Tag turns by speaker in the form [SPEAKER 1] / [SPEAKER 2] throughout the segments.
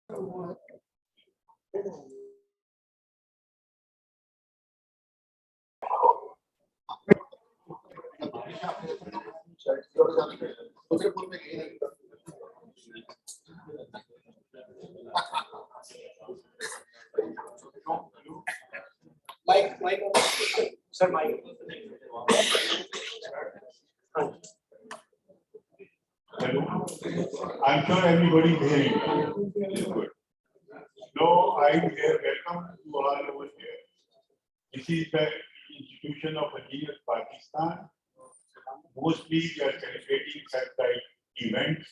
[SPEAKER 1] Mike, sir, Mike.
[SPEAKER 2] Hello. I'm sure everybody is hearing me. Good. So I'm here. Welcome to all over here. This is the institution of Engineers Pakistan. Mostly we are celebrating such type events,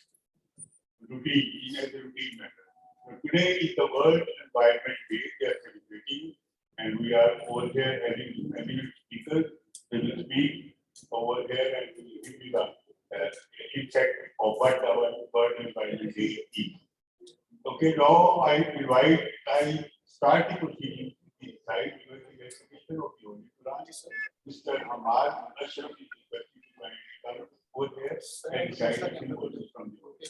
[SPEAKER 2] routine as a routine matter. So today is the World Environment Day we are celebrating, and we are over here having eminent speakers. They will speak over here and we will give you the insight of what our World Environment Day is. Okay, now I start the proceeding inside the investigation of the Holy Quran. Mr. Hamad Ashraf is requested to come over there and guide us in verses from the Holy Quran.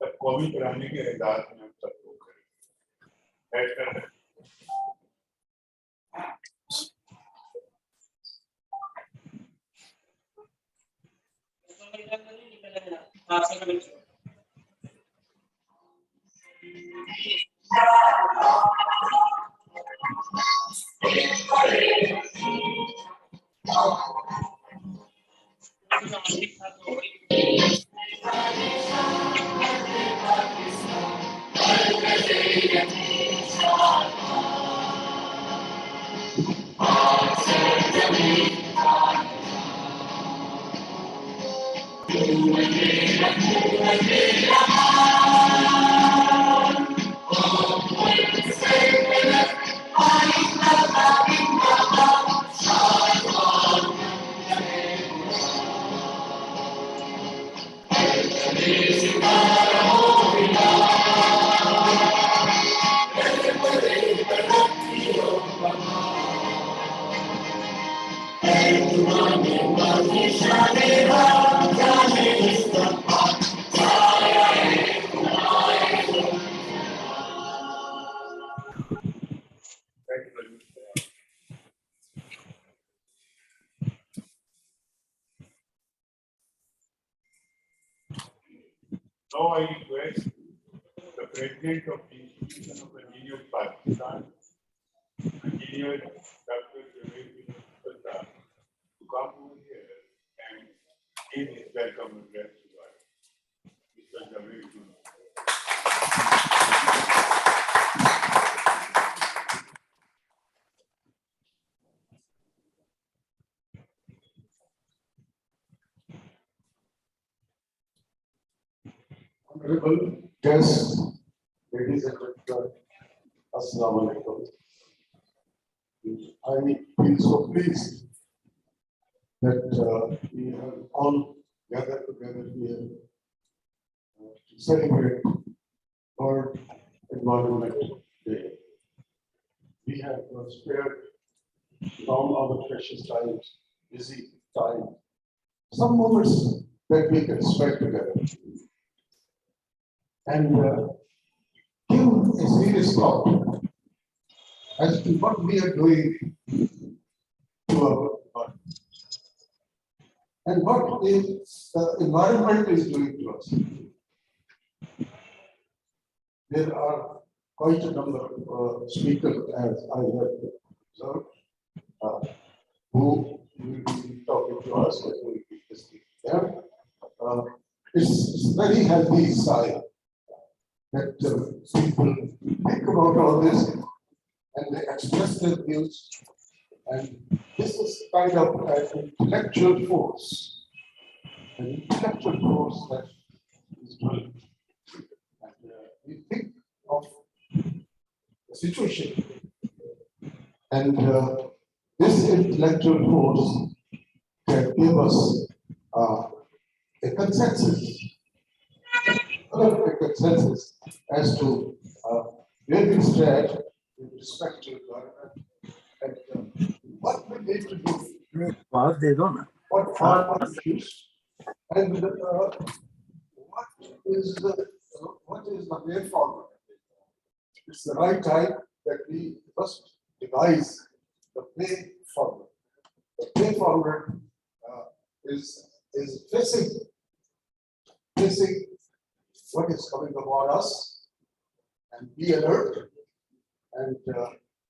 [SPEAKER 2] तब कौमी कराने के एजाज में हम सब लोग करें। Now I request the President of the Institution of Engineers Pakistan, Engineer Dr. Javed Sultan, to come over here and give his welcome address to us. Mr. Javed Sultan.
[SPEAKER 3] Honorable guests, ladies and gentlemen, Assalamu alaikum. I feel so pleased that we have all gathered together here to celebrate World Environment Day. We have spared from our precious times, busy time, some moments that we can spend together and give a serious thought as to what we are doing to our body. and what is the environment is doing to us. There are quite a number of speakers, as I have observed, who will be talking to us, and will be listening to them. It's very healthy sign that people think about all this and they express their views. And this is kind of an intellectual force, that is growing. And we think of the situation, and this intellectual force can give us a consensus, as to where we stand with respect to environment and what we need to do,
[SPEAKER 4] What they don't.
[SPEAKER 3] what are the issues, and what is the way forward. It's the right time that we must devise the way forward. The way forward is facing what is coming upon us, and be alert and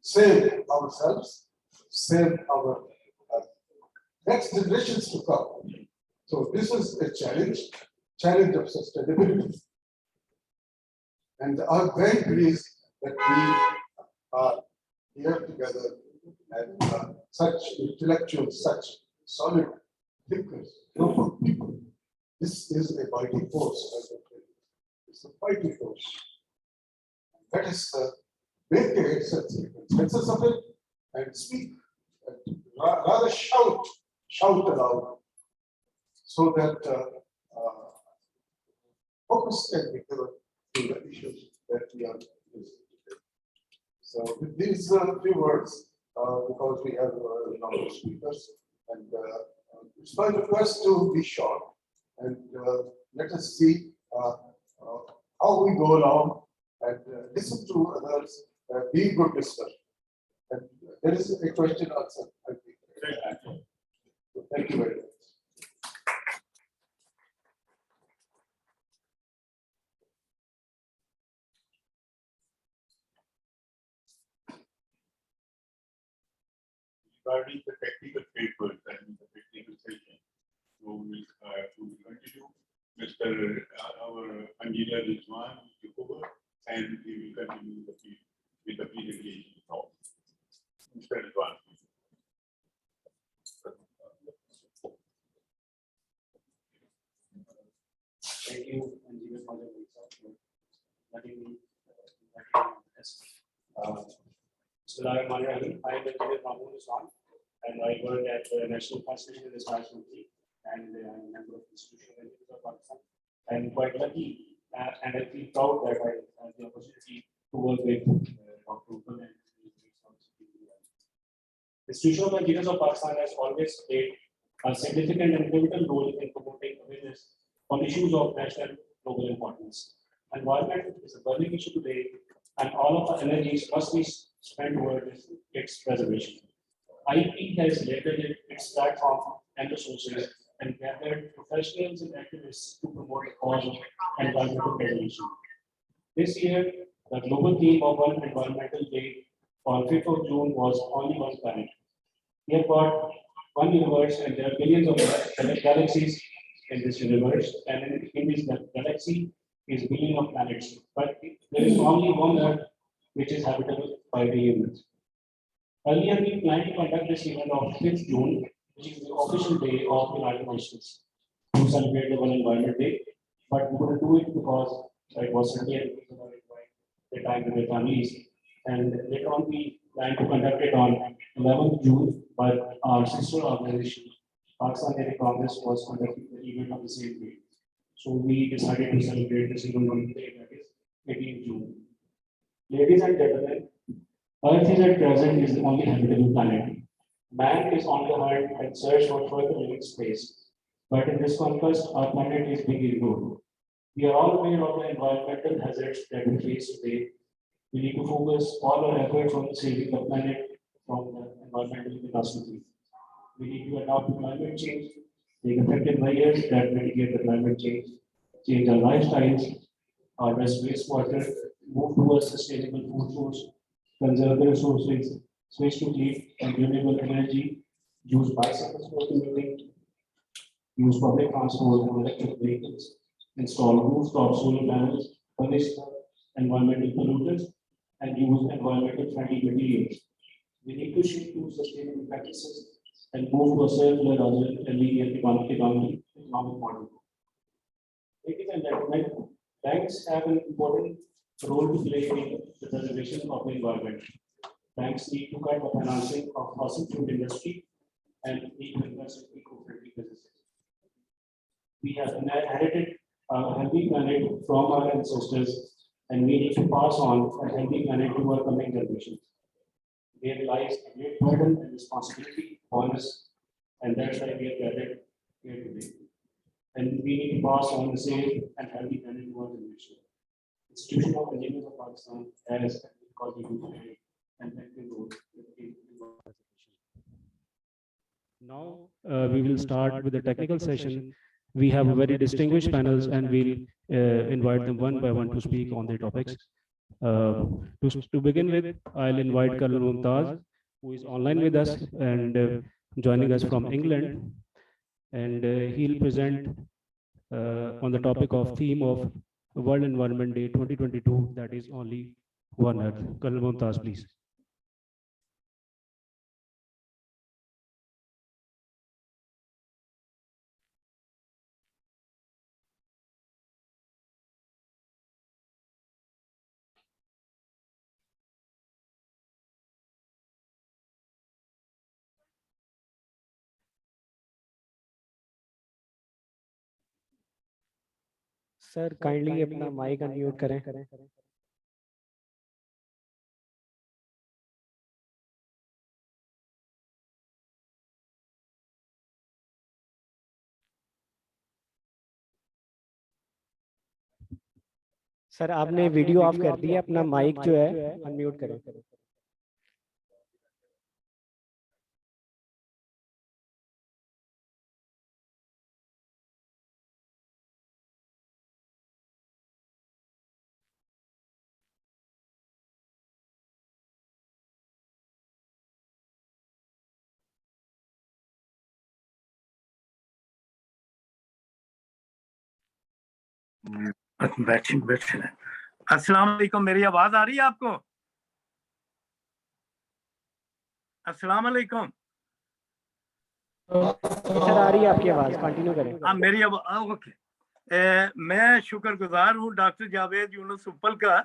[SPEAKER 3] save ourselves, save our next generations to come. So this is a challenge of sustainability. And I'm very pleased that we are here together, and such intellectuals, such solid thinkers, group of people. This is a fighting force, as I say. It's a fighting force. Let us make a consensus of it and speak, and rather shout aloud, so that focus can be given to the issues that we are discussing today. So with these few words, because we have a number of speakers, and it's my request to be short, and let us see how we go along, and listen to others, be good listeners. And there is a question answer, I think. So thank you very much.
[SPEAKER 2] Regarding the technical papers and the technical session, so we will continue. Mr. Our engineer Rizwan will take over, and we will continue with the presentation talk. Mr. Rizwan.
[SPEAKER 1] Thank you, Engineer Major for letting me this. Bismillahirrahmanirrahim. I am Engineer Mahmood Usman, and I work at the National Conservation and Research Committee, and I am a member of the Institution of Engineers of Pakistan. I am quite lucky, and I feel proud that I have the opportunity to work with Dr. Upal and the Institution of Engineers of Pakistan has always played a significant and pivotal role in promoting awareness on issues of national global importance. Environment is a burning issue today, and all of our energies must be spent towards its preservation. IP has leveraged its platform and resources and gathered professionals and activists to promote the cause of environmental preservation. This year, the global theme of World Environmental Day on 5th of June was Only One Planet. We have got one universe, and there are billions of galaxies in this universe, and in this galaxy is billions of planets. But there is only one Earth which is habitable by the humans. Earlier, we planned to conduct this event on 5th June, which is the official day of the United Nations, to celebrate the World Environment Day. But we couldn't do it because it was Sunday, and the time with their families. And later on, we planned to conduct it on 11th June, but our sister organization, Pakistan Dairy Congress, was conducting the event on the same day. So we decided to celebrate this event on the day, that is 18th June. Ladies and gentlemen, Earth is at present is the only habitable planet. Man is on the hunt and search for further living space. But in this conquest, our planet is being ignored. We are all aware of the environmental hazards that we face today. We need to focus all our efforts on saving the planet from the environmental catastrophe. We need to adopt climate change Take effective measures that mitigate the climate change our lifestyles, harvest wastewater, move towards sustainable food source, conserve the resources, switch to clean and renewable energy, use bicycles for commuting, use public transport and electric vehicles, install rooftop solar panels, punish the environmental pollutants, and use environmental friendly materials. We need to shift to sustainable practices and move to a circular rather than linear economic model. Ladies and gentlemen, banks have an important role to play in the preservation of the environment. Banks need to cut the financing of fossil fuel industry and need to invest in eco-friendly businesses. We have inherited a healthy planet from our ancestors, and we need to pass on a healthy planet to our coming generations. There lies a great burden and responsibility on us, and that's why we are gathered here today. And we need to pass on the safe and healthy planet to our generation. Institution of Engineers of Pakistan has contributed and active role in
[SPEAKER 4] Now, we will start with the technical session. We have a very distinguished panels and we'll invite them one by one to speak on their topics. To begin with, I'll invite Colonel Mumtaz, who is online with us and joining us from England. And he'll present on the topic of theme of World Environment Day 2022, that is only one Earth. Colonel Mumtaz, please.
[SPEAKER 5] Sir kindly अपना mic unmute करें. Sir आपने video of कर दिया, अपना mic जो है unmute करें.
[SPEAKER 6] बैठे अस्सलाम वालेकुम. मेरी आवाज आ रही है आपको? अस्सलाम वालेकुम.
[SPEAKER 5] सर आ रही है आपकी आवाज, कंटिन्यू करें.
[SPEAKER 6] हाँ मेरी आवाज ओके. मैं शुक्रगुजार हूँ डॉक्टर जावेद यूनुस उपल का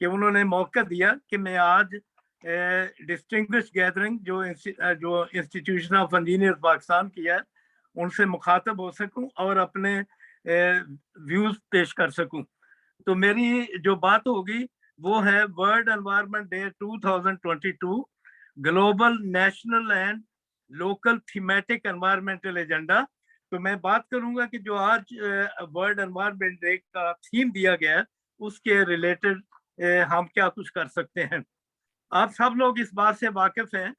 [SPEAKER 6] कि उन्होंने मौका दिया कि मैं आज डिस्टिंग्विश गैदरिंग जो इंस्टीट्यूशन ऑफ इंजीनियर्स पाकिस्तान की है उनसे मुखातब हो सकूं और अपने व्यूज पेश कर सकूं. तो मेरी जो बात होगी वो है world environment day 2022 global national and local thematic environmental agenda. तो मैं बात करूंगा कि जो आज वर्ल्ड एनवायरनमेंट डे का थीम दिया गया है उसके रिलेटेड हम क्या कुछ कर सकते हैं. आप सब लोग इस बात से वाकिफ हैं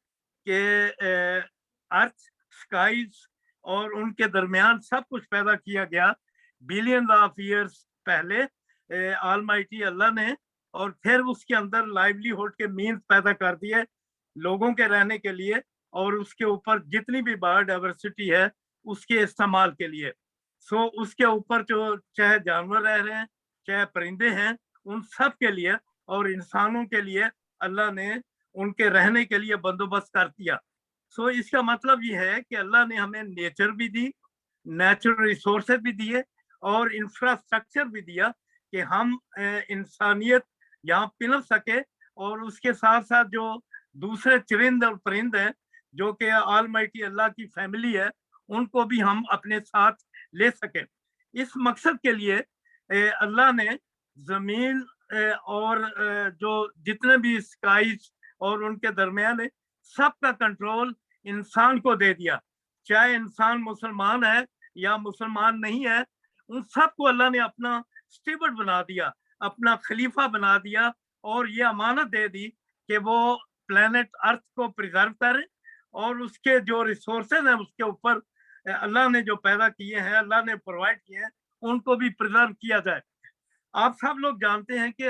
[SPEAKER 6] कि अर्थ, स्काईज और उनके दरमियान सब कुछ पैदा किया गया बिलियन ऑफ ईयर्स पहले ऑलमाइटी अल्लाह ने, और फिर उसके अंदर लाइवलीहुड के मीन्स पैदा कर दिए लोगों के रहने के लिए और उसके ऊपर जितनी भी बायोडाइवर्सिटी है उसके इस्तेमाल के लिए. सो उसके ऊपर जो चाहे जानवर रह रहे हैं चाहे परिंदे हैं उन सब के लिए और इंसानों के लिए अल्लाह ने उनके रहने के लिए बंदोबस्त कर दिया. सो इसका मतलब ये है कि अल्लाह ने हमें नेचर भी दी, नेचुरल रिसोर्सेज भी दिए और इंफ्रास्ट्रक्चर भी दिया कि हम इंसानियत यहाँ पिल सके और उसके साथ साथ जो दूसरे चरिंद और परिंद हैं जो कि ऑलमाइटी अल्लाह की फैमिली है उनको भी हम अपने साथ ले सके. इस मकसद के लिए अल्लाह ने जमीन और जो जितने भी स्काईज और उनके दरमियान है सबका कंट्रोल इंसान को दे दिया. चाहे इंसान मुसलमान है या मुसलमान नहीं है, उन सबको अल्लाह ने अपना स्टीवर्ड बना दिया, अपना खलीफा बना दिया और ये अमानत दे दी कि वो प्लेनेट अर्थ को प्रिजर्व करें और उसके जो रिसोर्सेज हैं उसके ऊपर अल्लाह ने जो पैदा किए हैं, अल्लाह ने प्रोवाइड किए हैं, उनको भी प्रिजर्व किया जाए। आप सब लोग जानते हैं कि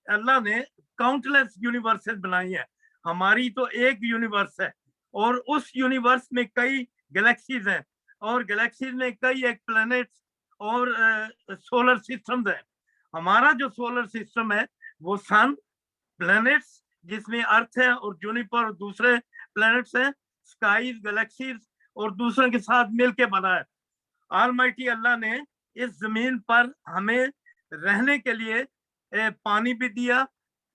[SPEAKER 6] अल्लाह ने काउंटलेस यूनिवर्सेस बनाई है, हमारी तो एक यूनिवर्स है और उस यूनिवर्स में कई गैलेक्सीज हैं और गैलेक्सीज में कई एक प्लैनेट्स और सोलर सिस्टम्स हैं। हमारा जो सोलर सिस्टम है वो सन, प्लैनेट्स जिसमें अर्थ है और जूनिपर और दूसरे प्लैनेट्स हैं, स्काईज, गैलेक्सीज और दूसरों के साथ मिलके बना है। ऑलमाइटी अल्लाह ने इस जमीन पर हमें रहने के लिए पानी भी दिया,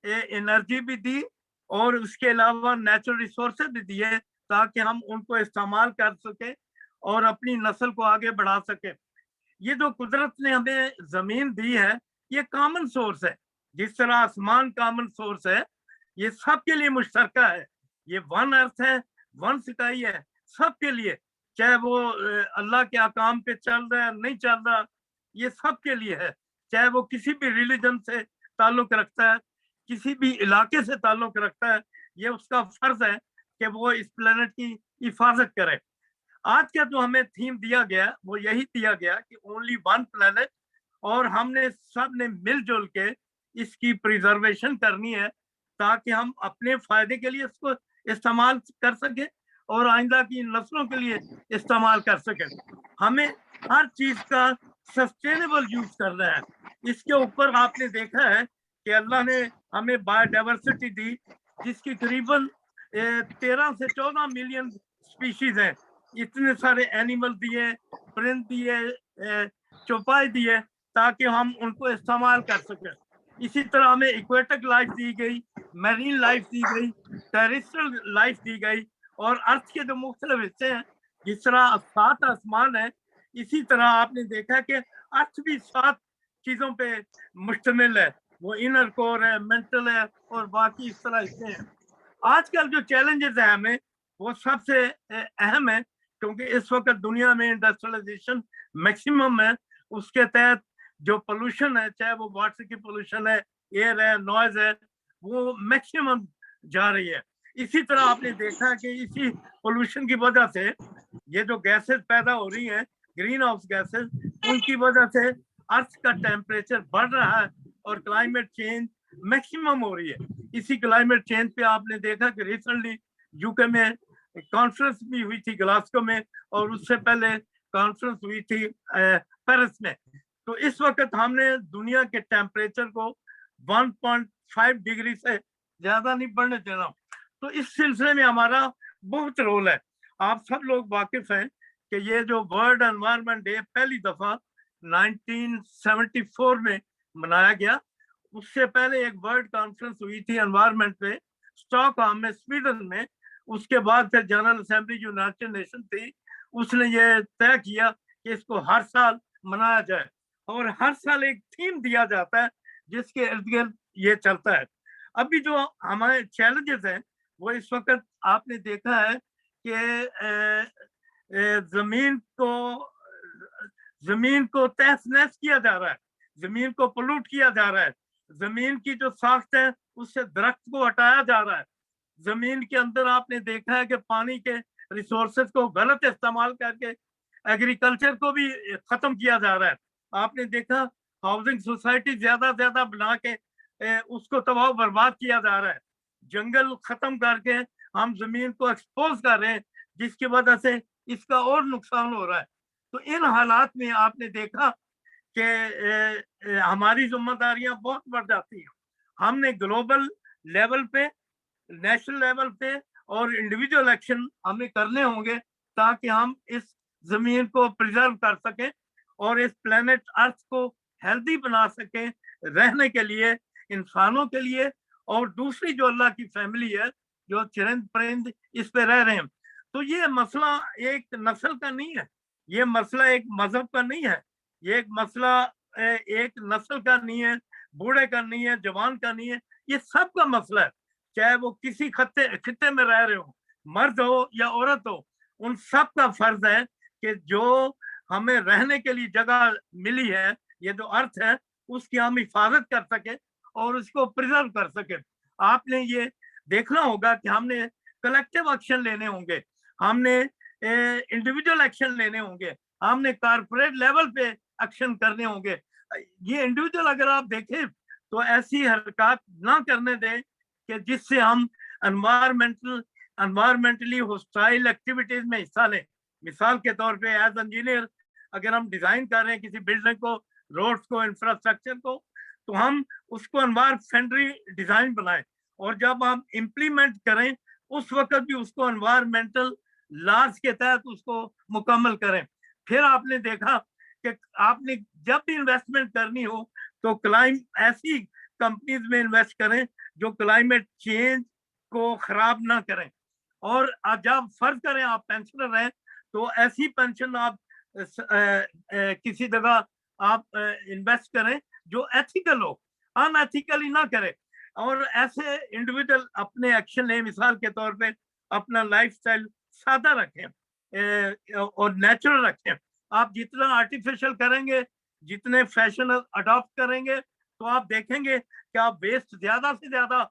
[SPEAKER 6] एनर्जी भी दी और उसके अलावा नेचुरल रिसोर्सेज भी दिए ताकि हम उनको इस्तेमाल कर सके और अपनी नस्ल को आगे बढ़ा सके। ये जो कुदरत ने हमें जमीन दी है ये कॉमन सोर्स है, जिस तरह आसमान कॉमन सोर्स है, ये सबके लिए मुश्तरका है। ये वन अर्थ है, वन स्काई है, सबके लिए, चाहे वो अल्लाह के अकाम पे चल रहा है नहीं चल रहा, ये सबके लिए है। चाहे वो किसी भी रिलीजन से ताल्लुक रखता है, किसी भी इलाके से ताल्लुक रखता है, ये उसका फर्ज है कि वो इस प्लेनेट की हिफाजत करे। आज का जो हमें थीम दिया गया वो यही दिया गया कि ओनली वन प्लेनेट, और हमने सब ने मिलजुल के इसकी प्रिजर्वेशन करनी है ताकि हम अपने फायदे के लिए इसको इस्तेमाल कर सके और आइंदा की नस्लों के लिए इस्तेमाल कर सके। हमें हर चीज का सस्टेनेबल यूज करना है। इसके ऊपर आपने देखा है कि अल्लाह ने हमें बायोडाइवर्सिटी दी जिसकी करीबन 13 से 14 मिलियन स्पीशीज हैं। इतने सारे एनिमल दिए, परिंद दिए, चौपाई दिए ताकि हम उनको इस्तेमाल कर सकें। इसी तरह हमें इक्वेटिक लाइफ दी गई, मैरीन लाइफ दी गई, टेरेस्ट्रियल लाइफ दी गई और अर्थ के जो मुख्तलिफ हिस्से हैं, जिस तरह 7 आसमान है, इसी तरह आपने देखा कि अर्थ भी 7 चीजों पे मुश्तमिल है। वो इनर कोर है, मेंटल है और बाकी इस तरह हिस्से हैं। आजकल जो चैलेंजेस है हमें वो सबसे अहम है, क्योंकि इस वक्त दुनिया में इंडस्ट्रियलाइजेशन मैक्सिमम है। उसके तहत जो पोल्यूशन है, चाहे वो वाटर की पोल्यूशन है, एयर है, नॉइज है, वो मैक्सिमम जा रही है। इसी तरह आपने देखा कि इसी पोल्यूशन की वजह से ये जो गैसेस पैदा हो रही हैं, ग्रीन हाउस गैसेस, उनकी वजह से अर्थ का टेम्परेचर बढ़ रहा है और क्लाइमेट चेंज मैक्सिमम हो रही है। इसी क्लाइमेट चेंज पे आपने देखा कि रिसेंटली यूके में कॉन्फ्रेंस भी हुई थी ग्लासगो में, और उससे पहले कॉन्फ्रेंस हुई थी पेरिस में। तो इस वक्त हमने दुनिया के टेम्परेचर को 1.5 डिग्री से ज्यादा नहीं बढ़ने देना। तो इस सिलसिले में हमारा बहुत रोल है। आप सब लोग वाकिफ हैं कि ये जो वर्ल्ड एनवायरनमेंट डे पहली दफा 1974 में मनाया गया। उससे पहले एक वर्ल्ड कॉन्फ्रेंस हुई थी एनवायरनमेंट पे स्टॉकहोम में, स्वीडन में। उसके बाद फिर जनरल असेंबली यूनाइटेड नेशन थी, उसने ये तय किया कि इसको हर साल मनाया जाए और हर साल एक थीम दिया जाता है जिसके इर्द गिर्द ये चलता है। अभी जो हमारे चैलेंजेस हैं वो इस वक्त आपने देखा है कि जमीन को तहस नहस किया जा रहा है, जमीन को पोल्यूट किया जा रहा है, जमीन की जो साख्त है उससे दरख्त को हटाया जा रहा है। जमीन के अंदर आपने देखा है कि पानी के रिसोर्सेज को गलत इस्तेमाल करके एग्रीकल्चर को भी खत्म किया जा रहा है। आपने देखा हाउसिंग सोसाइटी ज्यादा ज्यादा बना के उसको तबाह बर्बाद किया जा रहा है। जंगल खत्म करके हम जमीन को एक्सपोज कर रहे हैं, जिसकी वजह से इसका और नुकसान हो रहा है। तो इन हालात में आपने देखा कि हमारी जिम्मेदारियां बहुत बढ़ जाती हैं। हमने ग्लोबल लेवल पे, नेशनल लेवल पे और इंडिविजुअल एक्शन हमें करने होंगे ताकि हम इस जमीन को प्रिजर्व कर सकें और इस प्लेनेट अर्थ को हेल्दी बना सकें रहने के लिए, इंसानों के लिए और दूसरी जो अल्लाह की फैमिली है, जो चरिंद परिंद इस पे रह रहे हैं। तो ये मसला एक नस्ल का नहीं है, ये मसला एक मजहब का नहीं है, ये एक मसला एक नस्ल का नहीं है, बूढ़े का नहीं है, जवान का नहीं है, ये सबका मसला है। चाहे वो किसी खित्ते में रह रहे हो, मर्द हो या औरत हो, उन सब का फर्ज है कि जो हमें रहने के लिए जगह मिली है, ये जो अर्थ है, उसकी हम हिफाजत कर सके और उसको प्रिजर्व कर सके। आपने ये देखना होगा कि हमने कलेक्टिव एक्शन लेने होंगे। हमने इंडिविजुअल एक्शन लेने होंगे, हमने कारपोरेट लेवल पे एक्शन करने होंगे। ये इंडिविजुअल अगर आप देखें तो ऐसी हरकत ना करने दें कि जिससे हम एनवायरमेंटली होस्टाइल एक्टिविटीज में हिस्सा लें। मिसाल के तौर पे एज इंजीनियर अगर हम डिजाइन कर रहे हैं किसी बिल्डिंग को, रोड्स को, इंफ्रास्ट्रक्चर को, तो हम उसको एनवायरमेंट फ्रेंडली डिजाइन बनाएं और जब हम इम्प्लीमेंट करें उस वक्त भी उसको एनवायरमेंटल लॉज के तहत उसको मुकम्मल करें। फिर आपने देखा कि आपने जब भी इन्वेस्टमेंट करनी हो तो ऐसी कंपनीज में इन्वेस्ट करें जो क्लाइमेट चेंज को खराब ना करें। और जब फर्ज करें आप पेंशनर हैं तो ऐसी पेंशन आप किसी जगह आप इन्वेस्ट करें जो एथिकल हो, अनएथिकली ना करें। और ऐसे इंडिविजुअल अपने एक्शन लें, मिसाल के तौर पे अपना लाइफस्टाइल सादा रखें और नेचुरल रखें। आप जितना आर्टिफिशियल करेंगे, जितने फैशन अडॉप्ट करेंगे, तो आप देखेंगे कि आप वेस्ट ज्यादा से ज्यादा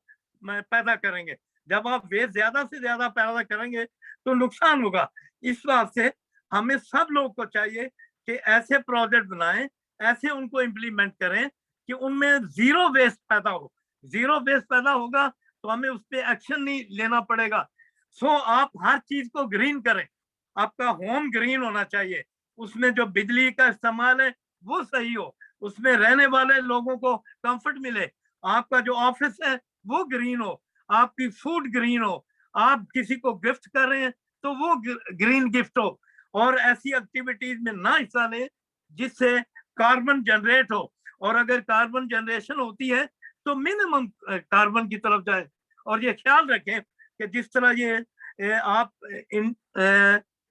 [SPEAKER 6] पैदा करेंगे। जब आप वेस्ट ज्यादा से ज्यादा पैदा करेंगे तो नुकसान होगा। इस बात से हमें सब लोग को चाहिए कि ऐसे प्रोजेक्ट बनाएं, ऐसे उनको इम्प्लीमेंट करें कि उनमें जीरो वेस्ट पैदा हो। जीरो वेस्ट पैदा होगा तो हमें उस पर एक्शन नहीं लेना पड़ेगा। सो आप हर चीज को ग्रीन करें। आपका होम ग्रीन होना चाहिए, उसमें जो बिजली का इस्तेमाल है वो सही हो, उसमें रहने वाले लोगों को कंफर्ट मिले, आपका जो ऑफिस है वो ग्रीन हो, आपकी फूड ग्रीन हो, आप किसी को गिफ्ट कर रहे हैं तो वो ग्रीन गिफ्ट हो। और ऐसी एक्टिविटीज में ना हिस्सा लें जिससे कार्बन जनरेट हो, और अगर कार्बन जनरेशन होती है तो मिनिमम कार्बन की तरफ जाए। और ये ख्याल रखें कि जिस तरह ये आप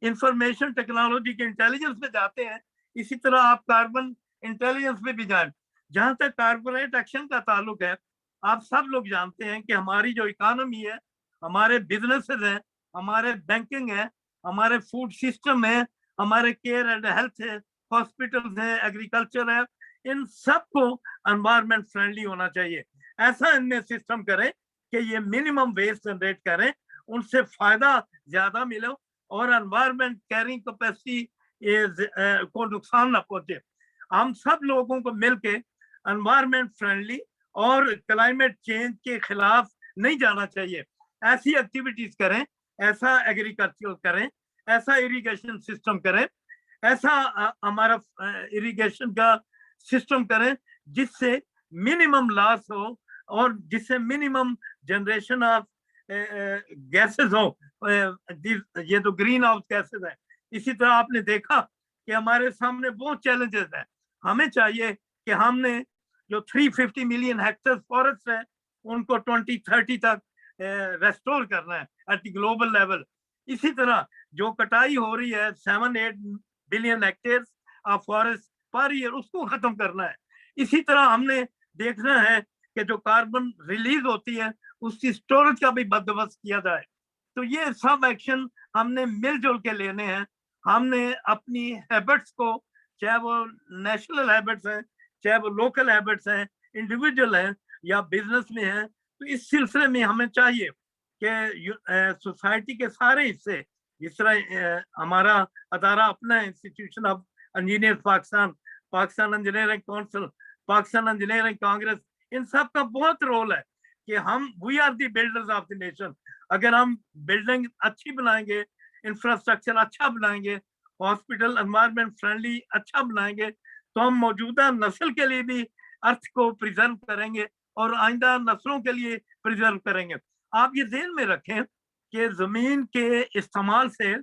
[SPEAKER 6] इंफॉर्मेशन टेक्नोलॉजी के इंटेलिजेंस में जाते हैं, इसी तरह आप कार्बन इंटेलिजेंस में भी जाएं। जहां तक कारपोरेट एक्शन का ताल्लुक है, आप सब लोग जानते हैं कि हमारी जो इकोनॉमी है, हमारे बिजनेसेस हैं, हमारे बैंकिंग है, हमारे फूड सिस्टम है, हमारे केयर एंड हेल्थ है, हॉस्पिटल्स है, एग्रीकल्चर है, इन सबको एनवायरमेंट फ्रेंडली होना चाहिए। ऐसा इनमें सिस्टम करें कि ये मिनिमम वेस्ट जनरेट करें, उनसे फायदा ज्यादा मिले और एनवायरमेंट कैरिंग कैपेसिटी को नुकसान ना पहुंचे। हम सब लोगों को मिलके एनवायरमेंट फ्रेंडली और क्लाइमेट चेंज के खिलाफ नहीं जाना चाहिए। ऐसी एक्टिविटीज करें, ऐसा एग्रीकल्चर करें, ऐसा इरिगेशन सिस्टम करें, ऐसा हमारा इरिगेशन का सिस्टम करें जिससे मिनिमम लॉस हो और जिससे मिनिमम जनरेशन ऑफ गैसेस हो। ये तो ग्रीन हाउस गैसेस है। इसी तरह आपने देखा कि हमारे सामने बहुत चैलेंजेस हैं। हमें चाहिए कि हमने जो 350 मिलियन हेक्टेयर फॉरेस्ट है उनको 2030 तक रेस्टोर करना है एट ग्लोबल लेवल। इसी तरह जो कटाई हो रही है 7-8 billion hectare of forest per year, उसको खत्म करना है। इसी तरह हमने देखना है कि जो कार्बन रिलीज होती है उसकी स्टोरेज का भी बंदोबस्त किया जाए। तो ये सब एक्शन हमने मिलजुल के लेने हैं। हमने अपनी हैबिट्स को, चाहे वो नेशनल हैबिट्स हैं, चाहे वो लोकल हैबिट्स हैं, इंडिविजुअल हैं या बिजनेस में हैं, तो इस सिलसिले में हमें चाहिए कि सोसाइटी के सारे हिस्से, जिस तरह हमारा अदारा अपना institution of engineer Pakistan, Pakistan engineering council, Pakistan engineering congress, इन सब का बहुत रोल है कि हम we are the builders of the nation. अगर हम बिल्डिंग अच्छी बनाएंगे, इंफ्रास्ट्रक्चर अच्छा बनाएंगे, हॉस्पिटल एनवायरमेंट फ्रेंडली अच्छा बनाएंगे, तो हम मौजूदा नस्ल के लिए भी अर्थ को प्रिजर्व करेंगे और आइंदा नस्लों के लिए प्रिजर्व करेंगे। आप ये ध्यान में रखें कि जमीन के इस्तेमाल से,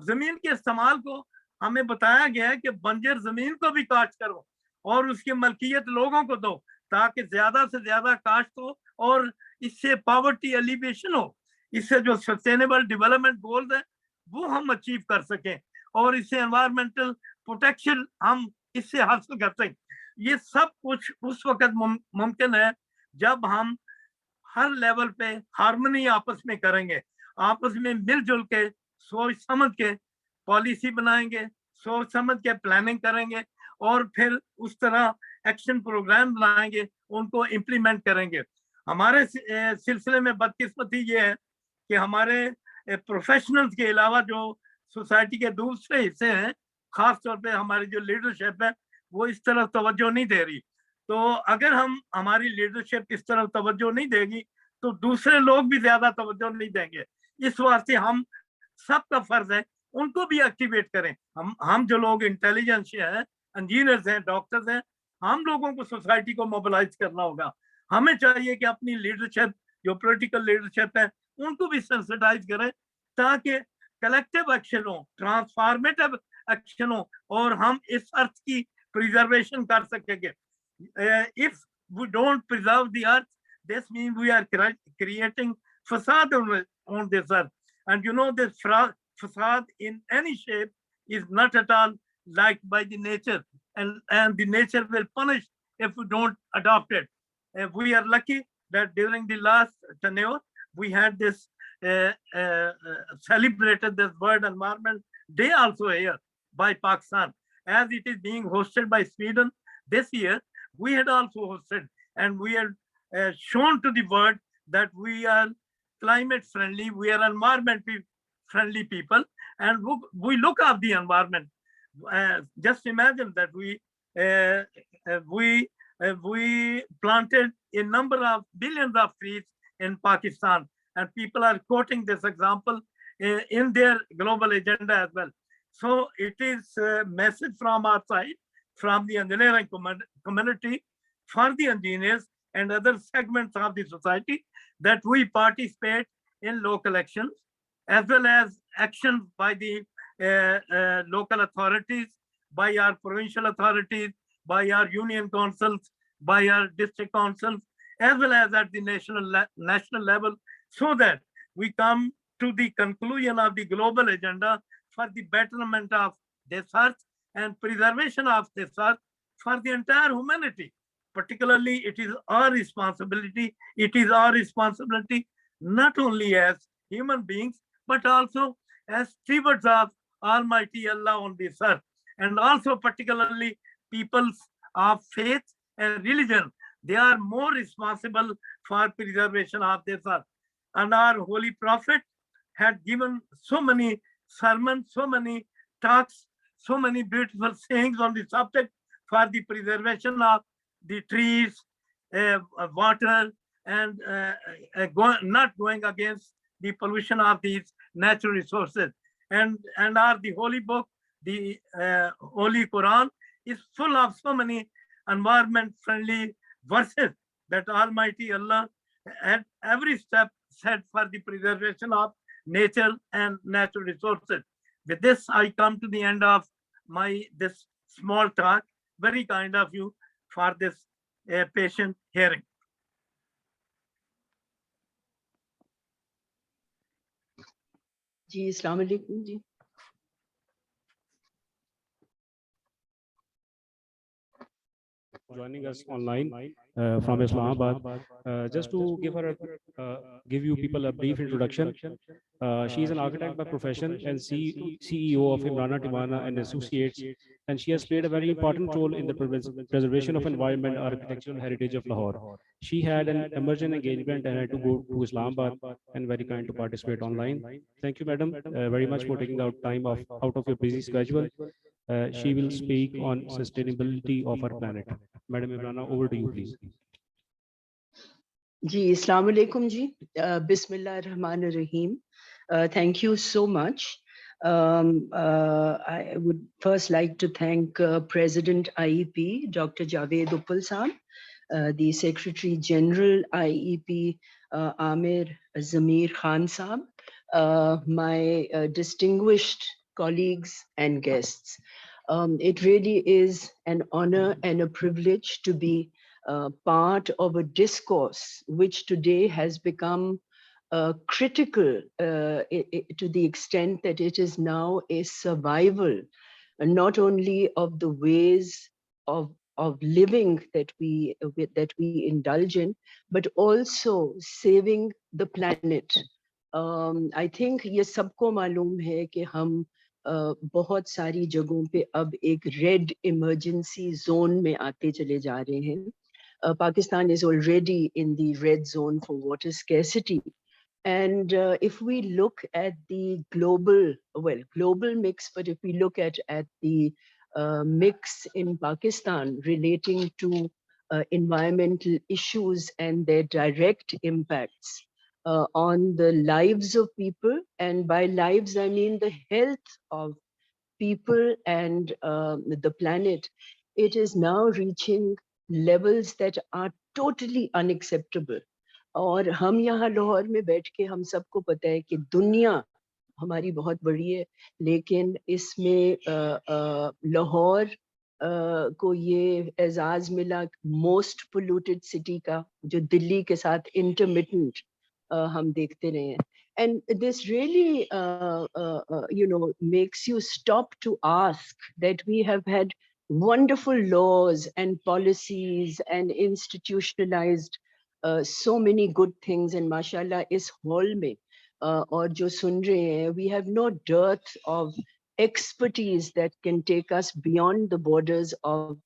[SPEAKER 6] जमीन के इस्तेमाल को हमें बताया गया है कि बंजर जमीन को भी काश्त करो और उसकी मलकियत लोगों को दो ताकि ज्यादा से ज्यादा काश्त हो और इससे पॉवर्टी एलिवेशन हो। इससे जो सस्टेनेबल डेवलपमेंट गोल्स है वो हम अचीव कर सकें और इससे एनवायरमेंटल प्रोटेक्शन हम इससे हासिल कर सकें। ये सब कुछ उस वक्त मुमकिन है जब हम हर लेवल पे हार्मनी आपस में करेंगे, आपस में मिलजुल के सोच समझ के पॉलिसी बनाएंगे, सोच समझ के प्लानिंग करेंगे और फिर उस तरह एक्शन प्रोग्राम बनाएंगे, उनको इम्प्लीमेंट करेंगे। हमारे सिलसिले में बदकिस्मती ये है कि हमारे प्रोफेशनल्स के अलावा जो सोसाइटी के दूसरे हिस्से हैं, खास तौर पे हमारी जो लीडरशिप है वो इस तरफ तवज्जो नहीं दे रही। तो अगर हमारी लीडरशिप इस तरफ तवज्जो नहीं देगी तो दूसरे लोग भी ज्यादा तवज्जो नहीं देंगे। इस वास्ते हम सबका फर्ज है उनको भी एक्टिवेट करें। हम जो लोग इंटेलिजेंस हैं, इंजीनियर्स हैं, डॉक्टर्स हैं, हम लोगों को सोसाइटी को मोबिलाइज करना होगा। हमें चाहिए कि अपनी लीडरशिप, जो पॉलिटिकल लीडरशिप है, उनको भी सेंसिटाइज करें ताकि कलेक्टिव एक्शन हो, ट्रांसफॉर्मेटिव एक्शन हो और हम इस अर्थ की प्रिजर्वेशन कर सकेंगे। If we don't preserve the earth, this means we are creating facade on this earth. And you know, this facade in any shape is not at all liked by the nature, and the nature will punish if we don't adopt it. We are lucky that during the last tenure, we had this celebrated this World Environment Day also here by Pakistan, as it is being hosted by Sweden this year. We had also hosted, and we had shown to the world that we are climate friendly, we are environment friendly people, and we look after the environment. Just imagine that we planted a number of billions of trees in Pakistan, and people are quoting this example in their global agenda as well. So it is a message from our side, from the engineering community, for the engineers and other segments of the society, that we participate in local actions, as well as actions by the local authorities, by our provincial authorities, by our union councils, by our district councils, as well as at the national level, so that we come to the conclusion of the global agenda for the betterment of this earth and preservation of this earth for the entire humanity. Particularly, it is our responsibility. It is our responsibility not only as human beings, but also as stewards of Almighty Allah on this earth, and also particularly peoples of faith and religion. They are more responsible for preservation of this earth. And our Holy Prophet had given so many sermons, so many talks, so many beautiful sayings on the subject for the preservation of the trees, water, and not going against the pollution of these natural resources. And the Holy Book, the Holy Quran, is full of so many environment-friendly verses that Almighty Allah at every step said for the preservation of nature and natural resources. With this, I come to the end of this small talk. Very kind of you for this patient hearing.
[SPEAKER 7] जी अस्सलाम वालेकुम जी।
[SPEAKER 4] Joining us online from Islamabad. Just to give you people a brief introduction, she is an architect by profession and CEO of Imrana Timana and Associates, and she has played a very important role in the preservation of environment architectural heritage of Lahore. She had an emergent engagement and had to go to Islamabad, and very kind to participate online. Thank you, madam, very much for taking out time out of your busy schedule. She will speak on sustainability of our planet. Madam Imrana, over to you, please.
[SPEAKER 7] जी अस्सलाम वालेकुम जी। Bismillahirrahmanirrahim. Thank you so much. I would first like to thank President IEP, Dr. Javed Uppal Saab, the Secretary General IEP, Amir Zamir Khan Saab, my distinguished colleagues and guests. It really is an honor and a privilege to be part of a discourse which today has become critical to the extent that it is now a survival, not only of the ways of living that we indulge in, but also saving the planet. I think ये सबको मालूम है कि हम बहुत सारी जगहों पे अब एक रेड इमरजेंसी जोन में आते चले जा रहे हैं. Pakistan is already in the red zone for water scarcity, And if we look at the global mix, but if we look at the mix in Pakistan relating to environmental issues and their direct impacts on the lives of people, and by lives I mean the health of people and the planet, it is now reaching levels that are totally unacceptable. और हम यहाँ लाहौर में बैठ के हम सबको पता है कि दुनिया हमारी बहुत बड़ी है, लेकिन इसमें लाहौर को ये एजाज मिला मोस्ट पोल्यूटेड सिटी का, जो दिल्ली के साथ इंटरमिटेंट हम देखते रहे हैं. And this really, makes you stop to ask that we have had wonderful laws and policies and institutionalized so many good things. And mashallah, is hall mein और जो सुन रहे हैं, we have no dearth of expertise that can take us beyond the borders of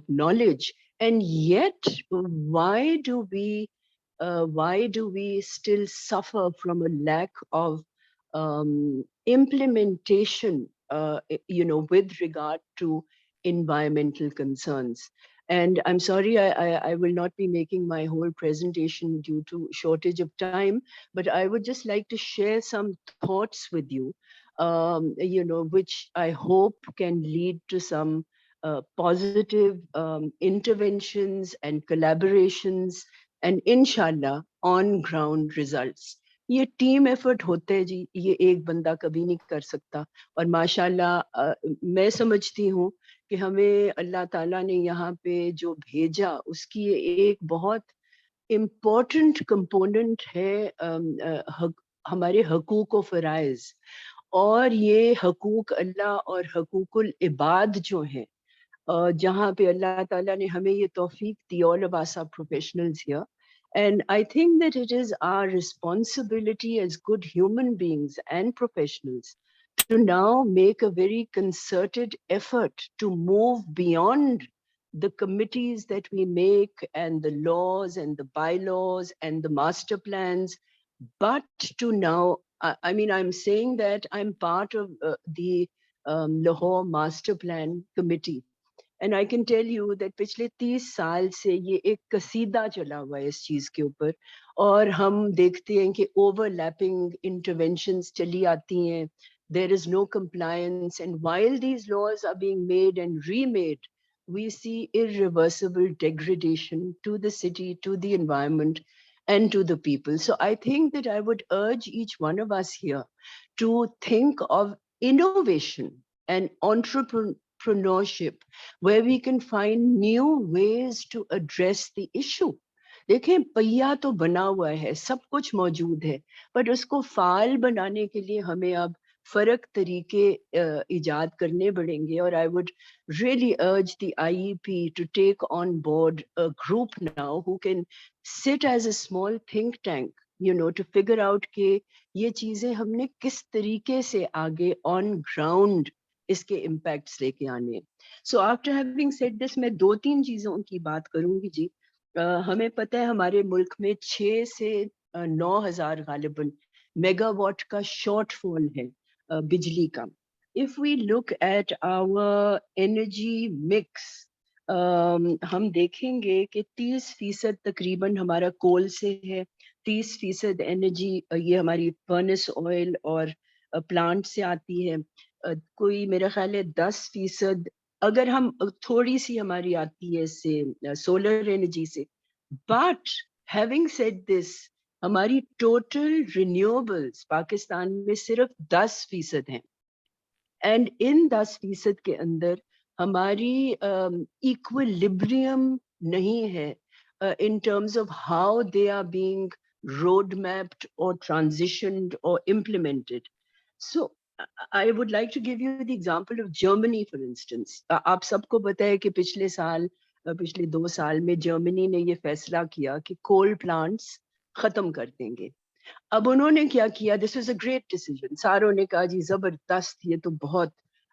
[SPEAKER 7] knowledge. And yet, why do we still suffer from a lack of implementation, with regard to environmental concerns? And I'm sorry, I will not be making my whole presentation due to shortage of time, but I would just like to share some thoughts with you, which I hope can lead to some positive interventions and collaborations and inshallah on ground results. ये team effort होते हैं जी, ये एक बंदा कभी नहीं कर सकता. और माशाल्लाह मैं समझती हूँ कि हमें अल्लाह ताला ने यहाँ पे जो भेजा उसकी ये एक बहुत इम्पोर्टेंट कंपोनेंट है हमारे हकूक व फ़राइज़. और ये हकूक अल्लाह और हकूकुल इबाद जो हैं, जहाँ पे अल्लाह ताला ने हमें ये तौफीक दी, all of us are professionals here. And I think that it is our responsibility as good human beings and professionals to now make a very concerted effort to move beyond the committees that we make and the laws and the bylaws and the master plans, but to now, I mean, I'm saying that I'm part of the Lahore Master Plan Committee. And I can tell you that पिछले 30 साल से ये एक कसीदा चला हुआ है इस चीज के ऊपर, और हम देखते हैं कि overlapping interventions चली आती हैं. There is no compliance, and while these laws are being made and remade, we see irreversible degradation to the city, to the environment, and to the people. So I think that I would urge each one of us here to think of innovation and entrepreneurship, where we can find new ways to address the issue. देखें, पहिया तो बना हुआ है, सब कुछ मौजूद है, but उसको फाल बनाने के लिए हमें अब फर्क तरीके इजाद करने पड़ेंगे. और I would really urge the IEP to take on board a group now who can sit as a small think tank, to figure out कि ये चीजें हमने किस तरीके से आगे on ground इसके impacts लेके आने. So after having said this, मैं 2-3 चीजों की बात करूंगी जी. हमें पता है हमारे मुल्क में 6 से 9,000 गालिबन मेगावाट का शॉर्टफॉल है बिजली का. If we look at our energy mix, हम देखेंगे कि 30% तकरीबन हमारा कोल से है, 30% एनर्जी ये हमारी फर्नेस ऑयल और प्लांट से आती है. कोई मेरा ख्याल है 10% अगर हम थोड़ी सी हमारी आती है इससे सोलर एनर्जी से. बट हैविंग सेड दिस, हमारी टोटल रिन्यूएबल्स पाकिस्तान में सिर्फ 10% हैं. एंड इन 10% के अंदर हमारी इक्विलिब्रियम नहीं है in terms of how they are being road mapped or transitioned or implemented. So I would like to give you the example of Germany, for instance. आप सबको पता है कि पिछले 2 साल में जर्मनी ने ये फैसला किया कि कोल प्लांट्स खत्म कर देंगे. अब उन्होंने क्या किया? This was a great decision. सारों ने कहा जी जबरदस्त, ये तो बहुत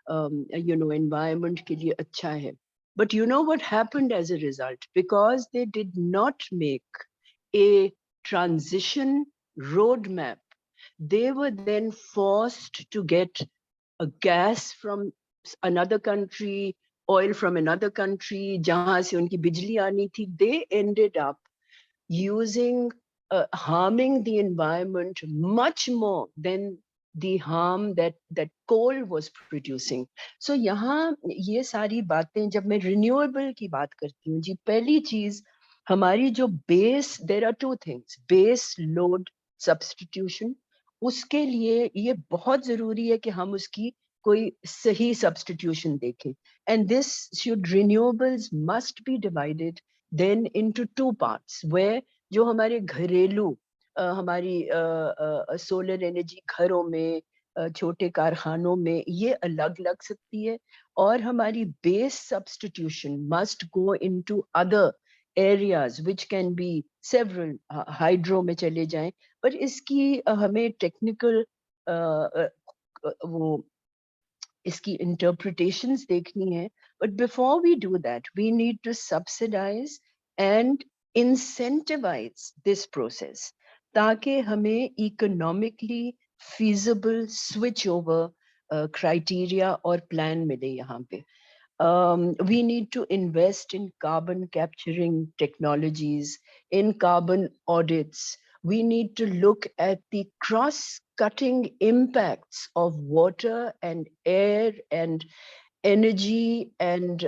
[SPEAKER 7] एनवायरनमेंट के लिए अच्छा है. But you know what happened as a result? Because they did not make a transition roadmap, they were then forced to get a gas from another country, oil from another country, jahan se unki bijli aani thi. They ended up using, harming the environment much more than the harm that coal was producing. So यहाँ ये सारी बातें, जब मैं renewable की बात करती हूँ जी, पहली चीज हमारी जो base, there are two things, base load substitution. उसके लिए ये बहुत जरूरी है कि हम उसकी कोई सही substitution देखें. And this should, renewables must be divided then into two parts, where जो हमारे घरेलू, हमारी सोलर एनर्जी घरों में, छोटे कारखानों में, ये अलग लग सकती है, और हमारी base substitution must go into other areas which can be several, hydro में चले जाएं, पर इसकी हमें टेक्निकल वो इसकी इंटरप्रिटेशंस देखनी है. But before we do that, we need to subsidise and incentivize this process, ताकि हमें economically feasible switch over criteria और plan मिले यहाँ पे. We need to invest in carbon capturing technologies, in carbon audits. We need to look at the cross-cutting impacts of water and air and energy and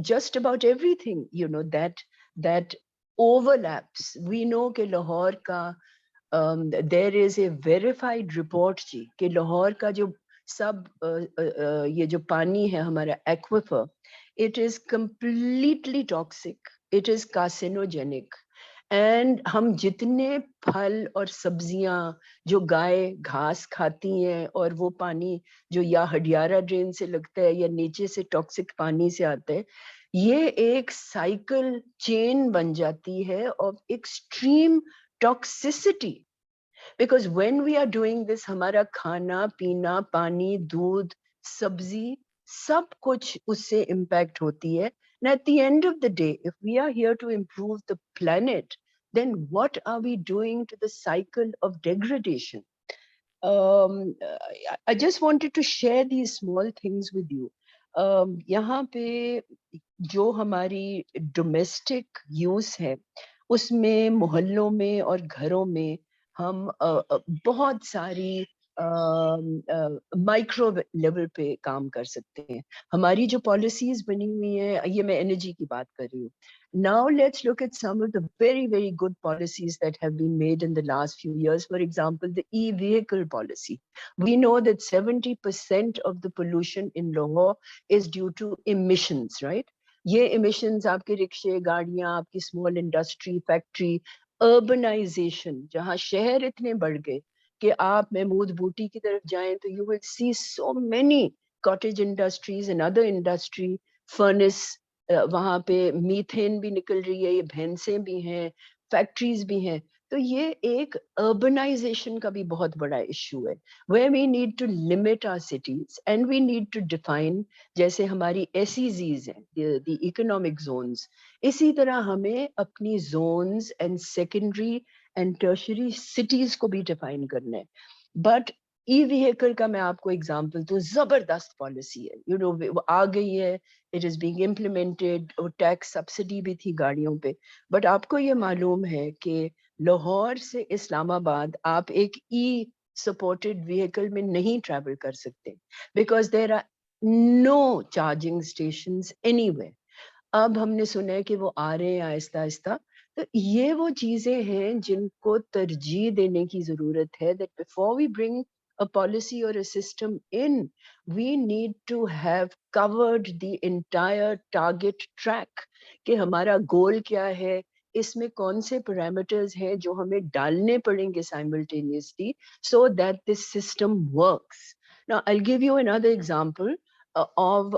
[SPEAKER 7] just about everything, you know, that overlaps. We know कि लाहौर का, there is a verified report जी कि लाहौर का जो सब ये जो पानी है हमारा aquifer, it is completely toxic, it is carcinogenic. And हम जितने फल और सब्जियां जो गाय घास खाती हैं, और वो पानी जो या हडियारा ड्रेन से लगता है या नीचे से टॉक्सिक पानी से आता है, ये एक साइकिल चेन बन जाती है of extreme toxicity. Because when we are doing this, हमारा खाना पीना, पानी, दूध, सब्जी, सब कुछ उससे इम्पैक्ट होती है. And at the end of the day, if we are here to improve the planet, then what are we doing to the cycle of degradation? I just wanted to share these small things with you. यहाँ पे जो हमारी domestic use है, उसमें मोहल्लों में और घरों में हम बहुत सारी माइक्रो लेवल पे काम कर सकते हैं. हमारी जो पॉलिसीज बनी हुई हैं, ये मैं एनर्जी की बात कर रही हूँ. Now let's look at some of the very, very good policies that have been made in the last few years. For example, the e-vehicle policy. We know that 70% of the pollution in Lahore is due to emissions, right? ये emissions आपके रिक्शे, गाड़ियाँ, आपकी small industry, factory, urbanization, जहाँ शहर इतने बढ़ गए कि आप महमूद बूटी की तरफ जाएं तो you will see so many cottage industries and other industry, furnace, वहाँ पे मीथेन भी निकल रही है, ये भैंसें भी हैं, फैक्ट्रीज भी हैं. तो ये एक urbanization का भी बहुत बड़ा इशू है, where we need to limit our cities and we need to define, जैसे हमारी SEZs हैं, the economic zones, इसी तरह हमें अपनी zones and secondary and tertiary cities को भी define करना है. But e-vehicle का मैं आपको एग्जांपल दूं, जबरदस्त पॉलिसी है, यू नो, वो आ गई है, इट इज बीइंग इम्प्लीमेंटेड, और टैक्स सब्सिडी भी थी गाड़ियों पे. बट आपको ये मालूम है कि लाहौर से इस्लामाबाद आप एक ई सपोर्टेड व्हीकल में नहीं ट्रैवल कर सकते, because there are no charging stations anywhere. अब हमने सुना है कि वो आ रहे हैं आहिस्ता आहिस्ता. तो ये वो चीजें हैं जिनको तरजीह देने की जरूरत है, that before we bring a policy or a system in, we need to have covered the entire target track, कि हमारा गोल क्या है, इसमें कौन से parameters हैं जो हमें डालने पड़ेंगे simultaneously so that this system works. Now I'll give you another example of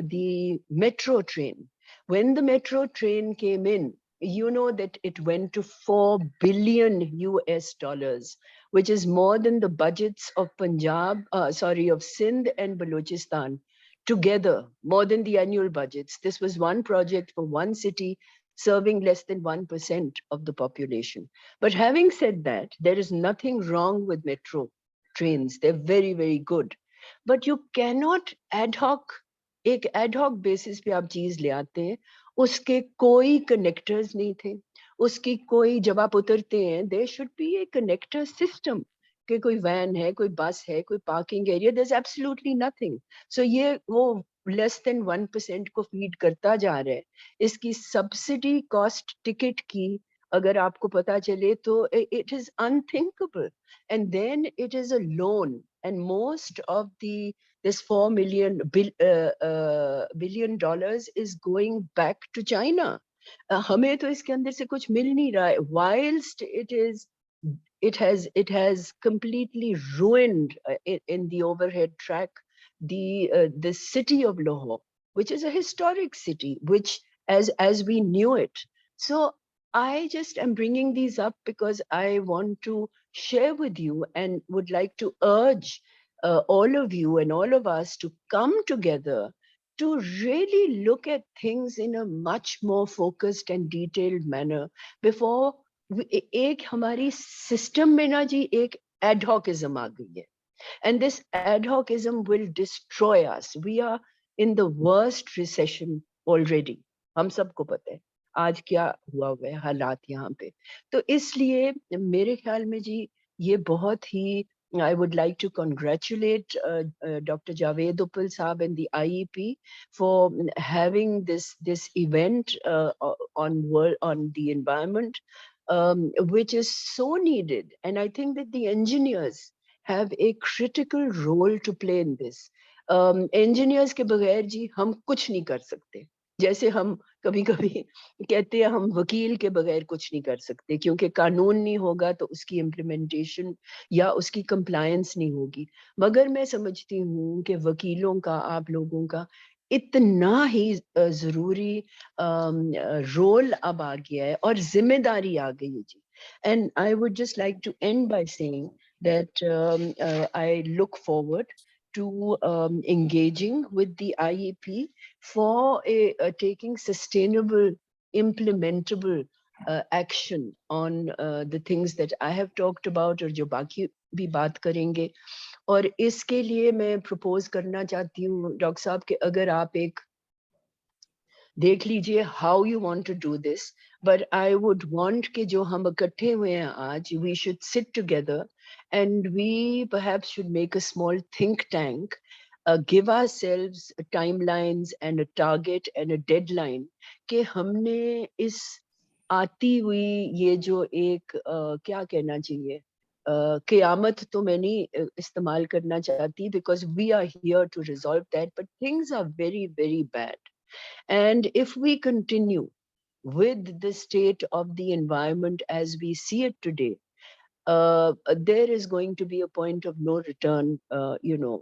[SPEAKER 7] the metro train. When the metro train came in, you know that it went to $4 billion US, which is more than the budgets of of Sindh and Balochistan together, more than the annual budgets. This was one project for one city, serving less than 1% of the population. But having said that, there is nothing wrong with metro trains. They're very, very good. But you cannot ad hoc, एक ad hoc basis पे आप चीज ले आते हैं, उसके कोई connectors नहीं थे, उसकी कोई, जब आप उतरते हैं, there should be a connector system. कि कोई वैन है, कोई बस है, कोई parking area, there's absolutely nothing. So ये वो less than 1% को फीड करता जा रहा है. इसकी सब्सिडी कॉस्ट टिकट की अगर आपको पता चले तो it is unthinkable. And then it is a loan, and most of this $4 billion is going back to China. हमें तो इसके अंदर से कुछ मिल नहीं रहा है. Whilst it has completely ruined in the overhead track the city of Lahore, which is a historic city, which as we knew it. So I just am bringing these up because I want to share with you and would like to urge all of you and all of us to come together to really look at things in a much more focused and detailed manner before एक हमारी system में ना जी एक adhocism आ गई है. And this adhocism will destroy us. We are in the worst recession already. हम सबको पता है आज क्या हुआ है हालात यहाँ पे. तो इसलिए मेरे ख्याल में जी ये बहुत ही I would like to congratulate Dr. Javed Uppal Saab and the IEP for having this event on the environment, which is so needed. And I think that the engineers have a critical role to play in this. Engineers के बगैर जी हम कुछ नहीं कर सकते. जैसे हम कभी-कभी कहते हैं हम वकील के बगैर कुछ नहीं कर सकते क्योंकि कानून नहीं होगा तो उसकी इम्प्लीमेंटेशन या उसकी कंप्लायंस नहीं होगी. मगर मैं समझती हूँ कि वकीलों का, आप लोगों का इतना ही जरूरी रोल अब आ गया है और जिम्मेदारी आ गई है जी. And I would just like to end by saying that I look forward to engaging with the IEP for taking sustainable, implementable action on the things that I have talked about और जो बाकी भी बात करेंगे. और इसके लिए मैं propose करना चाहती हूँ डॉक्टर साहब कि अगर आप एक देख लीजिए how you want to do this, but I would want कि जो हम इकट्ठे हुए हैं आज, we should sit together and we perhaps should make a small think tank, give ourselves timelines and a target and a deadline कि हमने इस आती हुई ये जो एक क्या कहना चाहिए क़यामत तो मैं नहीं इस्तेमाल करना चाहती because we are here to resolve that, but things are very, very bad. And if we continue with the state of the environment as we see it today, there is going to be a point of no return,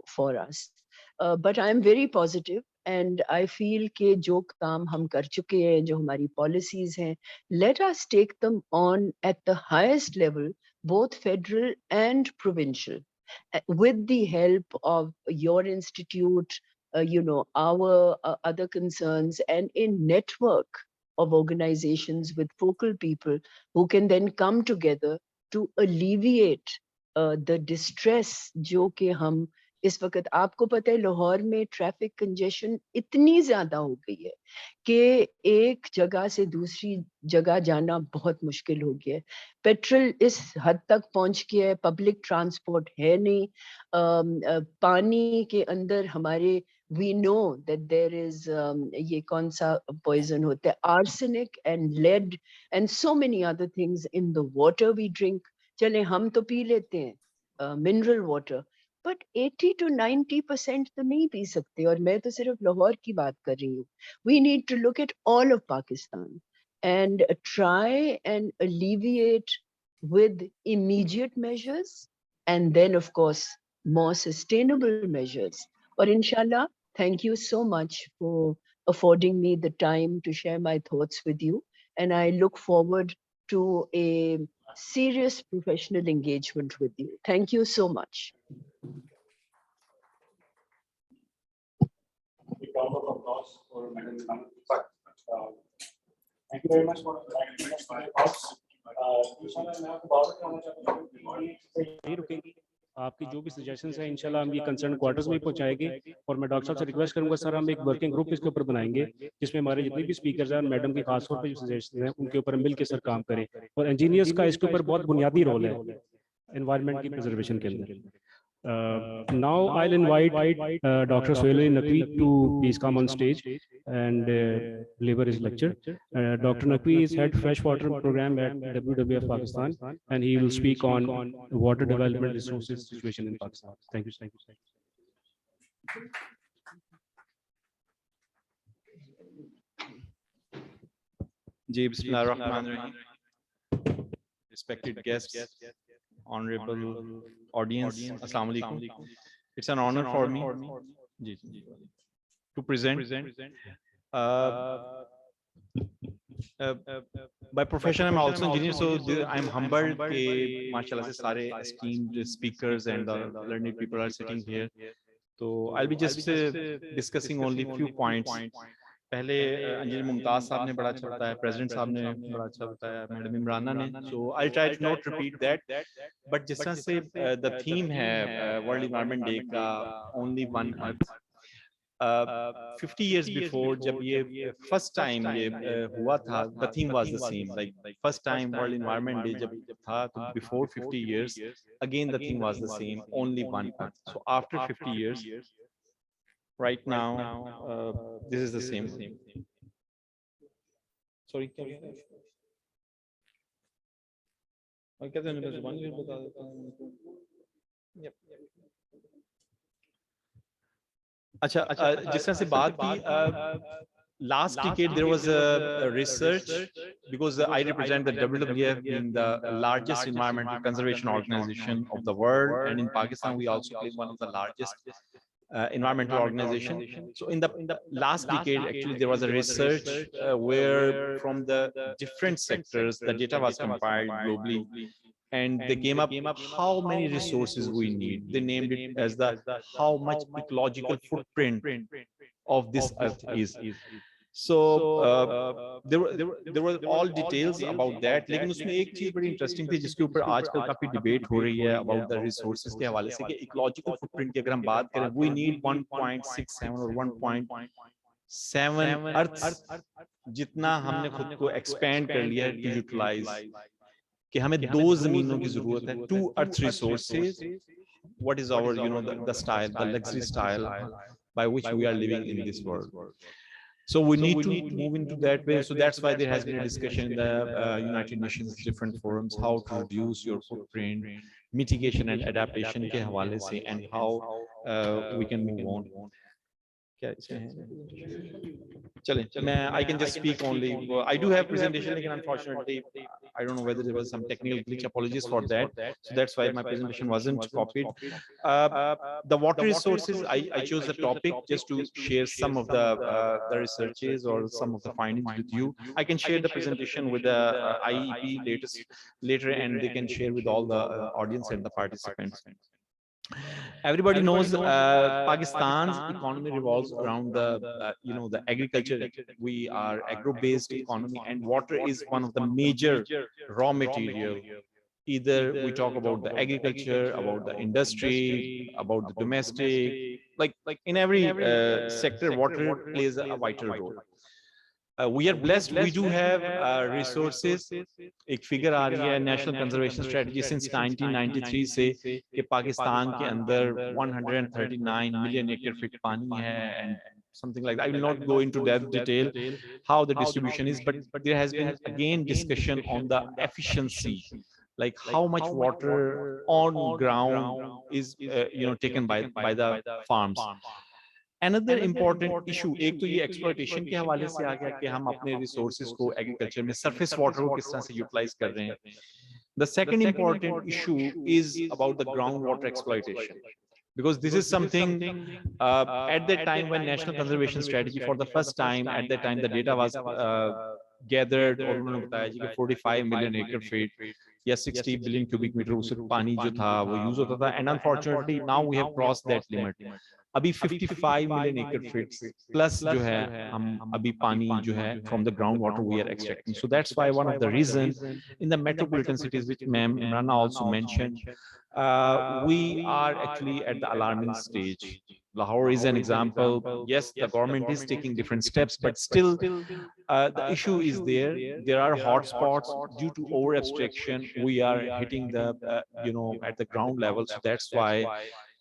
[SPEAKER 7] for us. But I'm very positive and I feel कि जो काम हम कर चुके हैं, जो हमारी policies हैं, let us take them on at the highest level, both federal and provincial, with the help of your institute, our other concerns, and a network of organizations with focal people who can then come together to alleviate the distress जो कि हम इस वक्त आपको पता है लाहौर में traffic congestion इतनी ज्यादा हो गई है कि एक जगह से दूसरी जगह जाना बहुत मुश्किल हो गया है. पेट्रोल इस हद तक पहुंच गया है, पब्लिक ट्रांसपोर्ट है नहीं, पानी के अंदर हमारे we know that there is ये कौन सा poison होता है, arsenic and lead and so many other things in the water we drink. चले हम तो पी लेते हैं mineral water, but 80 to 90% तो नहीं पी सकते. और मैं तो सिर्फ लाहौर की बात कर रही हूँ. We need to look at all of Pakistan and try and alleviate with immediate measures and then of course more sustainable measures. Or inshallah, thank you so much for affording me the time to share my thoughts with you. And I look forward to a serious professional engagement with you. Thank you so much.
[SPEAKER 1] A round of applause for Madam Khan. Thank you very much for inviting us to your thoughts. इंशाल्लाह मैं आपको बात करना चाहता हूँ कि
[SPEAKER 4] नहीं रुकेंगी, आपकी जो भी सजेशंस हैं इंशाल्लाह हम ये कंसर्न क्वार्टर्स में पहुंचाएंगे। और मैं डॉक्टर साहब से रिक्वेस्ट करूंगा सर, हम एक वर्किंग ग्रुप इसके ऊपर बनाएंगे जिसमें हमारे जितने भी स्पीकर्स हैं और मैडम की खासतौर पर जो सजेशन हैं उनके ऊपर मिल के सर काम करें। और इंजीनियर्स का इसके ऊपर बहुत बुनियादी रोल है एनवायरनमेंट की प्रिजर्वेशन के अंदर। Now I'll invite Dr. Suhail Naqvi to please come on stage and deliver his lecture. Dr. Naqvi is head freshwater program at WWF Pakistan, and he will speak on water development resources situation in Pakistan. Thank you. Thank you.
[SPEAKER 8] Ji, Bismillahirrahmanirrahim. Respected guests, honorable audience, Assalamu alaikum. It's an honor for me to present. By profession, I'm also engineer, so I'm humbled that mashallah se sare esteemed speakers and learned people are sitting here. So I'll be just discussing only few points. पहले engineer Mumtaz साहब ने बड़ा अच्छा बताया, president साहब ने बड़ा अच्छा बताया, मैडम इमराना ने, so I try to not repeat that, but जिस तरह से द थीम है वर्ल्ड एनवायरनमेंट डे का only one earth, 50 years before जब ये फर्स्ट टाइम ये हुआ था, the theme was the same, like first time world environment day जब था तो before 50 years again the theme was the same, only one earth. So after 50 years right now this is the same thing. Sorry, yep. अच्छा, जिस तरह से बात की, last decade there was a research, because I represent the WWF being the largest environmental conservation organization of the world, and in Pakistan we also play one of the largest environmental organization. So in the last decade, actually, there was a research where from the different sectors, the data was compiled globally, and they came up how many resources we need. They named it as the how much ecological footprint of this earth is. So there were all details about that. लेकिन उसमें एक चीज बड़ी interesting थी जिसके ऊपर आजकल काफी डिबेट हो रही है about the resources के हवाले से, कि इकोलॉजिकल फुटप्रिंट की अगर हम बात करें, we need 1.67 और 1.7 अर्थ, जितना हमने खुद को एक्सपेंड कर लिया है टू यूटिलाइज, कि हमें 2 जमीनों की जरूरत है, 2 अर्थ resources. What is our, the style, the luxury style by which we are living in this world. So we need to move into that way. So that's why there has been a discussion in the United Nations different forums, how to reduce your footprint, mitigation and adaptation के हवाले से, and how we can move on. चलें, I can just speak only. I do have presentation, लेकिन unfortunately I don't know whether there was some technical glitch. Apologies for that. So that's why my presentation wasn't copied. The water resources, I chose the topic just to share some of the researches or some of the findings with you. I can share the presentation with the IEP later, and they can share with all the audience and the participants. Everybody knows Pakistan's economy revolves around the agriculture. We are agro-based economy, and water is one of the major raw material. Either we talk about the agriculture, about the industry, about the domestic, like in every sector, water plays a vital role. We are blessed. We do have resources. एक figure आ रही है National Conservation Strategy since 1993 से, कि पाकिस्तान के अंदर 139 million acre feet पानी है, and something like that. I will not go into that detail how the distribution is, but there has been again discussion on the efficiency, like how much water on ground is taken by the farms. Another important issue, एक तो ये exploitation के हवाले से आ गया कि हम अपने resources को agriculture में surface water को किस तरह से utilize कर रहे हैं. The second important issue is about the groundwater exploitation, because this is something at that time when National Conservation Strategy for the first time, at that time the data was gathered, और उन्होंने बताया जी कि 45 million acre feet या 60 billion cubic meter उससे पानी जो था वो use होता था, and unfortunately now we have crossed that limit. अभी 55 million acre feet plus जो है हम अभी पानी जो है from the groundwater we are extracting. So that's why one of the reasons in the metropolitan cities, which Ma'am Imrana also mentioned, we are actually at the alarming stage. Lahore is an example. Yes, the government is taking different steps, but still the issue is there. There are hotspots due to over abstraction. We are hitting the, at the ground level. So that's why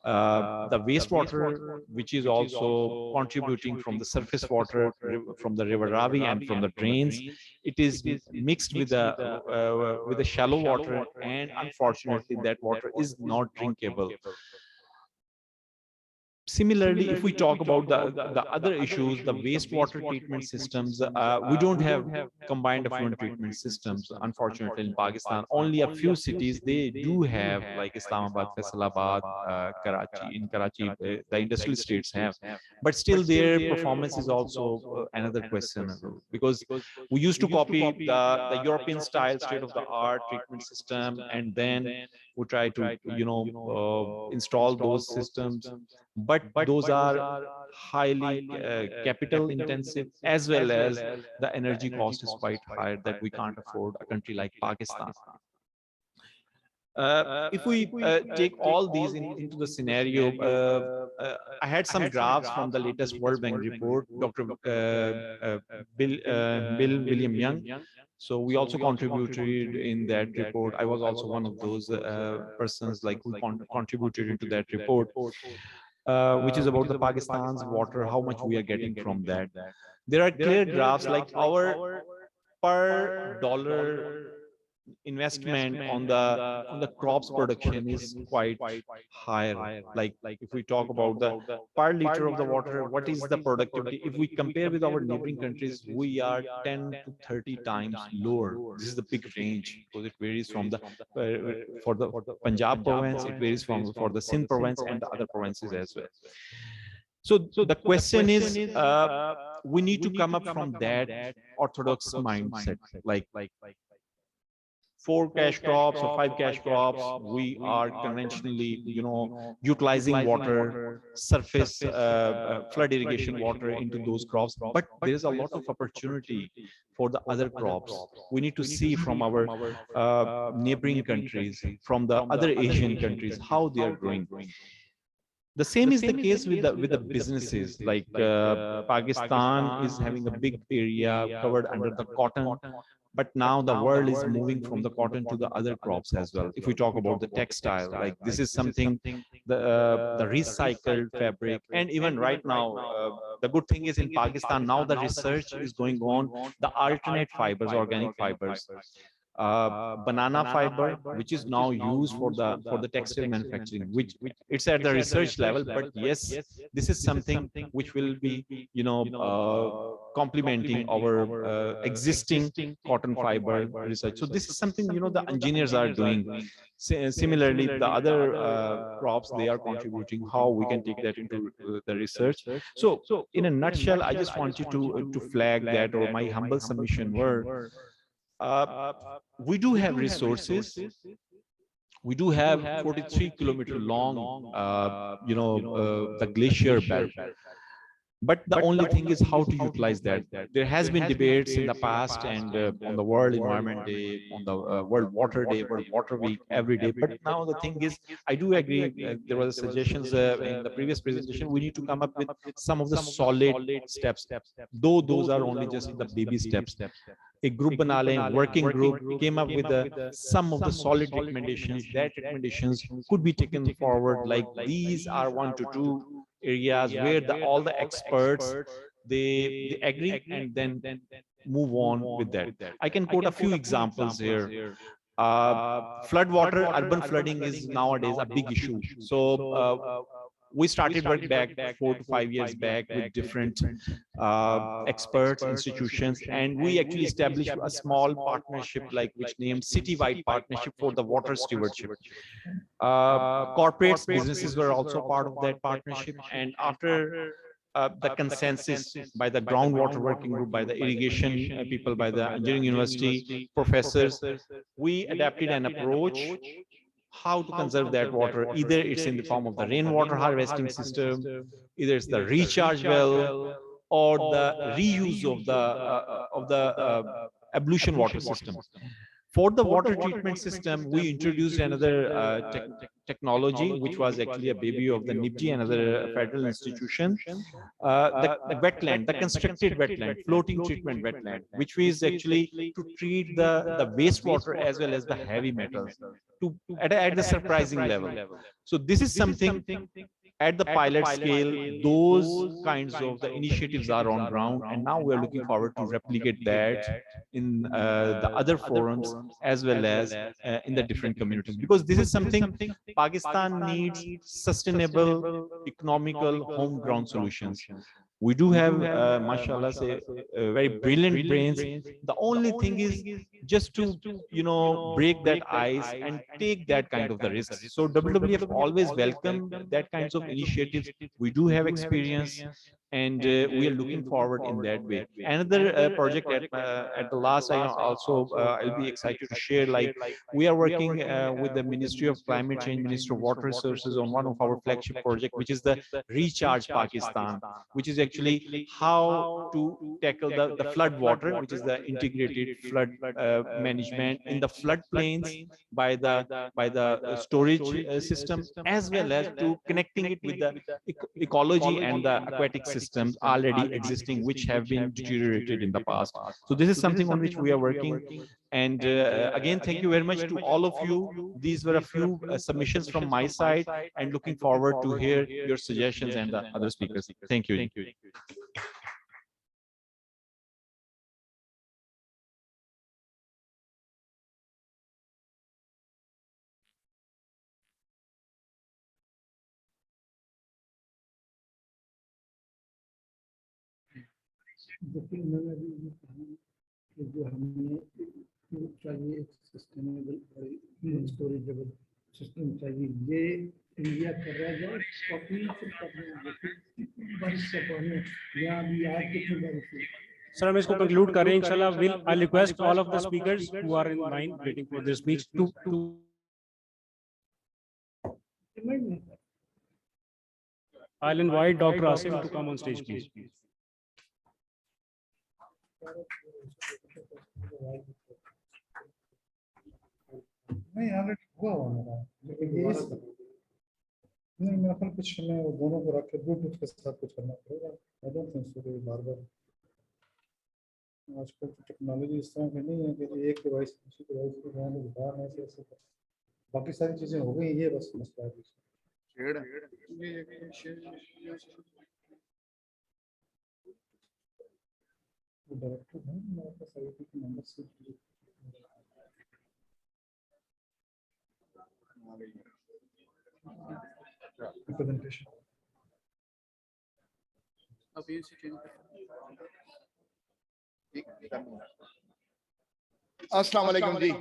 [SPEAKER 8] the wastewater, which is also contributing from the surface water, from the river Ravi and from the drains, it is mixed with the shallow water, and unfortunately that water is not drinkable. Similarly, if we talk about the other issues, the wastewater treatment systems, we don't have combined effluent treatment systems. Unfortunately, in Pakistan, only a few cities, they do have, like Islamabad, Faisalabad, Karachi. In Karachi, the industrial states have, but still their performance is also another question, because we used to copy the European style state-of-the-art treatment system, and then we try to, install those systems. But those are highly capital intensive, as well as the energy cost is quite high that we can't afford a country like Pakistan. If we take all these into the scenario, I had some graphs from the latest World Bank report, Dr. Bill William Young. So we also contributed in that report. I was also one of those persons who contributed into that report. Which is about the Pakistan's water, how much we are getting from that. There are clear graphs, like our per dollar investment on the crops production is quite higher. Like if we talk about the per liter of the water, what is the productivity? If we compare with our neighboring countries, we are 10 to 30 times lower. This is the big range, because it varies from the for the Punjab province, it varies from for the Sindh province and the other provinces as well. So the question is, we need to come up from that orthodox mindset, like 4 cash crops or 5 cash crops. We are conventionally, utilizing water, surface flood irrigation water into those crops. But there is a lot of opportunity for the other crops. We need to see from our neighboring countries, from the other Asian countries, how they are growing. The same is the case with the businesses. Like Pakistan is having a big area covered under the cotton. But now the world is moving from the cotton to the other crops as well. If we talk about the textile, like this is something, the recycled fabric, and even right now, the good thing is in Pakistan now the research is going on, the alternate fibers, organic fibers. Banana fiber, which is now used for the textile manufacturing, which it's at the research level, but yes, this is something which will be, complementing our existing cotton fiber research. So this is something, the engineers are doing. Similarly, the other crops, they are contributing, how we can take that into the research. So in a nutshell, I just want you to flag that, or my humble submission were, we do have resources. We do have 43-kilometer long, the glacier belt. But the only thing is how to utilize that. There has been debates in the past, and on the World Environment Day, on the World Water Day, World Water Week, every day. But now the thing is, I do agree, there were suggestions in the previous presentation, we need to come up with some of the solid steps, though those are only just the baby steps. A group banale, working group, came up with some of the solid recommendations. That recommendations could be taken forward. Like these are 1 to 2 areas where all the experts they agree and then move on with that. I can quote a few examples here. Flood water, urban flooding is nowadays a big issue. So we started work back 4 to 5 years back with different experts, institutions, and we actually established a small partnership, which named Citywide Partnership for the Water Stewardship. Corporates, businesses were also part of that partnership, and after the consensus by the groundwater working group, by the irrigation people, by the engineering university professors, we adapted an approach how to conserve that water. Either it's in the form of the rainwater harvesting system, either it's the recharge well, or the reuse of the ablution water system. For the water treatment system, we introduced another technology, which was actually a baby of the NIPG, another federal institution, the wetland, the constructed wetland, floating treatment wetland, which is actually to treat the wastewater as well as the heavy metals at the surprising level. So this is something at the pilot scale. Those kinds of the initiatives are on ground, and now we are looking forward to replicate that in the other forums as well as in the different communities, because this is something Pakistan needs: sustainable, economical, homegrown solutions. We do have, mashallah, say, very brilliant brains. The only thing is just to, break that ice and take that kind of the risk. So WWF always welcome that kinds of initiatives. We do have experience, and we are looking forward in that way. Another project at the last, I'll be excited to share, like we are working with the Ministry of Climate Change, Ministry of Water Resources, on one of our flagship project, which is the Recharge Pakistan, which is actually how to tackle the flood water, which is the integrated flood management in the floodplains by the storage system, as well as to connecting it with the ecology and the aquatic systems already existing, which have been deteriorated in the past. So this is something on which we are working. And again, thank you very much to all of you. These were a few submissions from my side, and looking forward to hear your suggestions and the other speakers. Thank you.
[SPEAKER 9] जो हमें चाहिए sustainable स्टोरेजेबल system चाहिए, ये India कर रहा है। बारिश का पानी यहाँ भी आज कितनी बारिश हुई।
[SPEAKER 1] Sir, हम इसको conclude करें इंशाल्लाह. I'll request all of the speakers who are in line waiting for their speech to I'll invite Dr. Asim to come on stage, please.
[SPEAKER 9] नहीं ऑलरेडी हुआ मेरा, लेकिन ये नहीं, मेरा ख्याल कुछ हमें वो दोनों को रख के ब्लूटूथ के साथ कुछ करना पड़ेगा। आई डोंट थिंक सो बार-बार आजकल की टेक्नोलॉजी इस तरह की नहीं है कि एक डिवाइस दूसरी डिवाइस को जाने के बाद ऐसे बाकी सारी चीजें हो गई। ये बस मसला है। डायरेक्टर है मेरे पास आईटी के नंबर से प्रेजेंटेशन अभी से चेंज
[SPEAKER 10] अस्सलाम वालेकुम जी।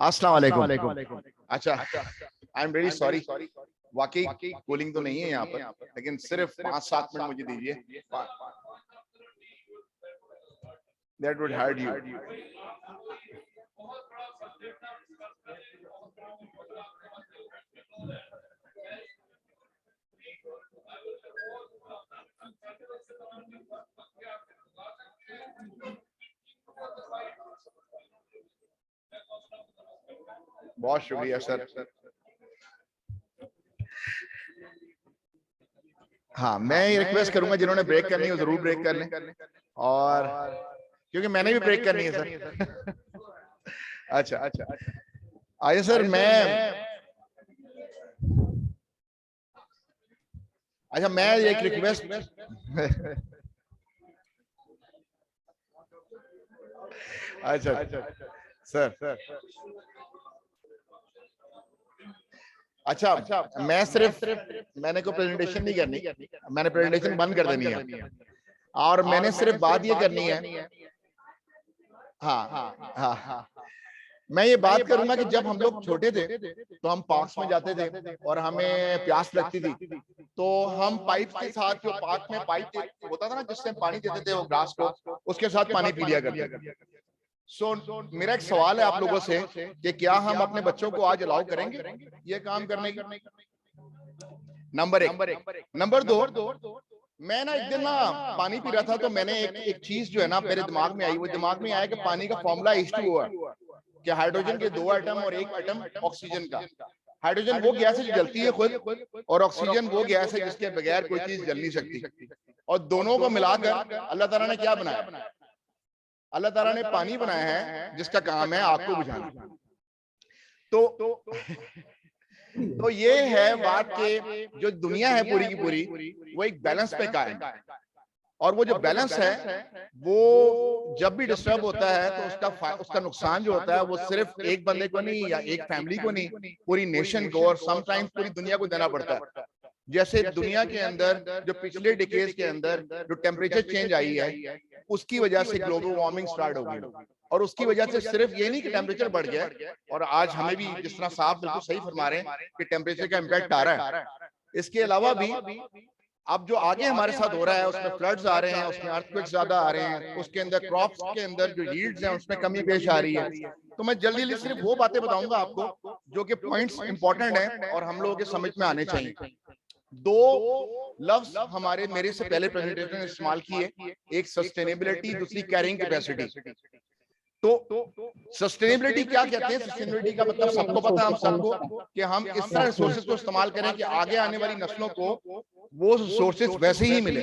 [SPEAKER 10] अस्सलाम वालेकुम। अच्छा, आई एम वेरी सॉरी, वाकई कूलिंग तो नहीं है यहाँ पर, लेकिन सिर्फ 5-7 मिनट मुझे दीजिए। That would hurt you. बहुत शुक्रिया सर। हाँ, मैं ये रिक्वेस्ट करूंगा जिन्होंने ब्रेक करनी है जरूर ब्रेक कर लें, और क्योंकि मैंने भी ब्रेक करनी है सर। अच्छा आइए सर, मैं एक रिक्वेस्ट अच्छा सर, अच्छा मैं सिर्फ मैंने को प्रेजेंटेशन नहीं करनी, मैंने प्रेजेंटेशन बंद कर देनी है, और मैंने सिर्फ बात ये करनी है। हाँ, मैं ये बात करूंगा कि जब हम लोग छोटे थे तो हम पार्क्स में जाते थे और हमें प्यास लगती थी, तो हम पाइप के साथ, जो पार्क में पाइप होता था ना जिससे पानी देते थे वो ग्रास को, उसके साथ पानी पी लिया करते थे। मेरा एक सवाल है आप लोगों से कि क्या हम अपने बच्चों को आज अलाउ करेंगे ये काम करने की? नंबर एक। नंबर दो, मैं ना एक दिन ना पानी पी रहा था, तो मैंने एक चीज जो है ना मेरे दिमाग में आई, वो दिमाग में आया कि पानी का फॉर्मूला H2O है, कि हाइड्रोजन के 2 एटम और 1 एटम ऑक्सीजन का। हाइड्रोजन वो गैस है जो जलती है खुद, और ऑक्सीजन वो गैस है जिसके बगैर कोई चीज जल नहीं सकती। और दोनों को मिलाकर अल्लाह ताला ने क्या बनाया? अल्लाह ताला ने पानी बनाया है जिसका काम है आग को बुझाना। तो ये है बात के जो दुनिया है पूरी की पूरी, वो एक बैलेंस पे कायम है। और वो जो बैलेंस है वो जब भी डिस्टर्ब होता है तो उसका नुकसान जो होता है वो सिर्फ एक बंदे को नहीं या एक फैमिली को नहीं, पूरी नेशन को और समटाइम्स पूरी दुनिया को देना पड़ता है। जैसे दुनिया के अंदर जो पिछले डिकेज के अंदर जो टेम्परेचर चेंज आई है, उसकी वजह से ग्लोबल वार्मिंग स्टार्ट हो गई। और उसकी वजह से सिर्फ ये नहीं कि टेम्परेचर बढ़ गया, और आज हमें भी जिस तरह साफ बिल्कुल सही फरमा रहे हैं कि टेम्परेचर का इम्पैक्ट आ रहा है, इसके अलावा भी अब जो आगे हमारे साथ हो रहा है उसमें फ्लड्स आ रहे हैं, उसमें अर्थक्वेक्स ज्यादा आ रहे हैं, उसके अंदर क्रॉप्स के अंदर जो यील्ड्स हैं उसमें कमी पेश आ रही है। तो मैं जल्दी जल्दी सिर्फ वो बातें बताऊंगा आपको जो कि पॉइंट्स इंपॉर्टेंट हैं और हम लोगों के समझ में आने चाहिए। 2 लफ्ज हमारे मेरे से पहले प्रेजेंटेशन में इस्तेमाल किए, एक सस्टेनेबिलिटी, दूसरी कैरिंग कैपेसिटी। तो सस्टेनेबिलिटी क्या कहते हैं? सस्टेनेबिलिटी का मतलब सबको पता है, हम सबको, कि हम इस तरह रिसोर्सेज को इस्तेमाल करें कि आगे आने वाली नस्लों को वो रिसोर्सेज वैसे ही मिले।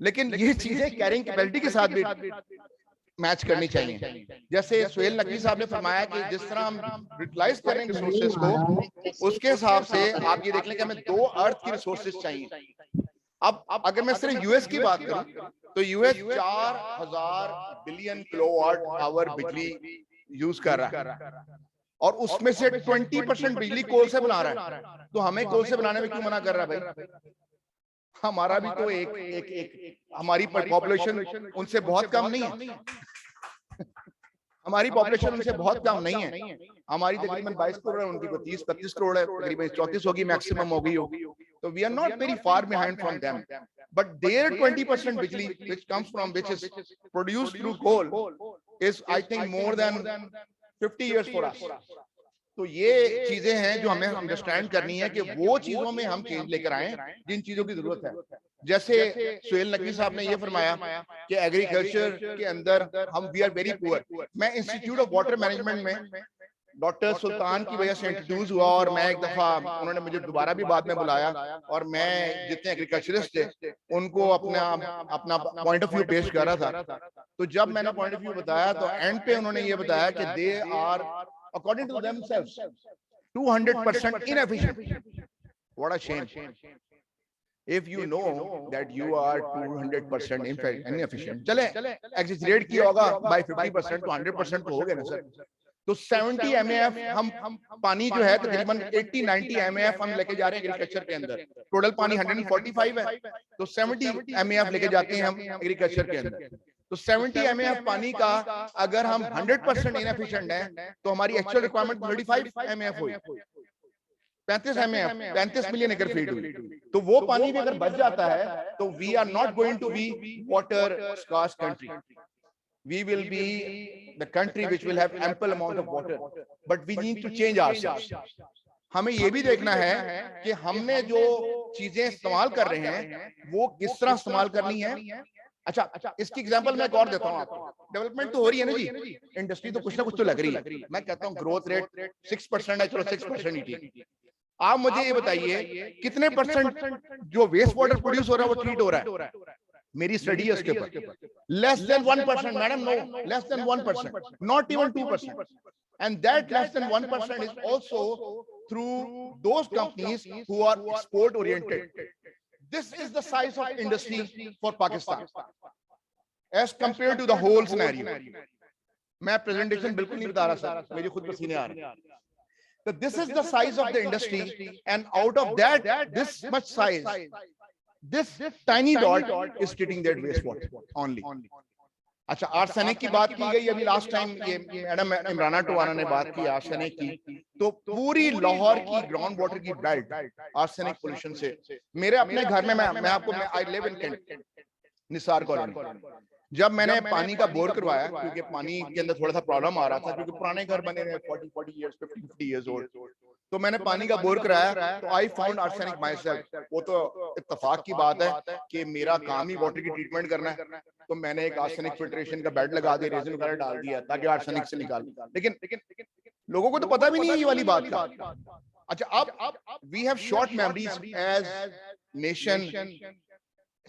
[SPEAKER 10] लेकिन ये चीजें कैरिंग कैपेसिटी के साथ भी मैच करनी चाहिए। जैसे सुहेल नकवी साहब ने फरमाया कि जिस तरह हम यूटिलाइज करें रिसोर्सेज को, उसके हिसाब से आप ये देख लें कि हमें 2 अर्थ की रिसोर्सेज चाहिए। अब अगर मैं सिर्फ यूएस की बात करूं तो यूएस 4000 बिलियन किलोवाट आवर बिजली यूज कर रहा है, और उसमें से 20% बिजली कोल से बना रहा है। तो हमें कोल से बनाने में क्यों मना कर रहा है भाई? हमारा भी तो एक हमारी पॉपुलेशन उनसे बहुत कम नहीं है। हमारी पॉपुलेशन उनसे बहुत कम नहीं है। हमारी तकरीबन 22 करोड़ है, उनकी 30-35 करोड़ है, तकरीबन 34 होगी, मैक्सिमम हो गई होगी। तो we are not very far behind from them, but there 20% बिजली which comes from which is produced through coal is I think more than 50 years for us. तो ये चीजें हैं जो हमें अंडरस्टैंड करनी है कि वो चीजों में हम चेंज लेकर आए जिन चीजों की जरूरत है। जैसे सुहेल नकवी साहब ने ये फरमाया कि एग्रीकल्चर के अंदर हम वी आर वेरी पुअर। मैं इंस्टीट्यूट ऑफ वाटर मैनेजमेंट में डॉक्टर सुल्तान की वजह से इंट्रोड्यूस हुआ, और मैं एक दफा उन्होंने मुझे दोबारा भी बाद में बुलाया, और मैं जितने एग्रीकल्चरिस्ट थे उनको अपना पॉइंट ऑफ व्यू पेश कर रहा था। तो जब मैंने पॉइंट ऑफ व्यू बताया तो एंड पे उन्होंने ये बताया कि they are according to themselves 200% inefficient. What a shame. If you know that you are 200% inefficient, चले exaggerate किया होगा by 50% तो 100% तो हो गया ना सर। तो 70 MAF हम पानी जो है तकरीबन 80-90 MAF हम लेके जा रहे हैं एग्रीकल्चर के अंदर। टोटल पानी 145 है, तो 70 MAF लेके जाते हैं हम एग्रीकल्चर के अंदर। तो 70 MAF पानी का अगर हम 100% इनएफिशिएंट हैं तो हमारी एक्चुअल रिक्वायरमेंट 35 MAF हुई, 35 MAF, 35 मिलियन एकड़ फीट हुई। तो वो पानी भी अगर बच जाता है तो we are not going to be water scarce country. We will be the country which will have ample amount of water, but we need to change ourselves. हमें ये भी देखना है कि हमने जो चीजें इस्तेमाल कर रहे हैं वो किस तरह इस्तेमाल करनी है। अच्छा, इसकी एग्जांपल मैं एक और देता हूँ आपको। डेवलपमेंट तो हो रही है ना जी, इंडस्ट्री तो कुछ ना कुछ तो लग रही है। मैं कहता हूँ ग्रोथ रेट 6% है, चलो 6% ही ठीक। आप मुझे ये बताइए कितने % जो वेस्ट वाटर प्रोड्यूस हो रहा है वो ट्रीट हो रहा है? मेरी स्टडी है उसके ऊपर, less than 1%, madam, no, less than 1%, not even 2%, and that less than 1% is also through those companies who are export oriented. This is the size of industry for Pakistan as compared to the whole scenario. मैं presentation बिल्कुल नहीं बता रहा sir, मेरी खुद पसीने आ रहे हैं। So this is the size of the industry, and out of that, this much size, this tiny dot is treating that wastewater only. अच्छा, आर्सेनिक की बात की गई अभी लास्ट टाइम, ये मैडम इमराना टोवाना ने बात की आर्सेनिक की। तो पूरी लाहौर की ग्राउंड वाटर की बेल्ट आर्सेनिक पोल्यूशन से। मेरे अपने घर में मैं आपको, I live in cantt, Nisar colony, जब मैंने पानी का बोर करवाया, क्योंकि पानी के अंदर थोड़ा सा प्रॉब्लम आ रहा था, क्योंकि पुराने घर बने हुए 40 years 50 years ओल्ड, तो मैंने पानी का बोर कराया, तो I found arsenic my self. वो तो इत्तेफाक की बात है कि मेरा काम ही वाटर की ट्रीटमेंट करना है, तो मैंने एक आर्सेनिक फिल्ट्रेशन का बेड लगा दिया, रेजिन वगैरह डाल दिया ताकि आर्सेनिक से निकाल। लेकिन लोगों को तो पता भी नहीं है ये वाली बात का। अच्छा, अब we have short memories as nation,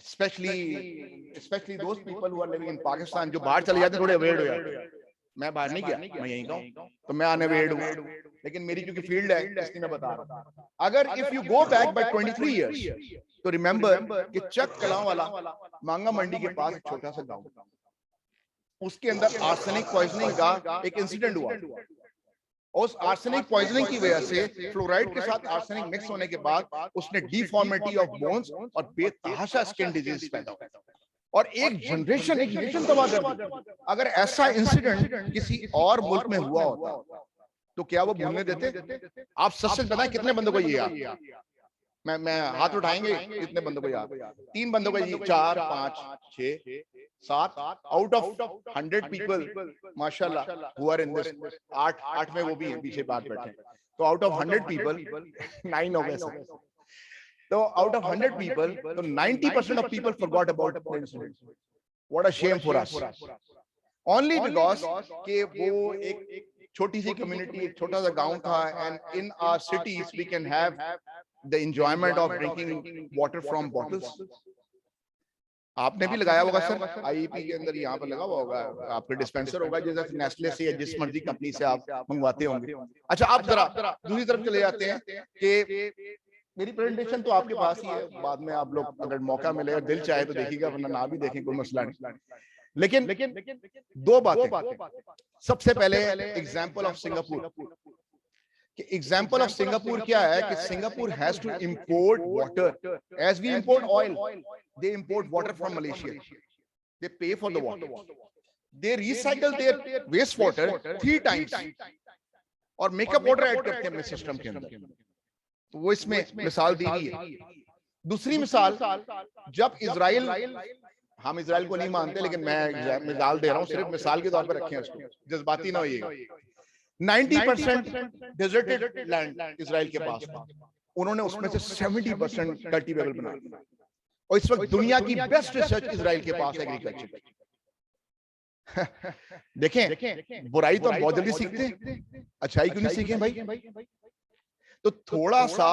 [SPEAKER 10] especially those people who are living in Pakistan, जो बाहर चले जाते हैं थोड़े अवेयर हो जाते हैं। मैं बाहर नहीं गया, मैं यहीं का हूं, तो मैं अनअवेयर हूं, लेकिन मेरी क्योंकि फील्ड है इसलिए मैं बता रहा हूं। अगर if you go back by 23 years, तो रिमेंबर कि चक कलां वाला मांगा मंडी के पास एक छोटा सा गांव, उसके अंदर आर्सेनिक पॉइजनिंग का एक इंसिडेंट हुआ। उस आर्सेनिक पॉइजनिंग की वजह से फ्लोराइड के साथ आर्सेनिक मिक्स होने के बाद उसने डिफॉर्मिटी ऑफ बोन्स और बेतहाशा स्किन डिजीज पैदा हुआ, और एक जनरेशन तबाह कर दी। अगर ऐसा इंसिडेंट किसी और मुल्क में हुआ होता तो क्या वो भूलने देते? आप सच बताएं कितने बंदों को ये याद? मैं हाथ उठाएंगे कितने बंदों को याद? 3 बंदों को, 4 5 6 7 आउट ऑफ 100 पीपल माशाल्लाह हु आर इन दिस, 8 में वो भी हैं पीछे बात बैठे, तो आउट ऑफ 100 पीपल 9 हो गए सर। तो आउट ऑफ 100 पीपल, तो 90% of people forgot about the incident. What a shame for us, only because कि वो एक छोटी सी कम्युनिटी, एक छोटा सा गांव था, and in our cities we can have the enjoyment of drinking water from bottles. आपने भी लगाया होगा सर, आईईपी के अंदर यहाँ पर लगा हुआ होगा, आपके डिस्पेंसर होगा, जैसे नेस्ले से या जिस मर्जी कंपनी से आप मंगवाते होंगे। अच्छा, आप जरा दूसरी तरफ चले जाते हैं कि मेरी प्रेजेंटेशन तो आपके पास ही है, बाद में आप लोग अगर मौका मिले और दिल चाहे तो देखिएगा, वरना ना भी देखें कोई मसला नहीं। लेकिन 2 बातें। सबसे पहले example of Singapore. Example of Singapore क्या है कि Singapore has to import water as we import oil, they import water from Malaysia, they pay for the water, they recycle their waste water 3 times और make up water add करते हैं अपने system के अंदर। तो वो इसमें मिसाल दी गई है। दूसरी मिसाल, जब इजराइल, हम इजराइल को नहीं मानते लेकिन मैं मिसाल दे रहा हूं, सिर्फ मिसाल के तौर पर रखें उसको, जज्बाती ना होइएगा। 90% डेजर्टेड लैंड इजराइल के पास था, उन्होंने उसमें से 70% कल्टीवेबल बना दिया, और इस वक्त दुनिया की बेस्ट रिसर्च इजराइल के पास एग्रीकल्चर की। देखें, बुराई तो हम बहुत जल्दी सीखते हैं, अच्छाई क्यों नहीं सीखें भाई? तो थोड़ा सा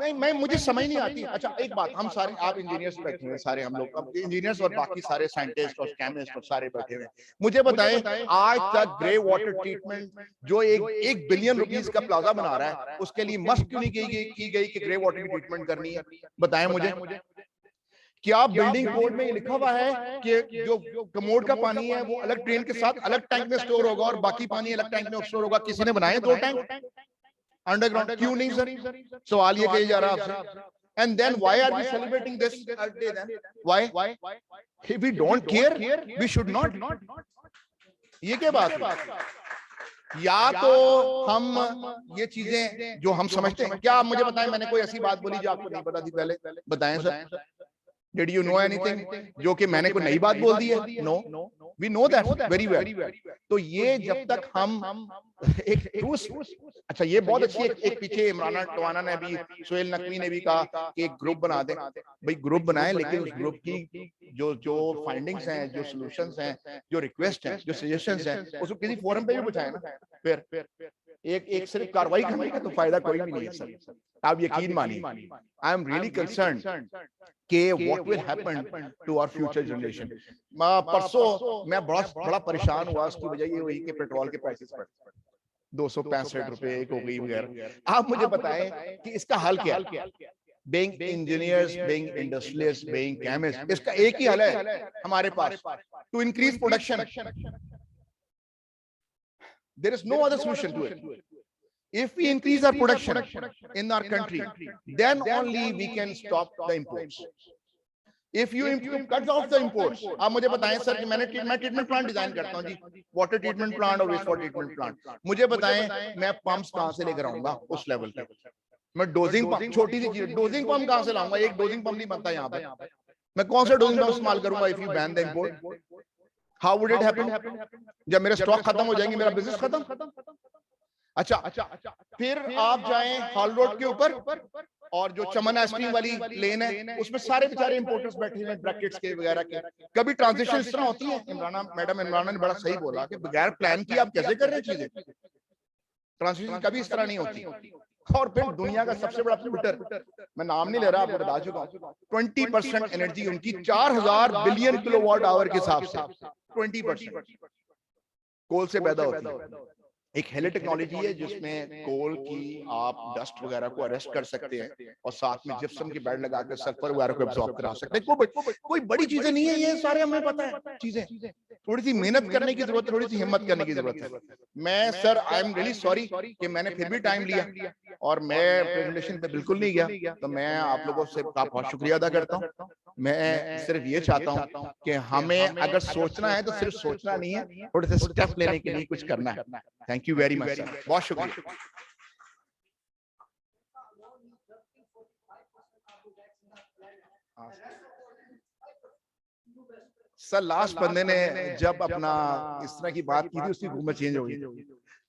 [SPEAKER 10] मैं मुझे समझ नहीं आती। अच्छा, एक बात, हम सारे, आप इंजीनियर्स बैठे हुए सारे, हम लोग इंजीनियर्स और बाकी सारे साइंटिस्ट और केमिस्ट और सारे बैठे हुए, मुझे बताएं आज तक ग्रे वाटर ट्रीटमेंट जो एक बिलियन रुपीस का प्लाजा बना रहा है, उसके लिए मस्ट क्यों नहीं की गई कि ग्रे वाटर की ट्रीटमेंट करनी है? बताएं मुझे। क्या बिल्डिंग कोड में लिखा हुआ है कि जो कमोड का पानी है वो अलग ट्रेन के साथ अलग टैंक में स्टोर होगा और बाकी पानी अलग टैंक में स्टोर होगा? किसी ने बनाए 2 टैंक अंडरग्राउंड? क्यों नहीं सर? सवाल ये किया जा रहा है आपसे। And then why are we celebrating this day then? Why? If we don't care, we should not. ये क्या बात है? या तो हम ये चीजें जो हम समझते हैं, क्या आप मुझे बताएं, मैंने कोई ऐसी बात बोली जो आपको नहीं पता थी पहले? बताएं sir. Did you know anything जो कि मैंने कोई नई बात बोल दी है? No, we know that very well. तो ये जब तक हम एक अच्छा, ये बहुत अच्छी एक पीछे इमरान टवाना ने भी, सोहेल नकवी ने भी कहा कि एक ग्रुप बना दें। भाई ग्रुप बनाए, लेकिन उस ग्रुप की जो फाइंडिंग्स हैं, जो सॉल्यूशंस हैं, जो रिक्वेस्ट हैं, जो सजेशंस हैं, उसको किसी फोरम पे भी पहुंचाए ना। फिर एक सिर्फ कार्रवाई करने का तो फायदा कोई भी नहीं है सर, आप यकीन मानिए। आई एम रियली कंसर्न्ड कि what will happen to our future generation. परसों मैं बड़ा परेशान हुआ, उसकी वजह ये हुई कि पेट्रोल के प्राइसेस बढ़ 265 रुपए एक हो गई वगैरह। आप मुझे बताएं कि इसका हल क्या है? being engineers, being industrialists, being chemists, इसका एक ही हल है हमारे पास, to increase production. There is no other solution to it. If we increase our production in our country, then only we can stop the imports. If you cut off the imports, आप मुझे बताएं sir कि मैं treatment plant design करता हूँ जी, water treatment plant और waste water treatment plant. मुझे बताएं मैं पंप्स कहाँ से लेकर आऊंगा उस लेवल पे? मैं डोजिंग पंप, छोटी सी चीज, डोजिंग पंप कहाँ से लाऊंगा? एक डोजिंग पंप नहीं बनता यहाँ पे। मैं कौन सा डोजिंग पंप इस्तेमाल करूंगा if you ban the import? How would it happen? जब मेरे स्टॉक खत्म हो जाएंगे, मेरा बिजनेस खत्म। अच्छा, फिर आप जाएं हॉल रोड के ऊपर और जो चमन आइसक्रीम वाली लेन है, उसमें सारे बेचारे इंपोर्टर्स बैठे हुए हैं ब्रैकेट्स के वगैरह के। कभी ट्रांजिशन इस तरह होती है? इमरान ने बड़ा सही बोला कि बगैर प्लान किए आप कैसे कर रहे हैं चीजें। ट्रांजिशन कभी इस तरह नहीं होती। और फिर दुनिया का सबसे बड़ा ट्विटर, मैं नाम नहीं ले रहा, आपको बता चुका हूँ, 20% एनर्जी उनकी 4000 बिलियन किलोवाट आवर के हिसाब से 20% कोल से पैदा होती है। एक हेली टेक्नोलॉजी है जिसमें कोल की आप डस्ट वगैरह को अरेस्ट कर सकते हैं और साथ में जिप्सम की बेड लगा कर सल्फर वगैरह को एब्जॉर्ब करा सकते हैं। कोई बड़ी चीजें नहीं है, ये सारे हमें पता है चीजें। थोड़ी सी मेहनत करने की जरूरत है, थोड़ी सी हिम्मत करने की जरूरत है। मैं sir I am really sorry कि मैंने फिर भी टाइम लिया और मैं प्रेजेंटेशन पे बिल्कुल नहीं गया, तो मैं आप लोगों से बहुत शुक्रिया अदा करता हूँ। मैं सिर्फ ये चाहता हूँ कि हमें अगर सोचना है तो सिर्फ सोचना नहीं है, थोड़े से स्टेप लेने के लिए कुछ करना है। Thank you very much sir, बहुत शुक्रिया। सर लास्ट बंदे ने जब अपना इस तरह की बात की थी, उसकी हुकूमत चेंज हो गई,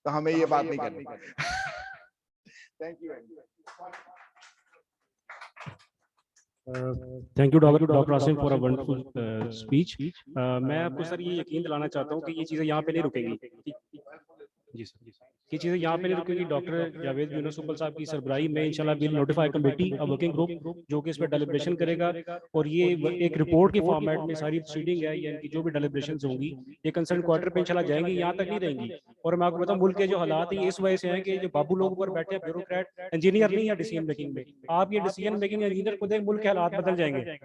[SPEAKER 10] तो हमें ये बात नहीं करनी। Thank you.
[SPEAKER 4] Thank you doctor Asim for a wonderful speech. मैं आपको सर ये यकीन दिलाना चाहता हूँ कि ये चीज़ें यहाँ पे नहीं रुकेंगी। जी सर, ये चीज़ें यहाँ पे नहीं रुकेंगी। डॉक्टर जावेद यूनुस उपल साहब की सरबराही में इंशाल्लाह will notify committee, a working group, जो कि इस पर डेलिब्रेशन करेगा और ये एक रिपोर्ट के फॉर्मेट में सारी प्रोसीडिंग है या इनकी जो भी डेलिब्रेशंस होंगी ये कंसर्न क्वार्टर पे इंशाल्लाह जाएंगी, यहाँ तक नहीं रहेंगी। और मैं आपको बताऊँ मुल्क के जो हालात हैं इस वजह से हैं कि जो बाबू लोग ऊपर बैठे हैं, ब्यूरोक्रेट, इंजीनियर नहीं है डिसीजन मेकिंग में। आप ये डिसीजन मेकिंग इंजीनियर को देख, मुल्क के हालात बदल जाएंगे।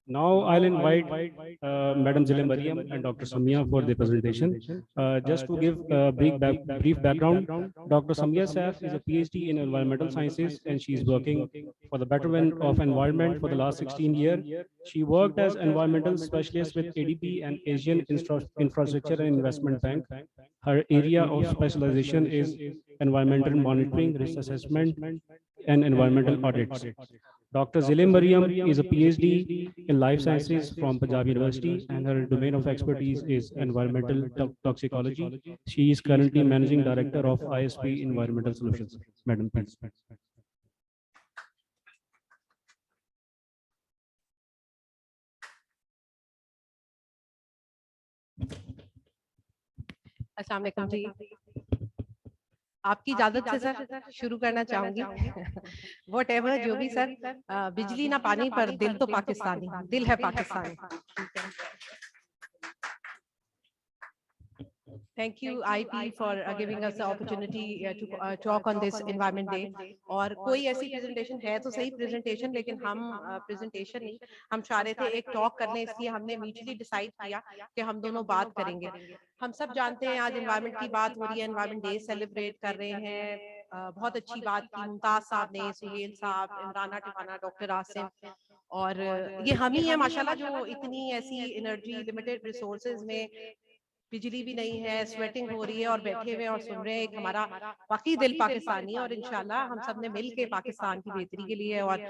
[SPEAKER 4] Now I'll invite Madam Zile Mariam and Dr. Samia for the presentation. Just to give a brief background, Dr. Samia Saif is a PhD in environmental sciences and she is working for the betterment of environment for the last 16 years. She worked as environmental specialist with ADB and Asian Infrastructure and Investment Bank. Her area of specialization is environmental monitoring, risk assessment, and environmental audits. Dr. Zile Mariam is a PhD in life sciences from Punjab University and her domain of expertise is environmental toxicology. She is currently managing director of ISP Environmental Solutions. Madam, please.
[SPEAKER 11] अस्सलाम वालेकुम जी, आपकी इजाजत से sir शुरू करना चाहूंगी। What ever जो भी सर, बिजली ना पानी पर दिल तो पाकिस्तानी, दिल है Pakistani. Thank you IEP for giving us the opportunity to talk on this Environment Day. और कोई ऐसी प्रेजेंटेशन है तो सही प्रेजेंटेशन, लेकिन हम प्रेजेंटेशन नहीं, हम चाह रहे थे एक टॉक करने, इसलिए हमने म्यूचुअली डिसाइड किया कि हम दोनों बात करेंगे। हम सब जानते हैं आज एनवायरनमेंट की बात हो रही है, एनवायरनमेंट डे सेलिब्रेट कर रहे हैं। बहुत अच्छी बात की मुमताज साहब ने, सुहेल साहब, इमराना टिवाना, डॉक्टर आसिम, और ये हम ही है माशाल्लाह जो इतनी ऐसी एनर्जी लिमिटेड रिसोर्सेज में, बिजली भी नहीं है, स्वेटिंग हो रही है और बैठे हुए और सुन रहे हैं। एक हमारा बाकी दिल पाकिस्तानी है और इंशाल्लाह हम सब ने मिल के पाकिस्तान की बेहतरी के लिए और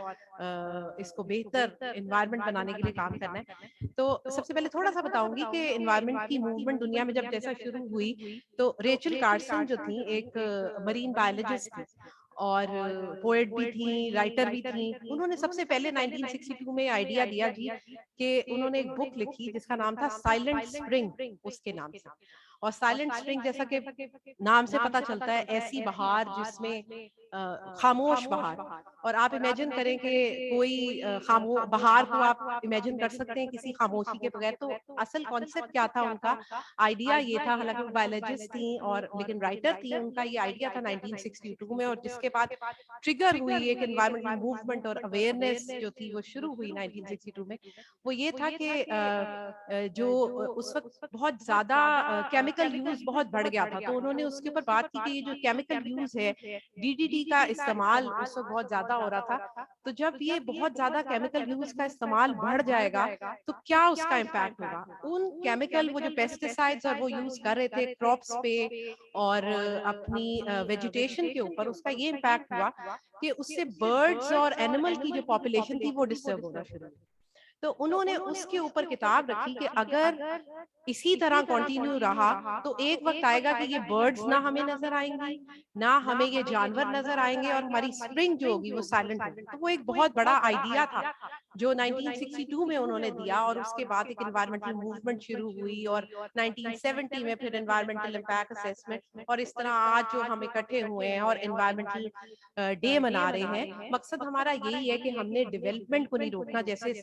[SPEAKER 11] इसको बेहतर एनवायरनमेंट बनाने के लिए काम करना है। तो सबसे पहले थोड़ा सा बताऊंगी कि एनवायरनमेंट की मूवमेंट दुनिया में जब जैसा शुरू हुई तो रेचल कार्सन जो थी एक मरीन बायोलॉजिस्ट थी और पोएट भी थी, राइटर भी थी। उन्होंने सबसे पहले 1962 में आइडिया दिया जी कि उन्होंने एक बुक लिखी जिसका नाम था साइलेंट स्प्रिंग, उसके नाम से। और साइलेंट स्प्रिंग जैसा कि नाम से पता चलता है, ऐसी बहार जिसमें खामोश बहार। और आप इमेजिन करें कि कोई खामोश बहार को आप इमेजिन कर सकते हैं किसी खामोशी के बगैर। तो असल कॉन्सेप्ट क्या था उनका, आइडिया ये था, हालांकि वो बायोलॉजिस्ट थी और लेकिन राइटर थी, उनका ये आइडिया था 1962 में, और जिसके बाद ट्रिगर हुई एक एनवायरमेंटल मूवमेंट और अवेयरनेस जो थी वो शुरू हुई 1962 में। वो ये था कि जो उस वक्त बहुत ज्यादा केमिकल यूज बहुत बढ़ गया था, तो उन्होंने उसके ऊपर बात की कि ये जो केमिकल यूज है, DDT का इस्तेमाल उस वक्त बहुत ज्यादा हो रहा था। तो जब ये बहुत ज्यादा केमिकल यूज का इस्तेमाल बढ़ जाएगा तो क्या उसका इम्पैक्ट होगा। उन केमिकल, वो जो पेस्टिसाइड्स और वो यूज कर रहे थे क्रॉप्स पे और अपनी वेजिटेशन के ऊपर, उसका ये इम्पैक्ट हुआ कि उससे बर्ड्स और एनिमल की जो पॉपुलेशन थी वो डिस्टर्ब होना शुरू हुई। तो उन्होंने उसके ऊपर किताब रखी कि अगर इसी तरह कंटिन्यू रहा तो एक वक्त आएगा कि ये बर्ड्स ना हमें नजर आएंगी, ना हमें ये जानवर नजर आएंगे, और हमारी स्प्रिंग जो होगी वो साइलेंट होगी। तो वो एक बहुत बड़ा आइडिया था जो 1962 में उन्होंने दिया, और उसके बाद एक एनवायरमेंटल मूवमेंट शुरू हुई, और 1970 में फिर एनवायरमेंटल इम्पैक्ट असेसमेंट, और इस तरह आज जो हम इकट्ठे हुए हैं और एनवायरमेंटल डे मना रहे हैं। मकसद हमारा यही है कि हमने डेवलपमेंट को नहीं रोकना, जैसे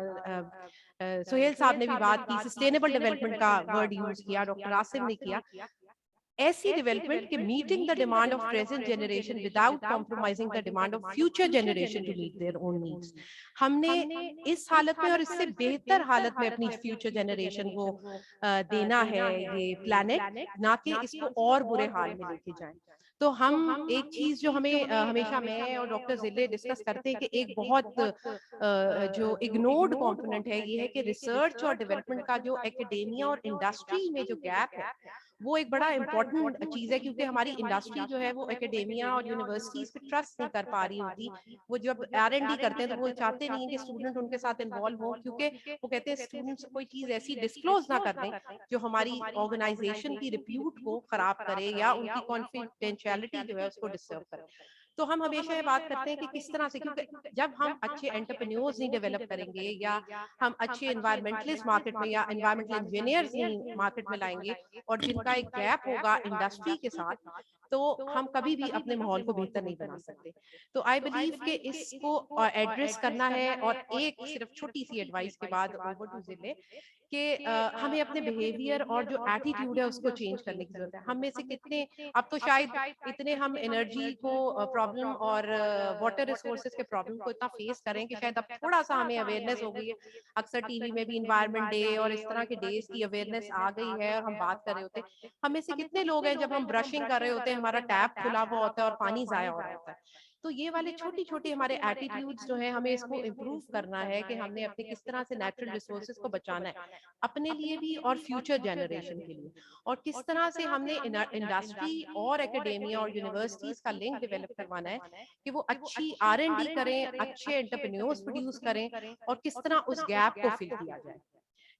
[SPEAKER 11] सुहेल साहब ने भी बात की, सस्टेनेबल डेवलपमेंट का वर्ड यूज किया, डॉक्टर आसिम ने किया। ऐसी डेवलपमेंट के meeting the demand of present generation without compromising the demand of future generation to meet their own needs. हमने इस हालत में और इससे बेहतर हालत में अपनी फ्यूचर जनरेशन को देना है ये प्लैनेट, ना कि इसको और बुरे हाल में लेके जाएं। तो हम एक चीज जो हमें हमेशा मैं और डॉक्टर जिले डिस्कस करते हैं कि एक बहुत जो इग्नोर्ड कंपोनेंट है ये है कि रिसर्च और डेवलपमेंट का जो एकेडेमिया और इंडस्ट्री में जो गैप है वो एक बड़ा इंपॉर्टेंट चीज है, क्योंकि हमारी इंडस्ट्री जो है वो एकेडेमिया और यूनिवर्सिटीज पे ट्रस्ट नहीं कर पा रही होती। वो जब R&D करते हैं तो वो चाहते नहीं है कि स्टूडेंट उनके साथ इन्वॉल्व हो, क्योंकि वो कहते हैं स्टूडेंट्स कोई चीज ऐसी डिस्क्लोज ना कर दें जो हमारी ऑर्गेनाइजेशन की रिप्यूट को खराब करे या उनकी कॉन्फिडेंशियलिटी जो है उसको डिस्टर्ब करे। तो हम हमेशा ये बात करते हैं कि किस तरह से, क्योंकि जब हम अच्छे एंटरप्रेन्योर्स नहीं डेवलप करेंगे या हम अच्छे एनवायरमेंटलिस्ट मार्केट में या एनवायरमेंटल इंजीनियर्स नहीं मार्केट में लाएंगे और जिनका एक गैप होगा इंडस्ट्री के साथ, तो हम कभी भी अपने माहौल को बेहतर नहीं बना सकते। तो आई बिलीव कि इसको एड्रेस करना है। और एक सिर्फ छोटी सी एडवाइस के बाद ओवर टू जिले कि हमें अपने बिहेवियर और जो एटीट्यूड है उसको चेंज करने की जरूरत है। हम में से कितने, अब तो शायद इतने हम एनर्जी को प्रॉब्लम और वाटर रिसोर्सेज के प्रॉब्लम को इतना फेस करें कि शायद अब थोड़ा सा हमें अवेयरनेस हो गई है। अक्सर टीवी में भी इन्वायरमेंट डे और इस तरह के डेज की अवेयरनेस आ गई है और हम बात कर रहे होते हैं। हम में से कितने लोग हैं जब हम ब्रशिंग कर रहे होते हैं हमारा टैप खुला हुआ होता है और पानी जाया हो रहा होता है। तो ये वाले छोटी छोटी हमारे एटीट्यूड्स जो है हमें इसको इम्प्रूव करना है कि हमने अपने किस तरह से नेचुरल रिसोर्सेज को बचाना है अपने लिए भी और फ्यूचर जनरेशन के लिए, और किस तरह से हमने इंडस्ट्री और एकेडेमिया और यूनिवर्सिटीज का लिंक डेवलप करवाना है कि वो अच्छी R&D करें, अच्छे एंटरप्रेन्योर्स प्रोड्यूस करें, और किस तरह उस गैप को फिल किया जाए।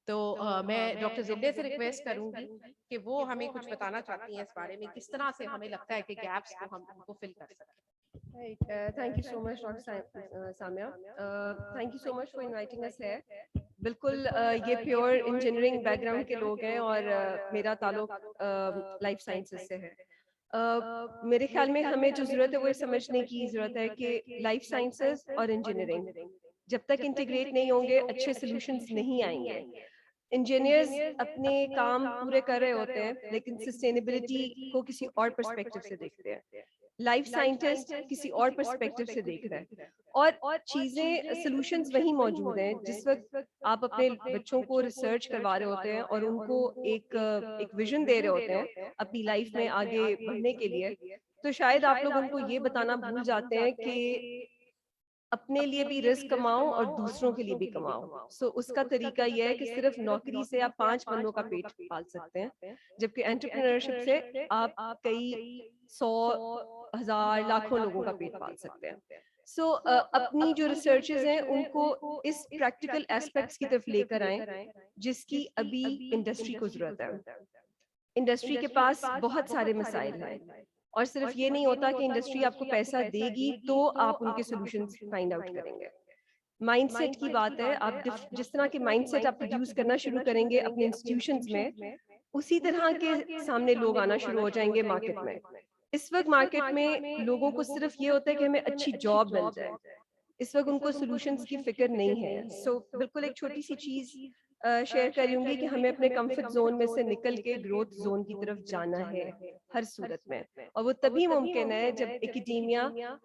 [SPEAKER 11] तो मैं डॉक्टर जिले से रिक्वेस्ट करूंगी कि वो हमें कुछ बताना चाहती हैं इस बारे में, किस तरह से हमें लगता है कि गैप्स को हम उनको फिल कर सकते हैं।
[SPEAKER 12] Right. Thank you so much, Dr. Samya. Thank you so much for inviting us here. बिल्कुल ये प्योर इंजीनियरिंग बैकग्राउंड के लोग हैं और मेरा ताल्लुक लाइफ साइंसेस से है। मेरे ख्याल में हमें जो जरूरत है वो समझने की जरूरत है कि लाइफ साइंसेस और इंजीनियरिंग जब तक इंटीग्रेट नहीं होंगे अच्छे सॉल्यूशंस नहीं आएंगे। इंजीनियर्स अपने काम पूरे कर रहे होते हैं लेकिन सस्टेनेबिलिटी को किसी और पर्सपेक्टिव से देखते हैं। लाइफ साइंटिस्ट किसी और पर्सपेक्टिव से देख रहा है और चीजें सॉल्यूशंस वही मौजूद हैं जिस वक्त आप अपने बच्चों को रिसर्च करवा रहे होते हैं और उनको एक विजन दे रहे होते हैं अपनी लाइफ में आगे बढ़ने के लिए। तो शायद आप लोग उनको ये बताना भूल जाते हैं कि अपने लिए भी रिस्क कमाओ और दूसरों के लिए भी कमाओ। सो उसका तरीका यह है कि सिर्फ नौकरी से आप 5 बंदों का पेट पाल सकते हैं, जबकि एंटरप्रेन्योरशिप से आप कई 100, 1000, लाखों लोगों का पेट पाल सकते हैं। सो अपनी जो रिसर्चेस हैं उनको इस प्रैक्टिकल एस्पेक्ट्स की तरफ लेकर आए जिसकी अभी इंडस्ट्री को जरूरत है। इंडस्ट्री के पास बहुत सारे मसाइल हैं और सिर्फ ये नहीं होता कि इंडस्ट्री आपको पैसा देगी तो आप उनके सॉल्यूशंस फाइंड आउट करेंगे। माइंडसेट की बात है, आप जिस तरह के माइंडसेट आप प्रोड्यूस करना शुरू करेंगे अपने इंस्टीट्यूशंस में, उसी तरह के सामने लोग आना शुरू हो जाएंगे मार्केट में। इस वक्त मार्केट में लोगों को सिर्फ ये होता है कि हमें अच्छी जॉब मिल जाए, इस वक्त उनको सॉल्यूशंस की फिक्र नहीं है। सो बिल्कुल एक छोटी सी चीज शेयर करूंगी कि हमें अपने कंफर्ट जोन में से निकल के ग्रोथ जोन की तरफ जाना है हर सूरत में, और वो तभी मुमकिन है जब एकेडेमिया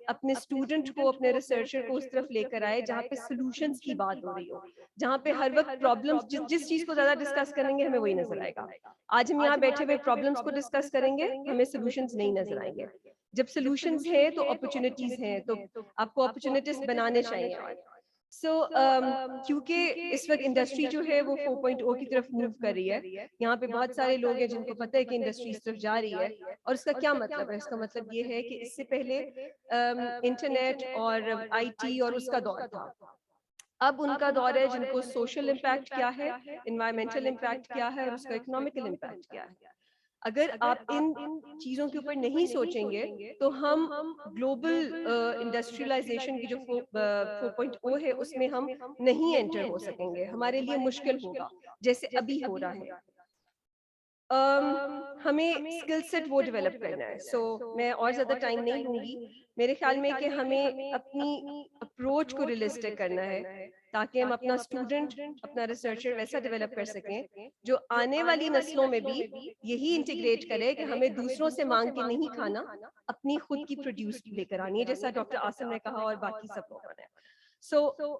[SPEAKER 12] अपने स्टूडेंट को, अपने रिसर्चर को उस तरफ लेकर आए जहाँ पे सॉल्यूशंस की बात हो रही हो, जहाँ पे हर वक्त प्रॉब्लम्स, जिस चीज को ज्यादा डिस्कस करेंगे हमें वही नजर आएगा। आज हम यहाँ बैठे हुए प्रॉब्लम्स को डिस्कस करेंगे, हमें सॉल्यूशंस नहीं नजर आएंगे। जब सॉल्यूशंस है तो अपॉर्चुनिटीज हैं, तो आपको अपॉर्चुनिटीज बनाने चाहिए। क्योंकि इस वक्त इंडस्ट्री जो है वो 4.0 की तरफ मूव कर रही है, यहाँ पे बहुत सारे लोग हैं जिनको पता है कि इंडस्ट्री इस तरफ जा रही है। और इसका क्या मतलब है? इसका मतलब ये है कि इससे पहले इंटरनेट और IT और उसका दौर था। अब उनका दौर है जिनको सोशल इम्पैक्ट क्या है, इन्वायरमेंटल इम्पैक्ट क्या है और उसका इकोनॉमिकल इम्पैक्ट क्या है। अगर आप इन चीजों के ऊपर नहीं सोचेंगे तो हम ग्लोबल इंडस्ट्रियलाइजेशन की जो 4.0 है उसमें हम नहीं एंटर हो सकेंगे, हमारे लिए मुश्किल होगा जैसे अभी हो रहा है। हमें स्किल सेट वो डेवलप करना है। मैं और ज्यादा टाइम नहीं लूंगी। मेरे ख्याल में कि हमें अपनी अप्रोच को रियलिस्टिक करना है ताकि हम अपना स्टूडेंट, अपना रिसर्चर वैसा डेवलप कर सकें जो आने वाली नस्लों में भी यही इंटीग्रेट करे कि हमें दूसरों से मांग के नहीं खाना, अपनी खुद की प्रोड्यूस लेकर आनी है, जैसा डॉक्टर आसिम ने कहा और बाकी सब लोगों ने।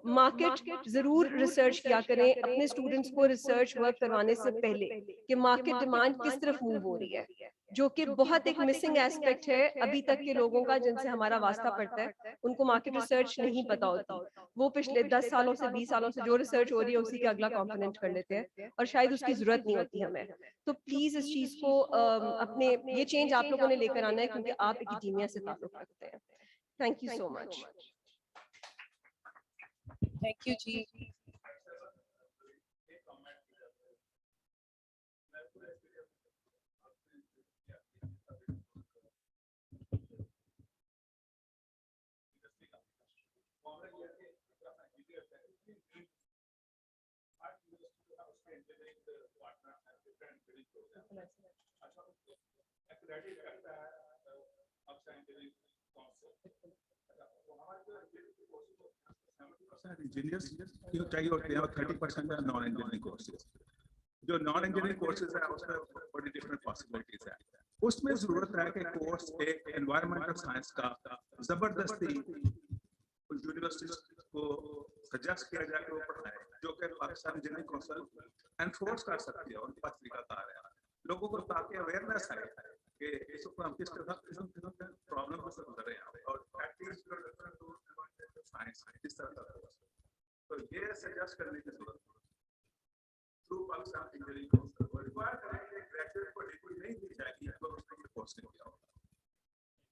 [SPEAKER 12] मार्केट जरूर रिसर्च किया करें, अपने स्टूडेंट्स को रिसर्च वर्क करवाने से पहले कि मार्केट डिमांड किस तरफ मूव हो रही है, जो कि बहुत एक मिसिंग एस्पेक्ट है अभी तक के लोगों का जिनसे हमारा वास्ता पड़ता है। उनको मार्केट रिसर्च नहीं पता होती, वो पिछले 10 सालों से 20 सालों से जो रिसर्च हो रही है उसी का अगला कॉम्पोनेंट कर लेते हैं और शायद उसकी जरूरत नहीं होती हमें। तो प्लीज इस चीज को अपने ये चेंज आप लोगों ने लेकर आना है क्योंकि आप एकेडमिया से ताल्लुक रखते हैं। Thank you so much.
[SPEAKER 11] Thank you ji.
[SPEAKER 13] Engineers क्यों चाहिए होते हैं और 30% है नॉन इंजीनियरिंग कोर्सेज। जो नॉन इंजीनियरिंग कोर्सेज है उसमें बड़ी डिफरेंट पॉसिबिलिटीज है। उसमें जरूरत है कि कोर्स एक एनवायरमेंटल साइंस का जबरदस्ती यूनिवर्सिटीज को सजेस्ट किया जाए कि वो पढ़ाए, जो कि पाकिस्तान इंजीनियरिंग काउंसिल एनफोर्स कर सकती है और उनका तरीकाकार है लोगों को, ताकि अवेयरनेस आए कि इस पर हम किस तरह प्रॉब्लम से गुजर रहे हैं और साइंस किस तरह का। तो ये सजेस्ट करने की जरूरत है थ्रू पाकिस्तान इंजीनियरिंग काउंसिल और रिक्वायर करें कि ग्रेजुएट को डिग्री नहीं दी जाएगी अगर उसने कोर्स नहीं किया होगा।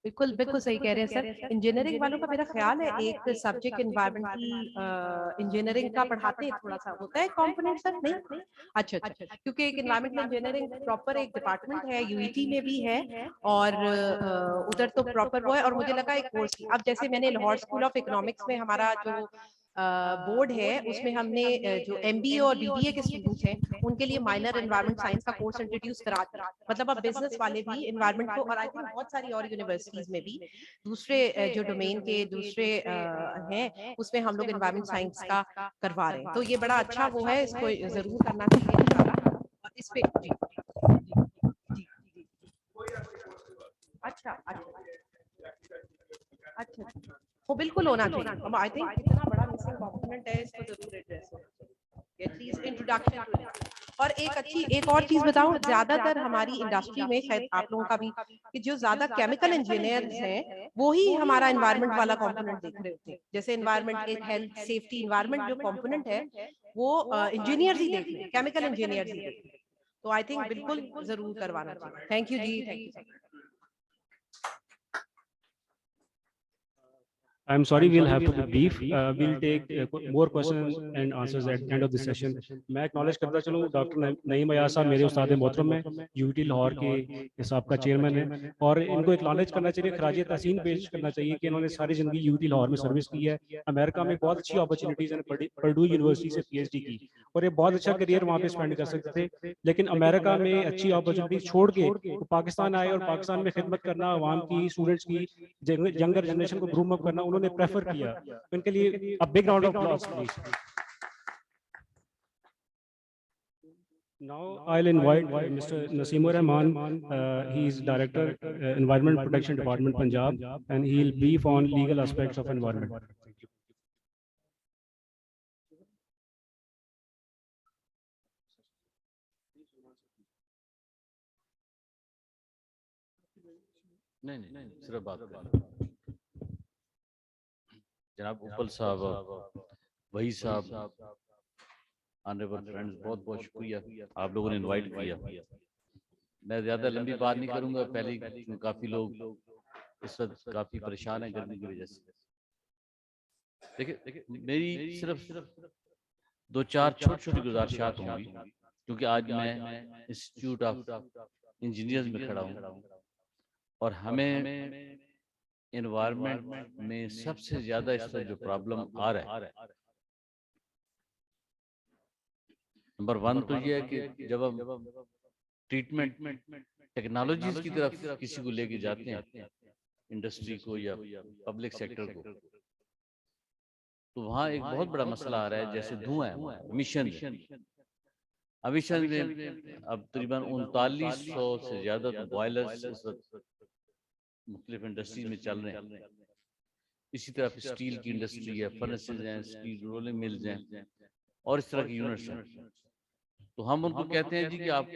[SPEAKER 11] बिल्कुल बिल्कुल सही कह रहे हैं सर। इंजीनियरिंग वालों का मेरा ख्याल है एक सब्जेक्ट एनवायरमेंटल इंजीनियरिंग का पढ़ाते हैं, थोड़ा सा होता है कंपोनेंट सर, नहीं? अच्छा अच्छा, क्योंकि एक एनवायरमेंटल इंजीनियरिंग प्रॉपर एक डिपार्टमेंट है, यूईटी में भी है और उधर तो प्रॉपर वो है। और मुझे लगा एक कोर्स, अब जैसे मैंने लाहौर स्कूल ऑफ इकोनॉमिक्स में हमारा जो बोर्ड है उसमें हमने जो MBA और BBA के स्टूडेंट्स हैं उनके लिए माइनर एनवायरमेंट साइंस का कोर्स इंट्रोड्यूस करा दिया। मतलब अब बिजनेस वाले भी एनवायरमेंट को, और आई थिंक बहुत सारी और यूनिवर्सिटीज में भी दूसरे जो डोमेन के दूसरे हैं उसमें हम लोग एनवायरमेंट साइंस का करवा रहे हैं। तो ये बड़ा अच्छा वो है, इसको जरूर करना चाहिए इंशाल्लाह। और इस पे जी जी जी अच्छा अच्छा अच्छा वो बिल्कुल होना चाहिए। अब आई थिंक इतना बड़ा मिसिंग कंपोनेंट है, इसको जरूर एड्रेस होना चाहिए, एटलीस्ट इंट्रोडक्शन टू इट। और एक और चीज बताऊं, ज्यादातर हमारी इंडस्ट्री में, शायद आप लोगों का भी, कि जो ज्यादा केमिकल इंजीनियर्स हैं वो ही हमारा एनवायरमेंट वाला कंपोनेंट देख रहे होते हैं। जैसे एनवायरमेंट एक हेल्थ सेफ्टी एनवायरमेंट जो कंपोनेंट है वो इंजीनियर्स ही देख रहे हैं, केमिकल इंजीनियर्स ही देख रहे हैं। तो आई थिंक बिल्कुल जरूर करवाना चाहिए। Thank you ji, thank you.
[SPEAKER 4] I'm sorry, we'll have to be brief. We'll take more questions and answers at the end of the session. मैं acknowledge करता चलूँ डॉक्टर नईम अयाज साहब मेरे उस्ताद मोहतरम में यूटी लाहौर के हिसाब का चेयरमैन है, और इनको एक्नॉलेज करना चाहिए, खराज तहसीन पेश करना चाहिए कि इन्होंने सारी जिंदगी यूटी लाहौर में सर्विस की है। अमेरिका में बहुत अच्छी अपॉर्चुनिटीज है, पर्डू यूनिवर्सिटी से PhD की और ये बहुत अच्छा करियर वहाँ पे स्पेंड कर सकते थे, लेकिन अमेरिका में अच्छी अपॉर्चुनिटीज छोड़ के वो पाकिस्तान आए और पाकिस्तान में खिदमत करना, अवाम की, स्टूडेंट्स की, यंगर जनरेशन को ग्रूम अप करना उन्होंने प्रेफर किया। उनके लिए a big round of applause please. Now I'll invite Mr. Naseemur Rahman. He is Director, Environment Protection Department, Punjab, and he'll brief on legal aspects of environment. Thank you.
[SPEAKER 14] नहीं सिर्फ बात जनाब उपल साहब वही साहब, ऑनरेबल फ्रेंड्स, बहुत बहुत शुक्रिया आप लोगों ने इनवाइट किया। मैं ज्यादा लंबी बात नहीं करूंगा, पहले क्योंकि काफी लोग इस वक्त काफी परेशान हैं गर्मी की वजह से। देखिए मेरी सिर्फ 2-4 छोटी छोटी गुजारिशात होंगी, क्योंकि आज मैं इंस्टीट्यूट ऑफ इंजीनियर्स में खड़ा हूँ और हमें एनवायरनमेंट में सबसे ज्यादा इस वक्त जो प्रॉब्लम आ रहा है, नंबर 1 तो ये है कि जब हम ट्रीटमेंट टेक्नोलॉजीज की तरफ किसी को लेके जाते हैं, इंडस्ट्री को या पब्लिक सेक्टर को, तो वहाँ एक बहुत बड़ा मसला आ रहा है, जैसे धुआं है, एमिशन में अब तकरीबन 3900 से ज्यादा बॉयलर्स इस वक्त मुख्तलिफ इंडस्ट्रीज में चल रहे हैं। इसी तरह स्टील की इंडस्ट्री है, फर्नेसेस हैं, स्टील रोलिंग मिल्स हैं और इस तरह की यूनिट्स हैं। तो हम उनको कहते हैं जी कि आप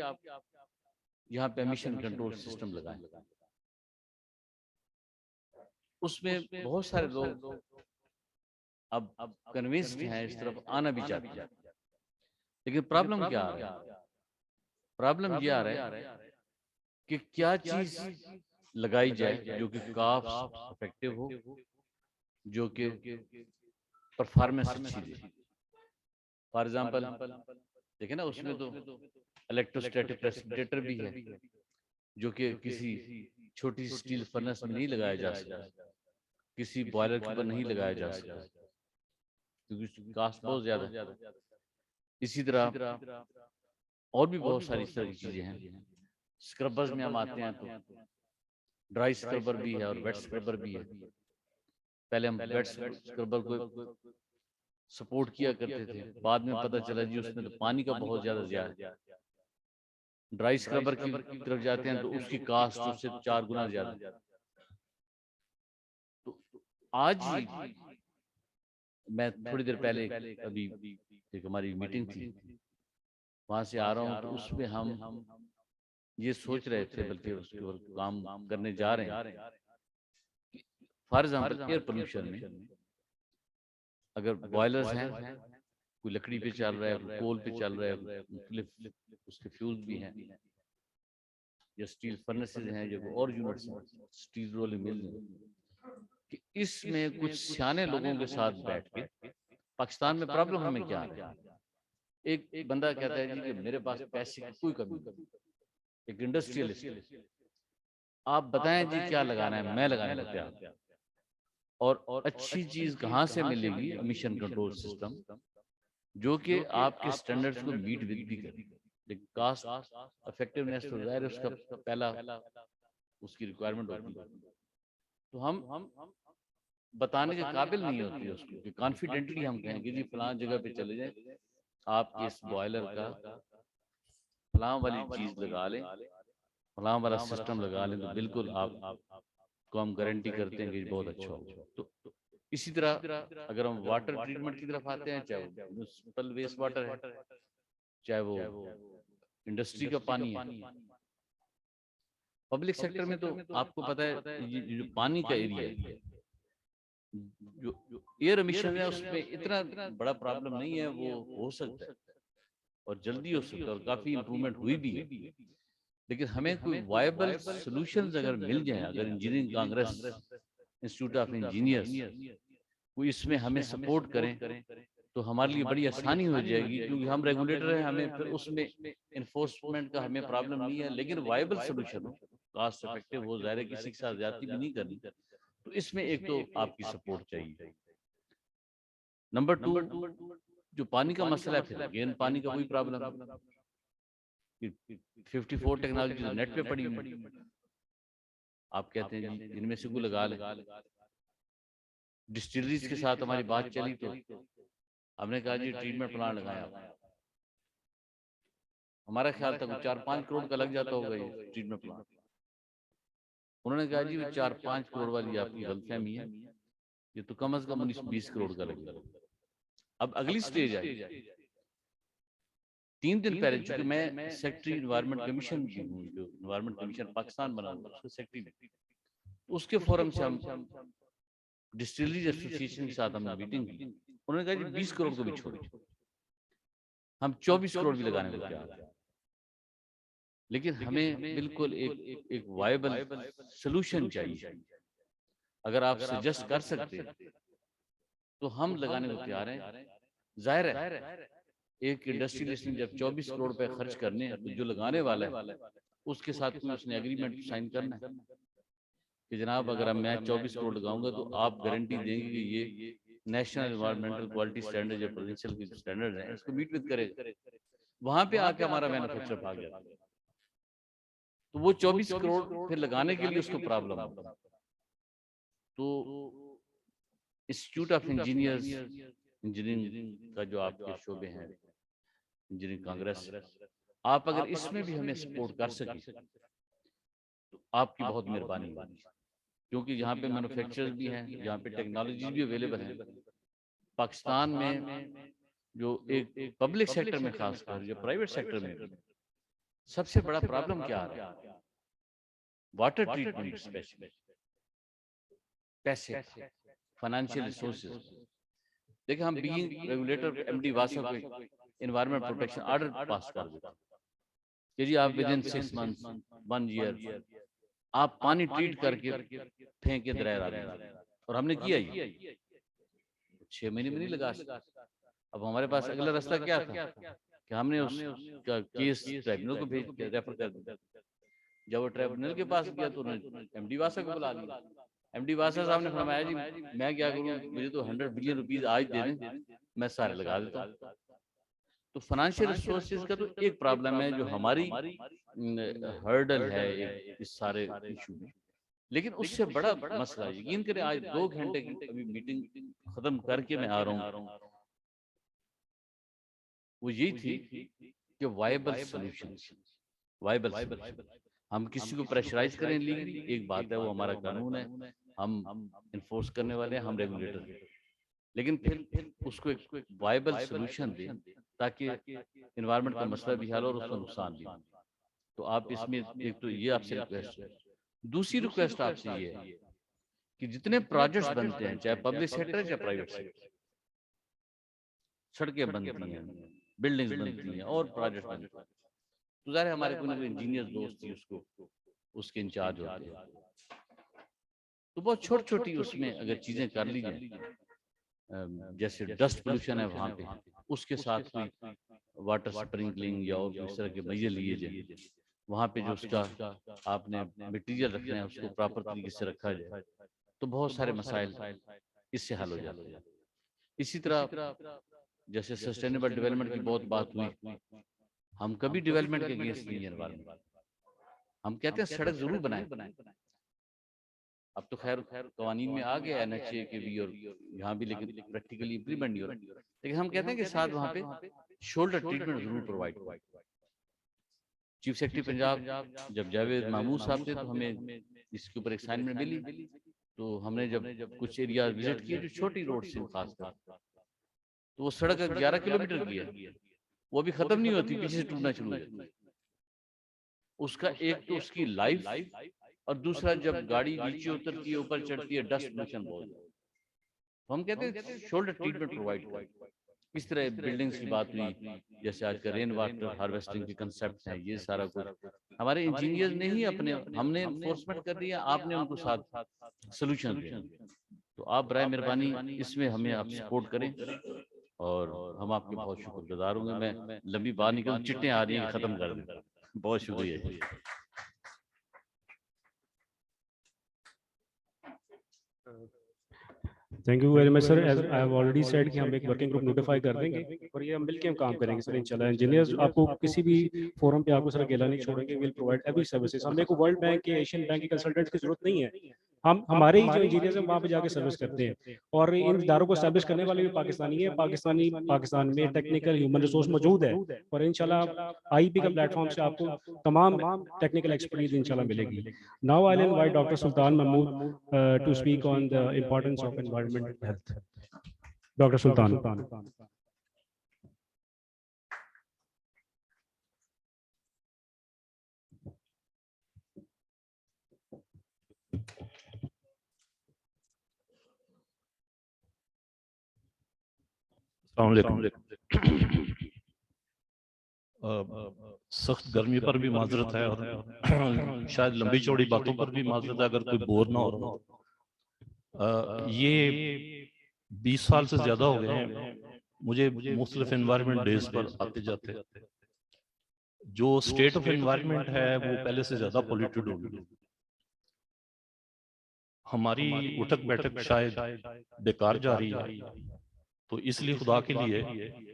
[SPEAKER 14] यहाँ पे एमिशन कंट्रोल सिस्टम लगाएं। उसमें बहुत सारे लोग अब कन्विंस्ड हैं, इस तरफ आना भी चाहते हैं, लेकिन प्रॉब्लम क्या आ रहा है? प्रॉब्लम ये आ रहा है कि क्या चीज लगाई जाए जो कि कॉस्ट इफेक्टिव हो, जो कि परफॉर्मेंस अच्छी दे। फॉर एग्जांपल देखें ना, उसमें तो इलेक्ट्रोस्टैटिक प्रेसिपिटेटर भी है जो कि किसी छोटी स्टील फर्नेस में नहीं लगाया जा सकता, किसी बॉयलर के ऊपर नहीं लगाया जा सकता, क्योंकि उसकी कास्ट बहुत ज्यादा है। इसी तरह और भी बहुत सारी इस तरह की चीजें हैं। स्क्रबर्स में हम आते हैं तो ड्राई स्क्रबर भी है और वेट स्क्रबर भी है। पहले हम वेट स्क्रबर को सपोर्ट किया करते थे, बाद में पता चला जी उसमें तो पानी का बहुत ज्यादा है। ड्राई स्क्रबर की तरफ जाते हैं तो उसकी कास्ट उससे 4 गुना ज्यादा। तो आज ही मैं थोड़ी देर पहले अभी एक हमारी मीटिंग थी, वहां से आ रहा हूँ, तो उसमें हम ये सोच रहे थे, बल्कि उसके ऊपर काम करने जा रहे हैं। फॉर एग्जाम्पल एयर पोल्यूशन में अगर बॉयलर्स हैं, कोई लकड़ी पे चल रहा है, कोई कोल पे चल रहा है, मुख्तलिफ उसके फ्यूल्स भी हैं, या स्टील फर्नेसेस हैं, जो और यूनिट्स हैं, स्टील रोलिंग मिल्स, कि इसमें कुछ सियाने लोगों के साथ बैठ के पाकिस्तान में प्रॉब्लम हमें क्या है। एक बंदा कहता है जी कि मेरे पास पैसे की कोई कमी नहीं, एक इंडस्ट्रियलिस्ट, आप बताएं जी क्या लगाना है, मैं लगाने को तैयार। और अच्छी चीज कहाँ से मिलेगी? एमिशन कंट्रोल सिस्टम, जो कि आपके स्टैंडर्ड्स को मीट विद भी करे। लेकिन कास्ट इफेक्टिवनेस तो जाहिर है उसका पहला उसकी रिक्वायरमेंट होती है, तो हम बताने के काबिल नहीं होती उसको कि कॉन्फिडेंटली हम कहें कि जी फलां जगह पे चले जाएं, आप इस बॉयलर का फलां वाली चीज लगा लें, फलां वाला सिस्टम लगा लें, तो बिल्कुल आप को हम गारंटी करते हैं कि बहुत अच्छा होगा। तो इसी तरह अगर हम वाटर ट्रीटमेंट की तरफ आते हैं, चाहे वो म्युनिसिपल वेस्ट वाटर है, चाहे वो इंडस्ट्री का पानी है, पब्लिक सेक्टर में तो आपको पता है ये जो पानी का एरिया है, जो एयर एमिशन है, उसमें इतना बड़ा प्रॉब्लम नहीं है, वो हो सकता है और जल्दी हो सकता है और काफी इंप्रूवमेंट हुई भी है। लेकिन हमें कोई वायबल सॉल्यूशंस अगर मिल जाए, अगर engineering Congress, institute of engineers वो इसमें हमें सपोर्ट करें, तो हमारे लिए बड़ी आसानी हो जाएगी, क्योंकि हम रेगुलेटर हैं, हमें फिर उसमें इन्फोर्समेंट का हमें प्रॉब्लम नहीं है। लेकिन वायबल सॉल्यूशन हो, कास्ट इफेक्टिव हो, ज़ाहिर है किसी के साथ ज्यादती भी नहीं करनी, तो इसमें एक तो आपकी सपोर्ट चाहिए। नंबर 2 जो पानी का मसला है, फिर अगेन पानी का कोई प्रॉब्लम 54 टेक्नोलॉजी तो नेट पे पड़ी हुई, आप कहते हैं जी इनमें से कोई लगा ले। डिस्टिलरीज के साथ हमारी बात चली तो हमने कहा जी ट्रीटमेंट प्लांट लगाया, हमारा ख्याल था 4-5 करोड़ का लग जाता होगा ये ट्रीटमेंट प्लांट। उन्होंने कहा जी 4-5 करोड़ वाली आपकी गलतफहमी है, ये तो कम से कम 19-20 करोड़ का लगेगा। अब अगली स्टेज आई, 3 दिन पहले, चूंकि मैं सेक्रेटरी इन्वायरमेंट कमीशन की हूँ, जो इन्वायरमेंट कमीशन पाकिस्तान बना हुआ उसके सेक्रेटरी, उसके फोरम से हम डिस्टिलरीज एसोसिएशन के साथ हमने मीटिंग की उन्होंने कहा जी 20 करोड़ को भी छोड़िए, हम 24 करोड़ भी लगाने को तैयार हैं, लेकिन हमें बिल्कुल एक वायबल सोल्यूशन चाहिए। अगर आप सजेस्ट कर सकते हैं तो हम लगाने को तैयार हैं। जाहिर है एक इंडस्ट्रियलिस्ट ने जब 24 करोड़ रुपए खर्च करने हैं, तो जो लगाने वाला है उसके साथ कोई उसने एग्रीमेंट साइन करना है कि जनाब अगर मैं 24 करोड़ लगाऊंगा तो आप गारंटी देंगे कि ये नेशनल एनवायरमेंटल क्वालिटी स्टैंडर्ड जो प्रोविंशियल की स्टैंडर्ड है इसको मीट विद करेगा। वहां पे आके हमारा मैन्युफैक्चर भाग जाता है, तो वो 24 करोड़ फिर लगाने के लिए उसको प्रॉब्लम होता है। तो इंस्टीट्यूट ऑफ इंजीनियर्स, इंजीनियरिंग का जो आपके शोबे हैं, इंजीनियरिंग कांग्रेस, आप अगर इसमें भी हमें सपोर्ट कर सकें तो आपकी बहुत मेहरबानी होगी, क्योंकि यहाँ पे मैन्युफैक्चरर्स भी हैं, यहाँ पे टेक्नोलॉजी भी अवेलेबल है। पाकिस्तान में जो एक पब्लिक सेक्टर में खासकर जो प्राइवेट सेक्टर में सबसे बड़ा प्रॉब्लम क्या आ रहा है, वाटर ट्रीटमेंट स्पेशली, पैसे, फाइनेंशियल रिसोर्सेज। देखिए हम बीइंग रेगुलेटर एमडी वासा को एनवायरमेंट प्रोटेक्शन ऑर्डर पास कर देता कि जी आप विद इन 6 मंथ्स 1 ईयर आप पानी ट्रीट करके फेंक के दरिया डालें, और हमने किया ही 6 महीने में नहीं लगा सका। अब हमारे पास अगला रास्ता क्या था कि हमने उसका केस ट्राइब्यूनल को भेज के रेफर कर दिया। जब वो ट्राइब्यूनल के पास गया तो उन्होंने एमडी वासा को बुला लिया। एमडी वासा साहब ने फरमाया जी मैं क्या करूं, मुझे तो 100 बिलियन रुपीस आज दे दें, मैं सारे लगा देता हूं। तो फाइनेंशियल रिसोर्सेज का तो एक प्रॉब्लम है जो हमारी हर्डल है इस सारे इशू में, लेकिन उससे बड़ा मसला यकीन करें आज 2 घंटे की अभी मीटिंग खत्म करके मैं आ रहा हूँ, वो यही थी कि वायबल सॉल्यूशंस, वायबल हम किसी को प्रेशराइज करें लीगली एक बात है, वो हमारा कानून है, हम इन्फोर्स करने वाले हैं, हम रेगुलेटर हैं, लेकिन फिर उसको एक वायबल सॉल्यूशन दें ताकि एनवायरनमेंट का मसला भी हल हो और उसका नुकसान भी हो। तो आप इसमें एक तो ये आपसे रिक्वेस्ट है। दूसरी रिक्वेस्ट आपसे ये है कि जितने प्रोजेक्ट्स बनते हैं चाहे पब्लिक सेक्टर है चाहे प्राइवेट सेक्टर, सड़कें बनती हैं, बिल्डिंग्स बनती हैं और प्रोजेक्ट बनते हैं, तो ज़ाहिर है हमारे कोई ना कोई इंजीनियर दोस्त ही उसको उसके इंचार्ज होते हैं, तो बहुत छोटी छोटी उसमें अगर चीजें कर ली जाए, जैसे डस्ट पोल्यूशन है वहां पे, उसके साथ कोई वाटर स्प्रिंकलिंग या और इस तरह के मजे लिए जाए, वहां पे जो उसका आपने मटेरियल रखना है उसको प्रॉपर तरीके से रखा जाए, तो बहुत सारे मसाइल इससे हल हो जाते हैं। इसी तरह जैसे सस्टेनेबल डेवलपमेंट की बहुत बात हुई, हम कभी डेवलपमेंट के अगेंस्ट नहीं है एनवायरनमेंट, हम कहते हैं सड़क जरूर बनाए। अब तो खैर कवानीन में आ गया एनएचए के भी और यहाँ भी, लेकिन प्रैक्टिकली इम्प्लीमेंट नहीं हो रहा, लेकिन हम कहते हैं कि साथ वहाँ पे शोल्डर ट्रीटमेंट जरूर प्रोवाइड करें। चीफ सेक्रेटरी पंजाब जब जावेद महमूद साहब थे तो हमें इसके ऊपर एक असाइनमेंट मिली, तो हमने जब कुछ एरिया विजिट किए जो छोटी रोड से खासकर, तो वो सड़क 11 किलोमीटर की है, वो भी खत्म नहीं होती, पीछे से टूटना शुरू हो जाती है। उसका एक तो उसकी लाइफ और दूसरा जब गाड़ी नीचे उतरती है ऊपर चढ़ती है डस्ट पोल्यूशन बहुत है, तो हम कहते हैं शोल्डर ट्रीटमेंट प्रोवाइड करें। इस तरह बिल्डिंग्स की बात हुई, जैसे आज का रेन वाटर हार्वेस्टिंग के कंसेप्ट हैं, ये सारा कुछ हमारे इंजीनियर्स ने ही अपने, हमने एनफोर्समेंट कर दिया, आपने उनको साथ सोल्यूशन दिया, तो आप बराए मेहरबानी इसमें हमें आप सपोर्ट करें और हम आपके बहुत शुक्रगुजार होंगे। मैं लंबी बात निकल चिट्टें आ रही हैं, खत्म कर दें। बहुत शुक्रिया।
[SPEAKER 4] Thank you very much sir. As I have already said कि हम एक वर्किंग ग्रुप नोटिफाई कर देंगे और ये हम मिलकर हम काम करेंगे सर इंशाल्लाह। इंजीनियर्स आपको किसी भी फोरम पे आपको सर अकेला नहीं छोड़ेंगे, विल प्रोवाइड एवरी सर्विसेज। हमें को वर्ल्ड बैंक के एशियन बैंक के कंसल्टेंट्स की जरूरत नहीं है, हम हमारे ही जो इंजीनियर्स हैं वहाँ पे जाके सर्विस करते हैं और इन इदारों को स्टैब्लिश करने वाले भी पाकिस्तानी है। पाकिस्तान में टेक्निकल ह्यूमन रिसोर्स मौजूद है और इंशाल्लाह आईपी का प्लेटफॉर्म से आपको तमाम टेक्निकल एक्सपर्टीज इंशाल्लाह मिलेगी। Now I will invite doctor Sultan Mahmood to speak on the importance of environmental health. Doctor Sultan.
[SPEAKER 15] सख्त गर्मी पर भी माजरत है और शायद लंबी चौड़ी बातों पर भी माजरत है, अगर कोई बोर ना हो रहा हो। ये 20 साल से ज्यादा हो गए हैं मुझे मुख्तलिफ एनवायरनमेंट डेज पर आते जाते। जो स्टेट ऑफ एनवायरनमेंट है वो पहले से ज्यादा पॉल्यूटेड हो गई। हमारी उठक बैठक शायद बेकार जा रही है, तो इसलिए खुदा के लिए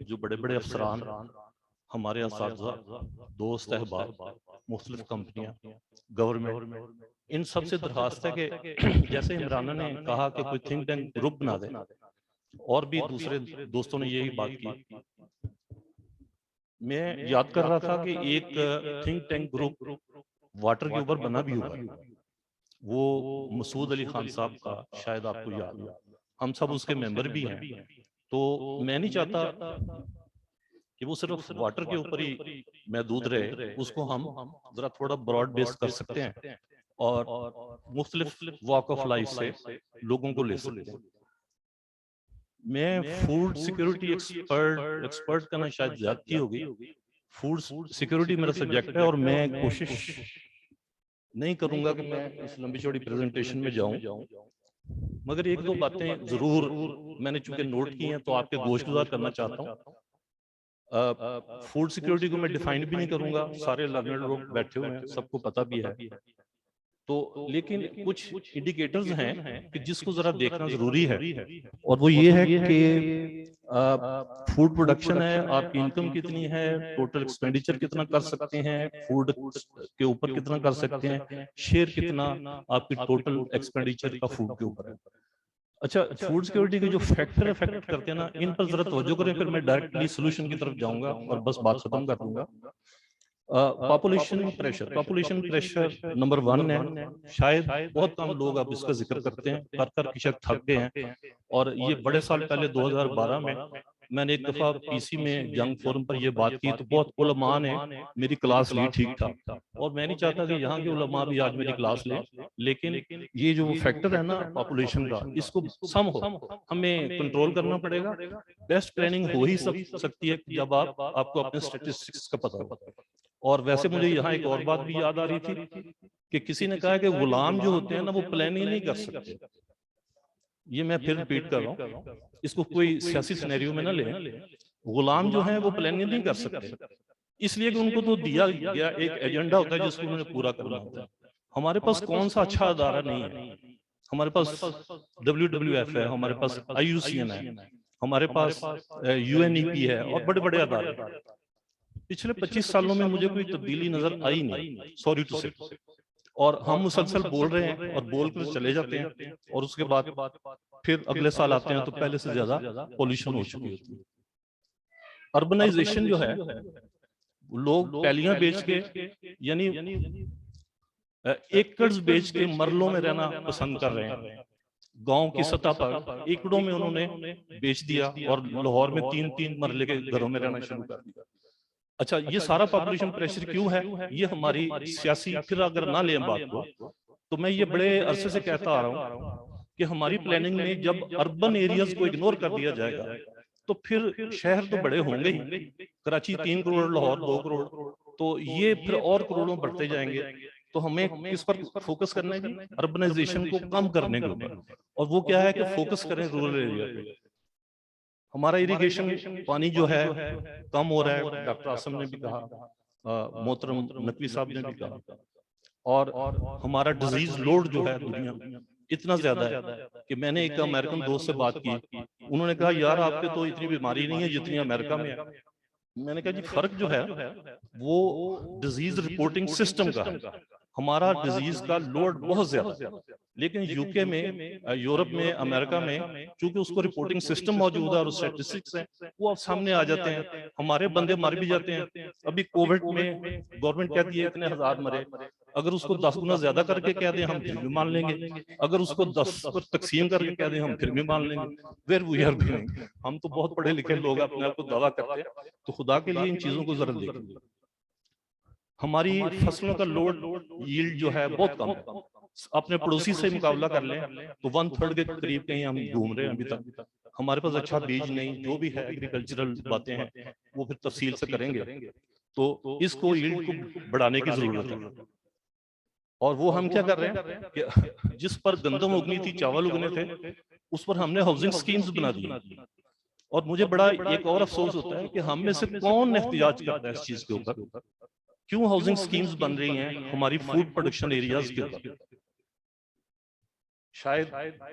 [SPEAKER 15] जो बड़े बड़े अफसरान, हमारे असातिज़ा, दोस्त, अहबाब, मुख्तलिफ कंपनियां, गवर्नमेंट, इन सब से दरखास्त है कि जैसे इमरान ने कहा कि कोई थिंक टैंक ग्रुप बना दे, और भी दूसरे दोस्तों ने यही बात की। मैं याद कर रहा था कि एक थिंक टैंक ग्रुप वाटर के ऊपर बना भी हुआ है, वो मसूद अली खान साहब का, शायद आपको याद हो, हम सब उसके मेंबर भी हैं। तो मैं नहीं चाहता कि वो सिर्फ वाटर के ऊपर ही महदूद रहे, उसको हम जरा थोड़ा ब्रॉड बेस कर सकते हैं और मुख्तलिफ वॉक ऑफ लाइफ से लोगों को ले सकते हैं। मैं फूड सिक्योरिटी एक्सपर्ट का ना शायद ज्यादती होगी, फूड सिक्योरिटी मेरा सब्जेक्ट है और मैं कोशिश नहीं करूंगा कि मैं इस लंबी चौड़ी प्रेजेंटेशन में जाऊं, मगर एक दो बातें जरूर मैंने चूंकि नोट की हैं तो आपके गोशगुजार करना चाहता हूं। फूड सिक्योरिटी को मैं डिफाइन भी नहीं करूंगा, सारे लर्नर्ड लोग बैठे हुए हैं, सबको पता भी है। तो लेकिन कुछ इंडिकेटर्स हैं कि जिसको जरा देखना जरूरी है, और वो ये है कि फूड प्रोडक्शन है, आपकी इनकम कितनी है, टोटल एक्सपेंडिचर कितना कर सकते हैं, फूड के ऊपर कितना कर सकते हैं, शेयर कितना आपकी टोटल एक्सपेंडिचर का फूड के ऊपर है। अच्छा, फूड सिक्योरिटी के जो फैक्टर अफेक्ट करते हैं ना, इन पर जरा तवज्जो करें, फिर मैं डायरेक्टली सोल्यूशन की तरफ जाऊंगा और बस बात खत्म कर दूंगा। पॉपुलेशन प्रेशर नंबर 1 है, शायद बहुत कम लोग अब इसका जिक्र करते हैं, कर शायद थक गए हैं। और ये बड़े साल पहले 2012 में मैंने एक दफा पीसी में यंग फोरम पर ये बात की, तो बहुत उलमा ने मेरी क्लास ली ठीक ठाक, और मैं नहीं चाहता कि यहाँ के उलमा भी आज मेरी क्लास लें, लेकिन ये जो फैक्टर है ना पॉपुलेशन का, इसको सम हमें कंट्रोल करना पड़ेगा। बेस्ट प्लानिंग हो ही सकती है जब आपको अपने स्टेटिस्टिक्स का पता हो। और वैसे मुझे यहाँ एक और बात भी याद आ रही थी कि किसी ने कहा कि गुलाम जो होते हैं ना वो प्लानिंग नहीं कर सकते। ये मैं फिर रिपीट कर रहा हूँ, इसको कोई सियासी सिनेरियो में ना लें। गुलाम जो है वो प्लानिंग नहीं कर सकते, इसलिए कि उनको तो दिया गया एक एजेंडा होता है जिसको उन्होंने पूरा करना होता है। हमारे पास कौन सा अच्छा अदारा नहीं है, हमारे पास WWF है, हमारे पास IUCN है, हमारे पास UNEP है, और बड़े बड़े अदारे। पिछले 25 सालों में मुझे कोई तब्दीली नजर आई नहीं, सॉरी टू से। और हम मुसलसल बोल रहे हैं और बोल कर चले जाते हैं, और उसके बाद फिर अगले साल आते हैं तो पहले से ज्यादा पॉल्यूशन हो चुकी होती है। अर्बनाइजेशन जो है, लोग पैलियां बेच के, यानी एकड़ बेच के मरलों में रहना पसंद कर रहे हैं। गांव की सतह पर एकड़ों में उन्होंने बेच दिया और लाहौर में 3-3 मरले के घरों में रहना शुरू कर दिया। अच्छा, ये सारा पॉपुलेशन प्रेशर क्यों है? ये हमारी सियासी, फिर अगर ना लें बात को, तो मैं ये बड़े अरसे से कहता आ रहा हूँ कि हमारी प्लानिंग में जब अर्बन एरियाज को इग्नोर कर दिया जाएगा तो फिर शहर तो बड़े होंगे ही, कराची 3 करोड़, लाहौर 2 करोड़, तो ये फिर और करोड़ों बढ़ते जाएंगे। तो हमें किस पर फोकस करना है? अर्बनाइजेशन को कम करने के ऊपर। और वो क्या है कि फोकस करें रूरल एरिया पे। हमारा इरिगेशन पानी जो है कम हो रहा है, डॉक्टर आसम ने भी कहा, मोहतरम नकवी साहब ने भी कहा, और हमारा डिजीज लोड जो है दुनिया में इतना ज्यादा है कि मैंने एक अमेरिकन दोस्त से बात की, उन्होंने कहा यार आपके तो इतनी बीमारी नहीं है जितनी अमेरिका में है। मैंने कहा जी फर्क जो है वो डिजीज रिपोर्टिंग सिस्टम का है, हमारा डिजीज का लोड बहुत ज्यादा है, लेकिन यूके में, यूरोप में, अमेरिका में चूंकि उसको रिपोर्टिंग सिस्टम मौजूद है और स्टैटिस्टिक्स है, वो अब सामने आ जाते हैं। हमारे बंदे मर भी जाते हैं। अभी कोविड में गवर्नमेंट कहती है इतने हजार मरे, अगर उसको 10 गुना ज्यादा करके कह दें हम फिर भी मान लेंगे, अगर उसको 10 पर तकसीम करके कह दें हम फिर भी मान लेंगे। वेयर वी आर गोइंग, हम तो बहुत पढ़े लिखे लोग अपने आप को दावा करते हैं। तो खुदा के लिए इन चीजों को जरा देखें। हमारी फसलों का लोड यील्ड जो है बहुत कम है। अपने पड़ोसी से मुकाबला कर लें तो 1/3 के करीब कहीं हम घूम रहे हैं अभी तक। हमारे पास अच्छा बीज नहीं, जो भी है एग्रीकल्चरल बातें हैं वो फिर तफसील से करेंगे। तो इसको यील्ड को बढ़ाने की जरूरत है। और वो हम क्या कर रहे हैं कि जिस पर गंदम उगनी थी, चावल उगने थे, उस पर हमने हाउसिंग स्कीम्स बना दी। और मुझे बड़ा एक और अफसोस होता है कि हम में से कौन एहतिजाज करता है इस चीज के ऊपर। क्यों हाउसिंग स्कीम्स बन रही हैं हमारी फूड प्रोडक्शन एरियाज के ऊपर? शायद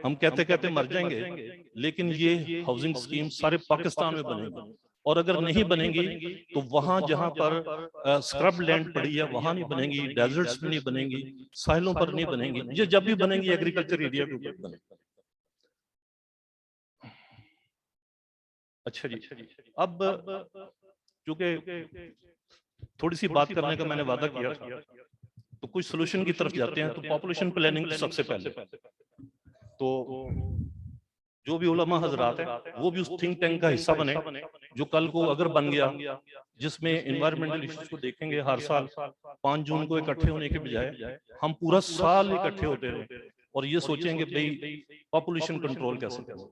[SPEAKER 15] हम कहते कहते मर जाएंगे, लेकिन ये हाउसिंग स्कीम सारे पाकिस्तान में बनेंगी। और अगर नहीं बनेंगी तो वहां जहां पर स्क्रब लैंड पड़ी है वहां नहीं बनेंगी, डेजर्ट्स में नहीं बनेंगी, साहिलों पर नहीं बनेंगी। ये जब भी बनेंगी एग्रीकल्चर एरिया के ऊपर बनेंगी। अच्छा जी, अब चूंकि थोड़ी सी बात करने का मैंने वादा किया था, तो कुछ सोल्यूशन की तरफ जाते हैं। तो पॉपुलेशन प्लानिंग सबसे पहले, तो जो भी उलमा हजरात हैं वो भी उस थिंक टैंक का हिस्सा बने, जो कल को अगर बन गया, जिसमें एनवायरमेंटल इश्यूज को देखेंगे। हर साल 5 जून को इकट्ठे होने के बजाय हम पूरा साल इकट्ठे होते रहे और ये सोचेंगे भाई पॉपुलेशन कंट्रोल कैसे करें।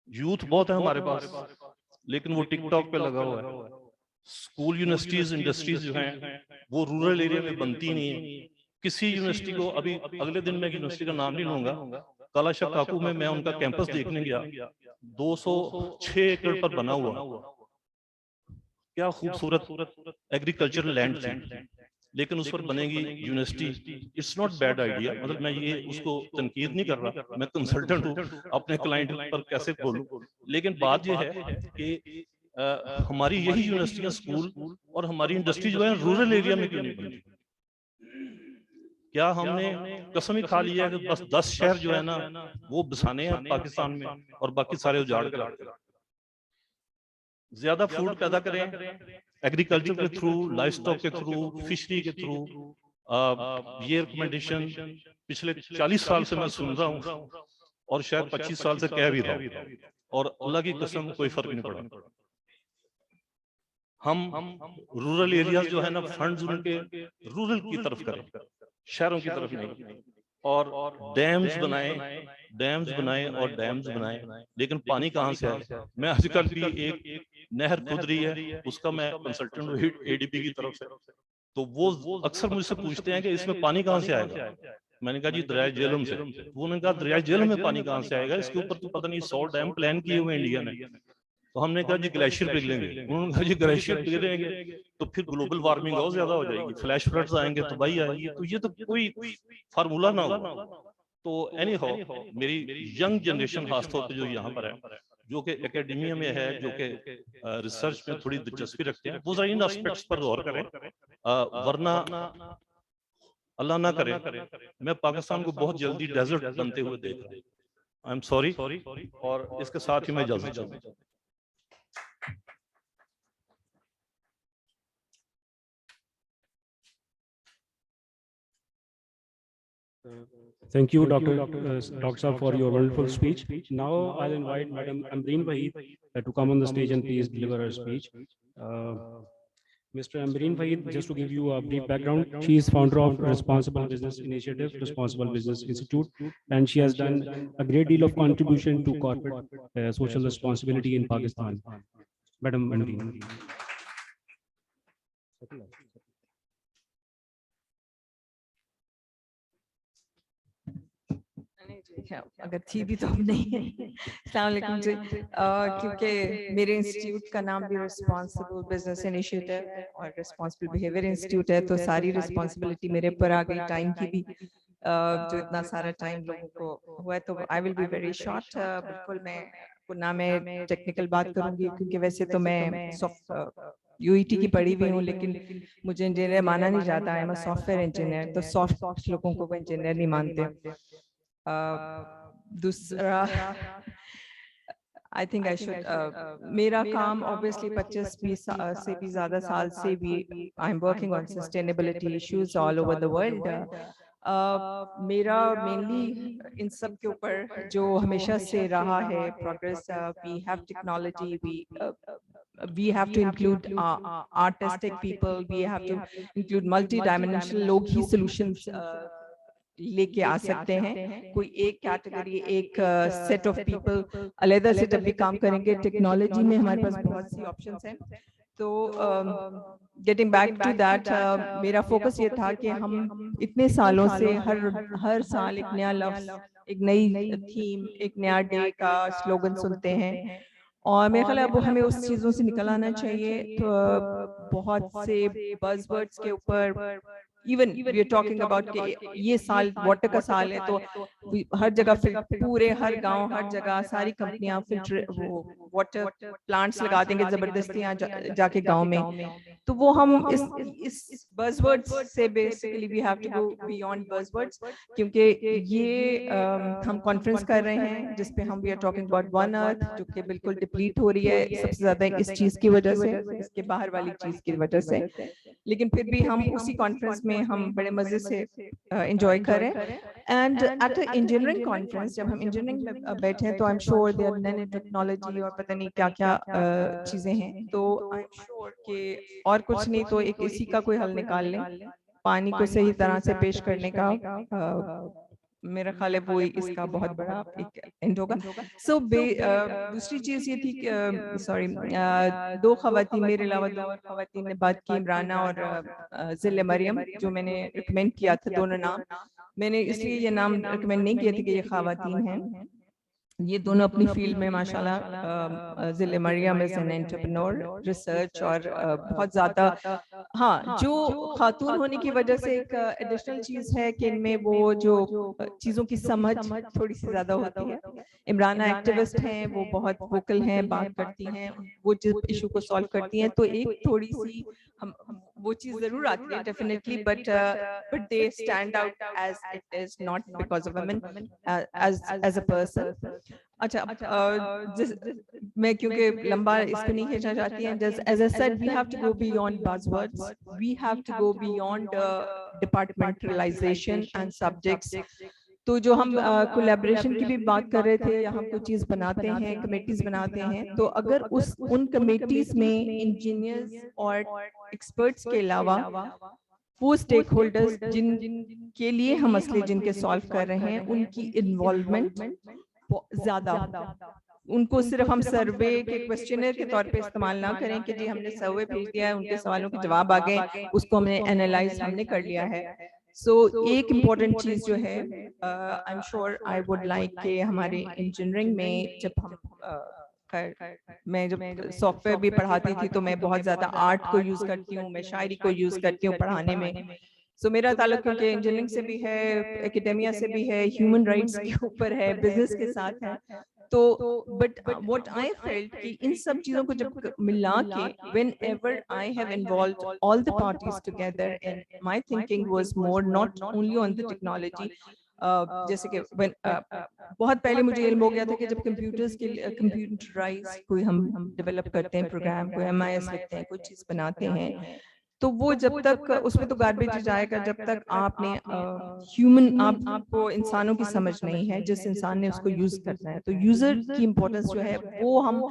[SPEAKER 15] यूथ बहुत है हमारे पास, लेकिन वो टिकटॉक पे लगा हुआ है। स्कूल, यूनिवर्सिटीज, इंडस्ट्रीज जो हैं वो रूरल एरिया में बनती नहीं है। किसी यूनिवर्सिटी को, अभी अगले दिन मैं यूनिवर्सिटी का नाम नहीं लूंगा, कालाशाह काकू में मैं उनका कैंपस देखने गया, 206 एकड़ पर बना हुआ, क्या खूबसूरत एग्रीकल्चरल लैंड थी, लेकिन उस पर बनेगी university. It's not bad idea, मतलब मैं ये उसको तनकीद नहीं कर रहा, मैं कंसल्टेंट हूँ, अपने क्लाइंट पर कैसे बोलूं। लेकिन बात ये है कि हमारी यही यूनिवर्सिटियां, स्कूल और हमारी इंडस्ट्री जो है रूरल एरिया में क्यों नहीं बनी? क्या हमने कसम ही खा लिया है कि बस 10 शहर जो है ना वो बसाने हैं पाकिस्तान में और बाकी सारे उजाड़ कर रखते हैं? ज्यादा फूड पैदा करें एग्रीकल्चर के थ्रू, लाइफ स्टॉक के थ्रू, फिशरी के थ्रू। ये रिकमेंडेशन पिछले 40 साल से मैं सुन रहा हूँ और शायद 25 साल से कह भी रहा हूँ, और अल्लाह की कसम कोई फर्क नहीं पड़ा। हम रूरल एरियाज जो है ना, फंड्स उनके रूरल की तरफ करें, शहरों की तरफ नहीं। और डैम्स बनाएं और डैम्स बनाएं, लेकिन पानी कहाँ से आए? मैं आजकल भी एक नहर खुद रही है, उसका मैं कंसल्टेंट हूँ एडीबी की तरफ से। तो वो अक्सर मुझसे पूछते हैं कि इसमें पानी कहाँ से आएगा। मैंने कहा जी दरियाए झेलम से। वो उन्होंने कहा दरियाए झेलम में पानी कहाँ से आएगा? इसके ऊपर तो पता नहीं 100 डैम प्लान किए हुए इंडिया ने। तो हमने कहा जी ग्लेशियर पिघलेंगे। उन्होंने कहा जी ग्लेशियर पिघलेंगे तो फिर ग्लोबल वार्मिंग और ज्यादा हो जाएगी, फ्लैश फ्लड्स आएंगे, तबाही आएगी। तो ये तो कोई फार्मूला ना हो। तो एनी हाउ, मेरी यंग जनरेशन खासतौर पर जो यहाँ पर है, जो कि एकेडमिया में है, जो कि रिसर्च में थोड़ी दिलचस्पी रखते हैं, वो जरा इन एस्पेक्ट्स पर गौर करें, वरना अल्लाह ना करे मैं पाकिस्तान को बहुत जल्दी डेजर्ट बनते हुए देख रहा हूँ। आई एम सॉरी, और इसके साथ ही मैं इजाजत चाहूंगा।
[SPEAKER 4] Thank you, Dr. Saab, for your wonderful speech. Now I'll invite Madam Ambreen Waheed to come on the stage and please deliver her speech. Mr. Ambreen Waheed, just to give you a brief background, she is founder of Responsible Business Initiative, Responsible Business Institute, and she has done a great deal of contribution to corporate social responsibility in Pakistan. Madam Ambreen.
[SPEAKER 16] अगर थी भी तो अब नहीं है। अस्सलाम वालेकुम जी। क्योंकि मेरे इंस्टीट्यूट का नाम भी रिस्पॉन्सिबल बिजनेस इनिशिएटिव और रिस्पॉन्सिबल बिहेवियर इंस्टीट्यूट है, तो सारी रिस्पॉन्सिबिलिटी मेरे पर आ गई टाइम की भी, जो इतना सारा टाइम लोगों को हुआ है। तो I will be very short. बिल्कुल ना मैं टेक्निकल बात करूंगी, क्योंकि वैसे तो मैं यूईटी की पढ़ी हुई हूँ, लेकिन मुझे इंजीनियर माना नहीं जाता। I am a software engineer, तो सॉफ्ट लोगों को इंजीनियर नहीं मानते। दूसरा, आई थिंक आई शुड, मेरा काम ऑब्वियसली 25-20 से भी ज्यादा साल से भी I am working on sustainability issues all over the world. मेरा मेनली इन सब के ऊपर जो हमेशा से रहा है progress, we have technology, we we have to include artistic people, we have to include multi-dimensional लोग ही solutions लेके आ सकते हैं। कोई एक कैटेगरी, एक सेट ऑफ पीपल अलग से जब भी काम करेंगे, टेक्नोलॉजी में हमारे पास बहुत सी ऑप्शंस हैं। तो गेटिंग बैक टू दैट, मेरा फोकस ये था कि हम इतने सालों से हर साल एक नया लफ्ज, एक नई थीम, एक नया डे का स्लोगन सुनते हैं, और मेरे ख्याल है अब हमें उस चीजों से निकल आना चाहिए। तो बहुत से बज़वर्ड्स के ऊपर even we are talking about कि ये साल वाटर का साल है, तो हर जगह पूरे हर गांव, हर जगह सारी कंपनियां फिल्टर वो वाटर प्लांट्स लगा देंगे जबरदस्ती जाके गांव में। तो वो हम इस बज़वर्ड्स से basically we have to go beyond buzzwords, क्योंकि ये हम कॉन्फ्रेंस कर रहे हैं जिसपे हम we are talking about one earth, जो कि बिल्कुल डिप्लीट हो रही है सबसे ज्यादा इस चीज की वजह से, इसके बाहर वाली चीज की वजह से। लेकिन फिर भी हम उसी कॉन्फ्रेंस में हम बड़े मजे से एंजॉय करें। And at a engineering conference जब हम इंजीनियरिंग में बैठे हैं, तो I am sure there nanotechnology और पता नहीं क्या क्या चीजें हैं, तो आई एम श्योर कि और कुछ नहीं तो एक इसी का कोई हल निकाल लें, पानी को सही तरह से पेश करने का। मेरा ख्याल है वो इसका बहुत बड़ा एक एंड होगा। सो दूसरी चीज ये थी कि सॉरी, दो खवातीन मेरे अलावा दो और खवातीन ने बात की, इमराना और जिले मरियम, जो मैंने रिकमेंड किया था दोनों नाम। मैंने इसलिए ये नाम रिकमेंड नहीं किए थे कि ये खवातीन हैं, ये दोनों अपनी फील्ड में माशाल्लाह, Zille Maryam is an entrepreneur, research और बहुत ज्यादा, हाँ, जो खातून होने की वजह से एक एडिशनल चीज है कि इनमें वो जो चीजों की समझ थोड़ी सी ज्यादा होती है। इमराना एक्टिविस्ट हैं, वो बहुत वोकल हैं, बात करती हैं, वो जिस इशू को सॉल्व करती हैं, तो एक थोड़ी सी हम वो चीज जरूर आती है definitely, but they stand out as it is not because of women, as a person. अच्छा, मैं क्योंकि लंबा इसको नहीं खींचना चाहती हैं, just as I said we have to go beyond buzzwords, we have to go beyond departmentalisation and subjects. तो जो हम कोलैबोरेशन की भी बात कर रहे थे, या हम कोई चीज बनाते हैं, कमेटीज बनाते हैं, तो अगर उन कमेटीज में इंजीनियर्स और एक्सपर्ट्स के अलावा वो स्टेक होल्डर्स जिनके लिए हम असली जिनके सॉल्व कर रहे हैं, उनकी इन्वॉल्वमेंट ज्यादा, उनको सिर्फ हम सर्वे के क्वेश्चनर के तौर पे इस्तेमाल ना करें कि जी हमने सर्वे भेज दिया है, उनके सवालों के जवाब आ गए, उसको हमने एनालाइज हमने कर लिया है। सो एक इम्पॉर्टेंट चीज जो है, आई am sure I would like कि हमारे इंजीनियरिंग में जब हम मैं जब सॉफ्टवेयर भी पढ़ाती थी, तो मैं बहुत ज्यादा आर्ट को यूज करती हूँ, मैं शायरी को यूज करती हूँ पढ़ाने में। सो मेरा ताल्लुक क्योंकि इंजीनियरिंग से भी है, एकेडेमिया से भी है, ह्यूमन राइट्स के ऊपर है, बिजनेस के साथ है, तो बट व्हाट आई फेल्ट कि इन सब चीजों को जब मिला के, whenever I have involved all the parties together, and my thinking was more not only on the technology, जैसे कि बहुत पहले मुझे इल्म हो गया था कि जब कंप्यूटर्स के कंप्यूटराइज कोई हम डेवलप करते हैं प्रोग्राम, कोई MIS लिखते हैं, कोई चीज बनाते हैं, तो वो जब तक उसमें तो गार्बेज जाएगा जब तक आपने ह्यूमन आपको इंसानों की समझ नहीं है, जिस इंसान ने उसको यूज करना है। तो यूजर की इम्पोर्टेंस जो है वो हम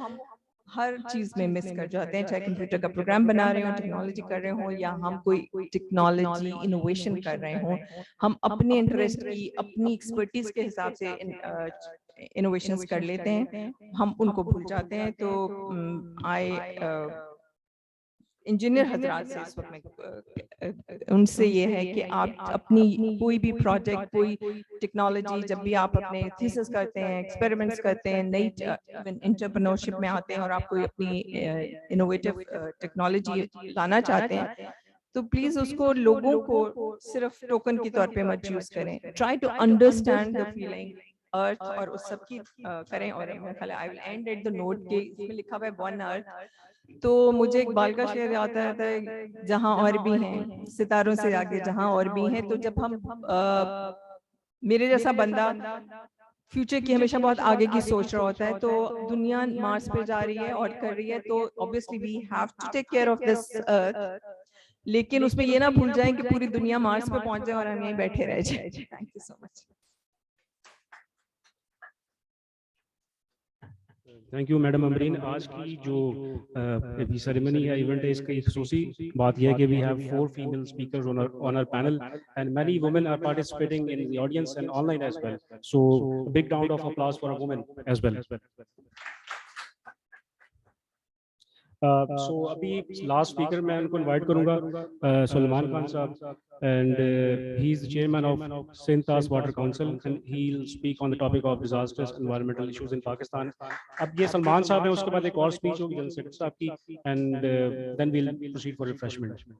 [SPEAKER 16] हर चीज में मिस कर जाते हैं, चाहे कंप्यूटर का प्रोग्राम बना रहे हो, टेक्नोलॉजी कर रहे हो, या हम कोई टेक्नोलॉजी इनोवेशन कर रहे हो, हम अपने इंटरेस्ट की, अपनी एक्सपर्टीज के हिसाब से इनोवेशंस कर लेते हैं, हम उनको भूल जाते हैं। तो इंजीनियर हजरात से इस वक्त उनसे ये है कि आप अपनी कोई भी प्रोजेक्ट, कोई टेक्नोलॉजी, जब भी आप अपने थीसिस करते हैं, एक्सपेरिमेंट्स करते हैं, नई एंटरप्रेन्योरशिप में आते हैं और आप कोई अपनी इनोवेटिव टेक्नोलॉजी लाना चाहते हैं, तो प्लीज उसको लोगों को सिर्फ टोकन के तौर पे मत यूज करें, try to understand the feeling earth और उस सब की करें। और मेरा ख्याल है I will end at the note के इसमें लिखा हुआ है वन अर्थ, तो मुझे इकबाल का शेर आता है, जहां और भी हैं सितारों से आगे जहां और भी हैं। तो जब हम मेरे जैसा बंदा फ्यूचर की हमेशा बहुत आगे की सोच रहा होता है, तो दुनिया मार्स पे जा रही है और कर रही है, तो obviously we have to take care of this earth, लेकिन उसमें ये ना भूल जाएं कि पूरी दुनिया मार्स पे पहुंच जाए और हम यहीं बैठे रह जाए। Thank you so much.
[SPEAKER 4] Thank you madam Amreen. आज की जो अभी सेरेमनी है, इवेंट है, इसकी खसूसी बात यह है कि we have 4 female speakers on our panel and many women are participating in the audience and online as well. So a big round of applause for a woman as well. So अभी last speaker मैं उनको invite करूंगा सलमान खान साहब, and he is the chairman of Sintas Water Council and he'll speak on the topic of disasters environmental issues in Pakistan. अब ये सलमान साहब हैं, उसके बाद एक और स्पीच होगी जनरल सेक्रेटरी साहब की, and then we'll proceed for refreshment.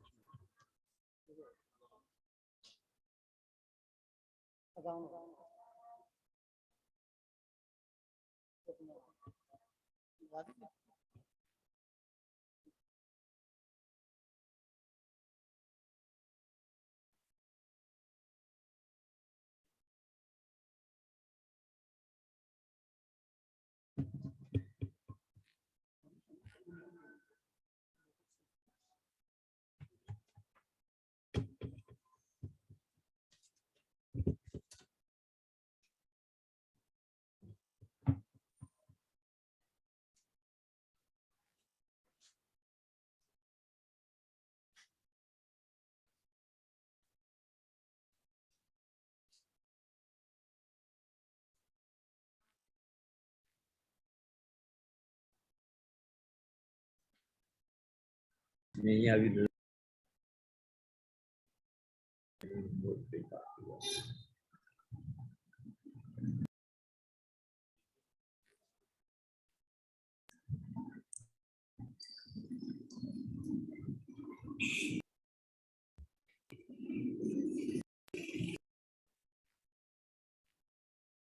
[SPEAKER 17] नहीं अभी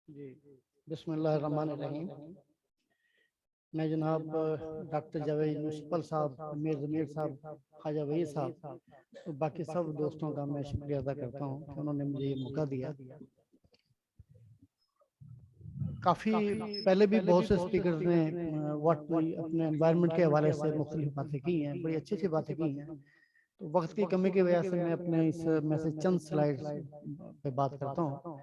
[SPEAKER 18] जी बिस्मिल्लाहिर्रहमानिर्रहीम। मैं जनाब डॉक्टर जावेद यूसुफ साहब, अमीर ज़मीर साहब, ख्वाजा वहीद साहब तो बाकी सब दोस्तों का मैं शुक्रिया अदा करता हूँ कि उन्होंने मुझे ये मौका दिया। काफ़ी पहले भी बहुत से स्पीकर्स ने अपने एनवायरनमेंट के हवाले से मुख्तलिफ बातें की हैं, बड़ी अच्छी अच्छी बातें की हैं। तो वक्त की कमी की वजह से मैं अपने इस में से चंद स्लाइड्स पे बात करता हूँ।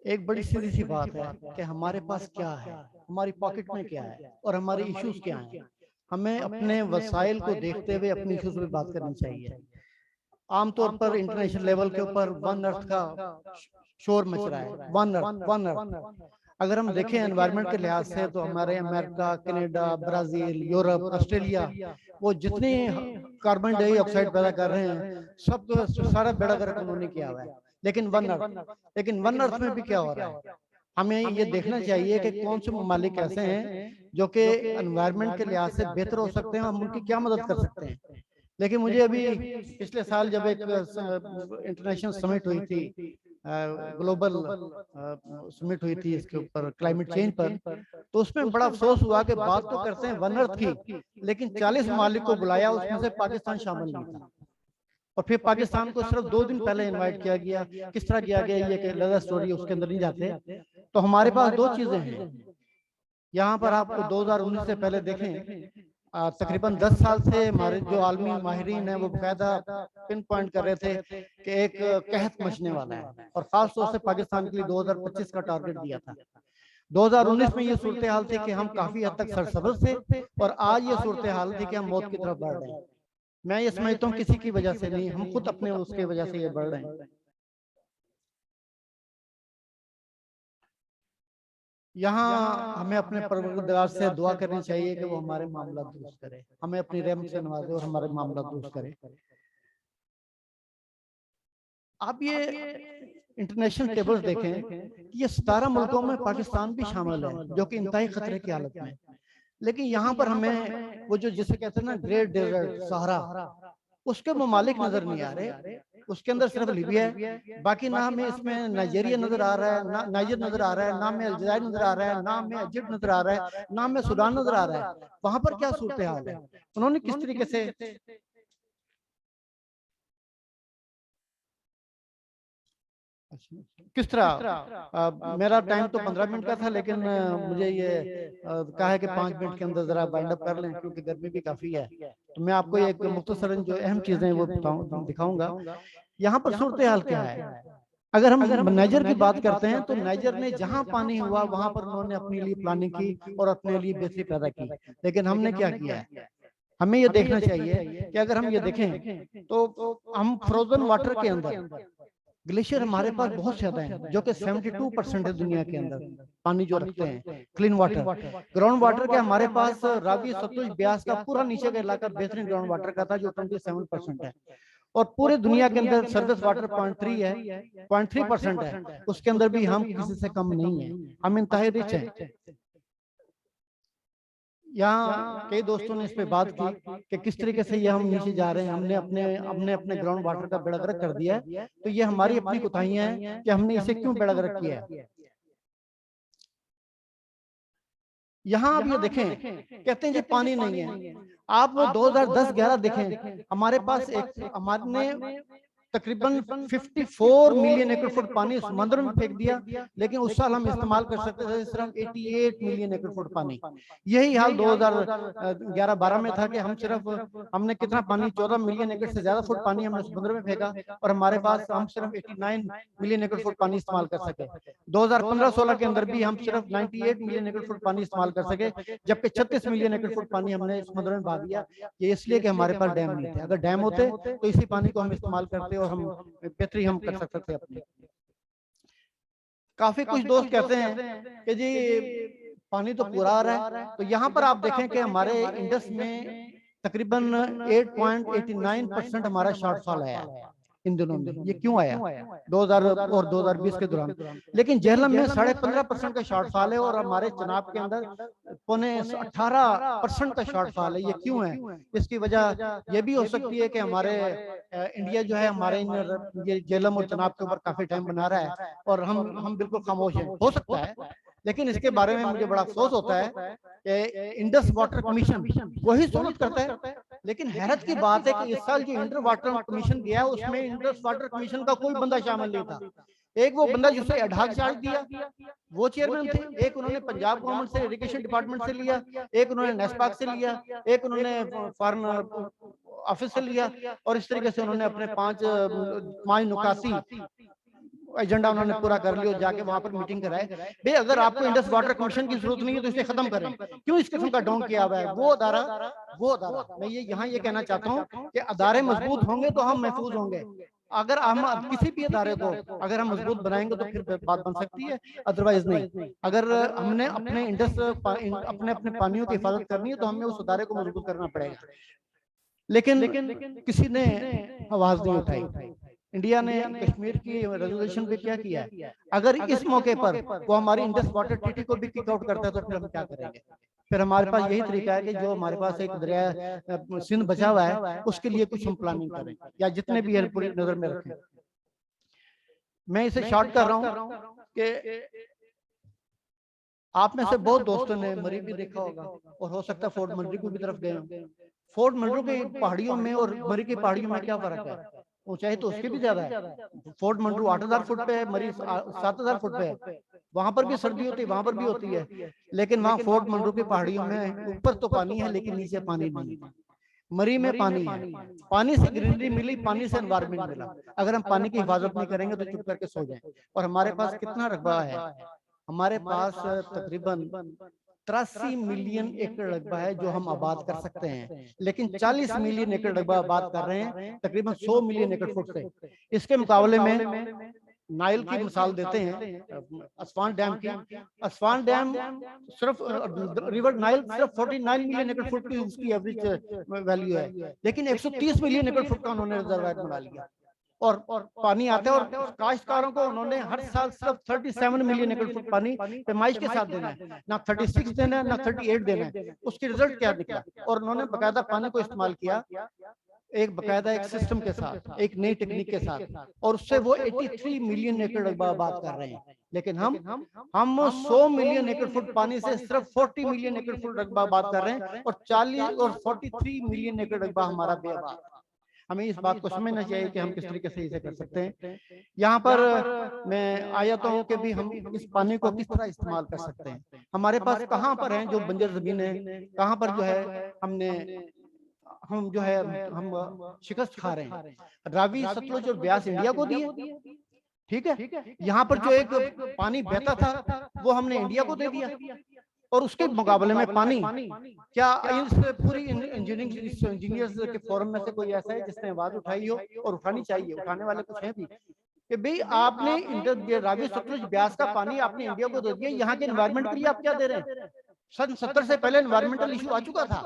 [SPEAKER 18] एक बड़ी सीधी सी बात है कि हमारे पास क्या है, हमारी पॉकेट में क्या है और हमारे इश्यूज क्या हैं। हमें अपने वसाइल को देखते हुए अपने इश्यूज पे बात करनी चाहिए। आमतौर पर इंटरनेशनल लेवल के ऊपर वन अर्थ का शोर मच रहा है, वन अर्थ। अगर हम देखें एनवायरनमेंट के लिहाज से तो हमारे America, Canada, Brazil, Europe, Australia वो जितने कार्बन डाइऑक्साइड पैदा कर रहे हैं सब तो सारा बेड़ा गर्क उन्होंने किया हुआ है। लेकिन वन अर्थ में भी क्या हो रहा है, हमें ये देखना चाहिए कि कौन से ममालिक ऐसे हैं जो कि एनवायरनमेंट के लिहाज से बेहतर हो सकते हैं, हम उनकी क्या मदद कर सकते हैं। लेकिन मुझे अभी पिछले साल जब एक इंटरनेशनल समिट हुई थी, ग्लोबल समिट हुई थी इसके ऊपर क्लाइमेट चेंज पर, तो उसमें बड़ा अफसोस हुआ कि बात तो करते हैं वन अर्थ की, लेकिन 40 ममालिक को बुलाया, उसमें से पाकिस्तान शामिल नहीं था। और फिर पाकिस्तान को सिर्फ 2 दिन पहले इनवाइट किया गया। किस तरह किया गया ये अलग स्टोरी, उसके अंदर नहीं जाते। तो हमारे पास 2 चीजें हैं यहाँ पर। आपको 2019 से पहले देखें, तकरीबन 10 साल से हमारे जो आलमी माहिरीन है वो बाकायदा पिन पॉइंट कर रहे थे कि एक कहत मचने वाला है, और खास तौर से पाकिस्तान के लिए 2025 का टारगेट दिया था। 2019 में ये सूरत हाल थी कि हम काफी हद तक सरसब्ज़ थे, और आज ये सूरत हाल थी कि हम मौत की तरफ बढ़ रहे हैं। मैं ये समझता हूँ किसी की वजह से नहीं, हम खुद अपने उसके वजह से ये बढ़ रहे हैं। यहाँ हमें अपने परवरदिगार से दुआ करनी चाहिए कि वो हमारे मामला दुरुस्त करे, हमें अपनी रहमत से नवाजे और हमारे मामला दुरुस्त करे। आप ये इंटरनेशनल टेबल्स देखें, ये 17 मुल्कों में पाकिस्तान भी शामिल है जो कि इंतहाई खतरे की हालत में। लेकिन यहाँ पर हमें वो जो जिसे कहते हैं ना ग्रेट डेजर्ट सहारा, उसके ममालिक नजर नहीं आ रहे। उसके अंदर सिर्फ लीबिया है, बाकी ना हमें इसमें नाइजीरिया नजर आ रहा है, ना नाइजर नजर आ रहा है, ना हमें अल्जायर नजर आ रहा है, ना हमें इजिप्ट नजर आ रहा है, ना हमें सूडान नजर आ रहा है। वहां पर क्या सूरत हाल है, उन्होंने किस तरीके से किस तरह मेरा टाइम तो 15 मिनट का था, लेकिन मुझे ये कहा है कि 5 मिनट के अंदर जरा वाइंड अप कर लें क्योंकि गर्मी भी काफी है। तो मैं आपको एक मुख्तसरन जो अहम चीजें वो दिखाऊंगा। यहाँ पर सूरत हाल क्या है। अगर हम नाइजर की बात करते हैं तो नाइजर में जहां पानी हुआ वहां पर उन्होंने अपने लिए प्लानिंग की और अपने लिए बेहतरी पैदा की। लेकिन हमने क्या किया है, हमें ये देखना चाहिए कि अगर हम ये देखें तो हम फ्रोजन वाटर के अंदर ग्लेशियर हमारे पास बहुत ज्यादा है, जो कि 72% है दुनिया के अंदर पानी जो रखते हैं क्लीन वाटर। ग्राउंड वाटर के हमारे पास रावी सतलुज ब्यास का पूरा नीचे का इलाका बेहतरीन ग्राउंड वाटर का था जो 27% है, और पूरे दुनिया के अंदर सरफेस वाटर 0.3 है, 0.3% है, उसके अंदर भी हम किसी से कम नहीं है, हम इंतहाई रिच हैं। यहाँ कई दोस्तों ने इस पे बात की कि किस तरीके से ये हम नीचे जा रहे हैं, हमने अपने ग्राउंड वाटर का बेड़ा गर्क कर दिया है। तो ये हमारी अपनी कोताहियां हैं कि हमने इसे क्यों बेड़ा गर्क किया है। यहाँ आप ये देखें, कहते हैं जी पानी नहीं है। आप 2010-11 देखें, हमारे पास हमारे तकरीबन 54 मिलियन एकड़ फुट पानी समुद्र में फेंक दिया, लेकिन उस साल हम इस्तेमाल कर सकते थे सिर्फ 88 मिलियन एकड़ फुट पानी। यही हाल 2011-12 में था कि हमने कितना पानी 14 मिलियन एकड़ से ज्यादा फुट पानी हमने समुद्र में फेंका, और हमारे पास हम सिर्फ 89 मिलियन एकड़ फुट पानी इस्तेमाल कर सके। 2015-16 के अंदर भी हम सिर्फ 98 मिलियन एकड़ फुट पानी इस्तेमाल कर सके, जबकि 36 मिलियन एकड़ फुट पानी हमने समुद्र में बहा दिया। ये इसलिए कि हमारे पास डैम नहीं थे। अगर डैम होते तो इसी पानी को हम इस्तेमाल करते और हम बेहतरी हम कर सकते थे अपनी। काफी कुछ दोस्त कहते हैं कि जी पानी तो पूरा आ रहा है, तो यहाँ पर आप देखें कि हमारे इंडस में तकरीबन 8.89% हमारा शॉर्टफॉल आया इन दिनों में। ये क्यों आया 2000 और 2020 के दौरान, लेकिन झेलम में 15.5% का शॉर्टफॉल है और हमारे चनाब के अंदर 18% का शॉर्टफॉल है। ये क्यों है? इसकी वजह ये भी हो सकती है कि हमारे इंडिया जो है हमारे ये झेलम और चनाब के ऊपर काफी टाइम बना रहा है और हम बिल्कुल खामोश हैं। हो सकता है, लेकिन इसके बारे में मुझे बड़ा अफसोस होता है कि इंडस वाटर कमीशन वही सोच करता है, लेकिन हैरत की बात है कि इस साल जो इंडस वाटर कमीशन गया उसमें इंडस वाटर कमीशन का कोई बंदा शामिल नहीं था। एक वो बंदा जिसे एडहॉक चार्ज दिया वो चेयरमैन थे, एक उन्होंने पंजाब गवर्नमेंट से इरिगेशन डिपार्टमेंट से लिया, एक उन्होंने नेस्पाक से लिया, एक उन्होंने फॉरेन ऑफिस से लिया, और इस तरीके से उन्होंने अपने पांच नुकासी एजेंडा उन्होंने पूरा कर लिया, जाके वहां पर मीटिंग कराए। भाई अगर आपको इंडस वाटर कमीशन की जरूरत नहीं है तो इसे खत्म करें, क्यों इस किस्म का डाउन किया हुआ है? वो अदारा मैं ये कहना चाहता हूँ कि अदारे मजबूत होंगे तो हम महफूज होंगे। अगर हम किसी भी अदारे को अगर हम मजबूत बनाएंगे तो फिर बात बन सकती है, अदरवाइज नहीं। अगर हमने अपने अपने पानियों की हिफाजत करनी है तो हमें उस अदारे को मजबूत करना पड़ेगा। लेकिन किसी ने आवाज नहीं उठाई। इंडिया ने कश्मीर की रेजोल्यूशन पे क्या किया है? अगर इस मौके पर वो हमारी इंडस वाटर ट्रीटी को भी किक आउट करता है तो फिर हम क्या करेंगे? फिर हमारे पास यही तरीका है कि जो हमारे पास एक दरिया सिंध बचा हुआ है उसके लिए कुछ हम प्लानिंग करें, या जितने भी है पूरी नजर में रखें। मैं इसे शॉर्ट कर रहा हूँ कि आप में से बहुत दोस्तों ने मरी भी देखा होगा और हो सकता है फोर्ट मंडरी को भी तरफ गए हों। फोर्ट मंडरी के पहाड़ियों में और मरी की पहाड़ियों में क्या फर्क है? ऊंचाई तो उसकी भी ज्यादा है। फोर्ट मंडरू 8000 फुट पे है, मरी 7000 फुट पे है। वहां पर भी सर्दी होती है, वहां पर भी होती है, लेकिन वहां फोर्ट मंडरू की पहाड़ियों में ऊपर तो पानी है लेकिन नीचे पानी नहीं है। मरी में पानी है, पानी से ग्रीनरी मिली, पानी से एनवायरमेंट मिला। अगर हम पानी की हिफाजत नहीं करेंगे तो चुप करके सो जाएं। और हमारे पास कितना रकबा है? हमारे पास तकरीबन 83 मिलियन एकड़ रकबा है जो हम आबाद कर सकते हैं, लेकिन 40 मिलियन एकड़ रकबा आबाद कर रहे हैं तकरीबन 100 मिलियन एकड़ फुट से। इसके मुकाबले में नाइल की मिसाल देते हैं, अस्वान डैम की। अस्वान डैम सिर्फ रिवर नाइल सिर्फ 49 मिलियन एकड़ फुट की उसकी एवरेज वैल्यू है, लेकिन 130 मिलियन एकड़ फुट का उन्होंने रिजर्वायर बना लिया। और पानी आता है और काश्तकारों को उन्होंने हर साल सिर्फ 37 मिलियन एकड़ फुट पानी पैमाइश के साथ देना है, ना 36 देना है ना 38 देना है। उसकी रिजल्ट क्या निकला? और उन्होंने बकायदा पानी को इस्तेमाल किया एक बकायदा एक सिस्टम के साथ, एक नई टेक्निक के साथ, और उससे वो 83 मिलियन एकड़ रकबा आबाद कर रहे हैं। लेकिन हम 100 मिलियन एकड़ फुट पानी से सिर्फ 40 मिलियन एकड़ फुट रकबा आबाद कर रहे हैं, और 43 मिलियन एकड़ रकबा हमारा बेआबाद। हमें इस बात को समझना चाहिए कि हम किस तरीके से इसे कर सकते हैं। यहाँ पर मैं आयता हूँ कि भी हम इस पानी को किस तरह इस्तेमाल कर सकते हैं। हमारे पास कहाँ पर है जो बंजर जमीन है, कहाँ पर जो है हम शिकस्त खा रहे हैं। रावी सतलुज और ब्यास इंडिया को दिए, ठीक है, यहाँ पर जो एक पानी बहता था वो हमने इंडिया को दे दिया, और उसके मुकाबले में पानी, क्या इस पूरी इंजीनियर्स के फोरम में से कोई ऐसा है जिसने आवाज उठाई हो, और उठानी चाहिए, उठाने वाले कुछ हैं भी, कि भाई आपने रावी सतलुज ब्यास का पानी आपने इंडिया को दे दिया, यहाँ के एनवायरमेंट के लिए आप क्या दे रहे हैं? सन 70 से पहले एनवायरमेंटल इशू आ चुका था,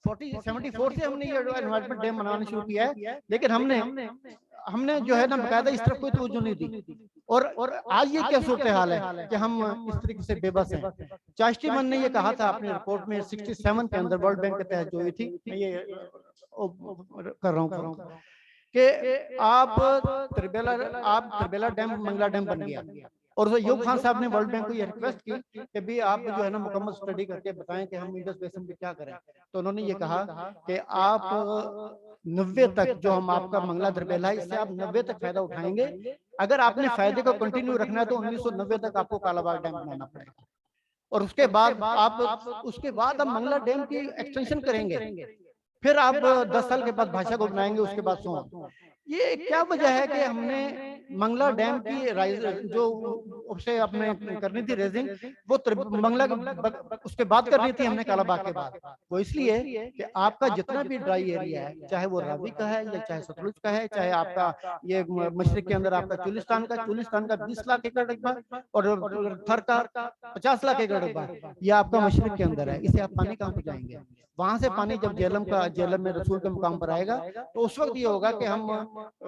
[SPEAKER 18] 74 से हमने ये एनवायरमेंट डे मनाना शुरू किया है, लेकिन हमने जो है ना बकायदा इस तरफ कोई तवज्जो नहीं दी, और आज ये क्या सूरत हाल है कि हम इस तरीके से बेबस हैं। चाष्टीमन ने ये कहा था अपनी रिपोर्ट में 67 के अंदर, वर्ल्ड बैंक के तहत जो हुई थी, मैं ये कर रहा हूँ कि आप त्रिबेला डैम मंगला डैम बन गया, और यूब खान साहब ने वर्ल्ड बैंक को ये रिक्वेस्ट की कि भी आप जो है ना मुकम्मल स्टडी करके बताएं कि हम इंडस बेसिन पे क्या करें, तो उन्होंने ये कहा कि आप 90 तक जो हम आपका मंगला त्रिबेला है, इससे आप 90 तक फायदा उठाएंगे। अगर आपने फायदे को कंटिन्यू रखना है तो 1990 तक आपको कालाबाग डैम बनाना पड़ेगा, और उसके बाद आप मंगला डैम की एक्सटेंशन करेंगे, फिर आप 10 साल के बाद भाषा को बनाएंगे, उसके बाद सो। ये क्या वजह है कि हमने मंगला डैम की जो उससे अपने करनी थी रेजिंग, वो मंगला उसके बाद करनी थी हमने कालाबाग के बाद। वो इसलिए कि आपका जितना भी ड्राई एरिया है, चाहे वो रावी का है या चाहे सतलुज का है, चाहे आपका ये मशरक के अंदर आपका चुलिस्तान का 20 लाख एकड़ रकबा और थर का 50 लाख एकड़ रकबा, ये आपका मशरक के अंदर है। इसे आप पानी कहाँ पहुँचाएंगे? वहां से पानी जब जेलम में रसूल के मुकाम पर आएगा, तो उस वक्त ये होगा कि हम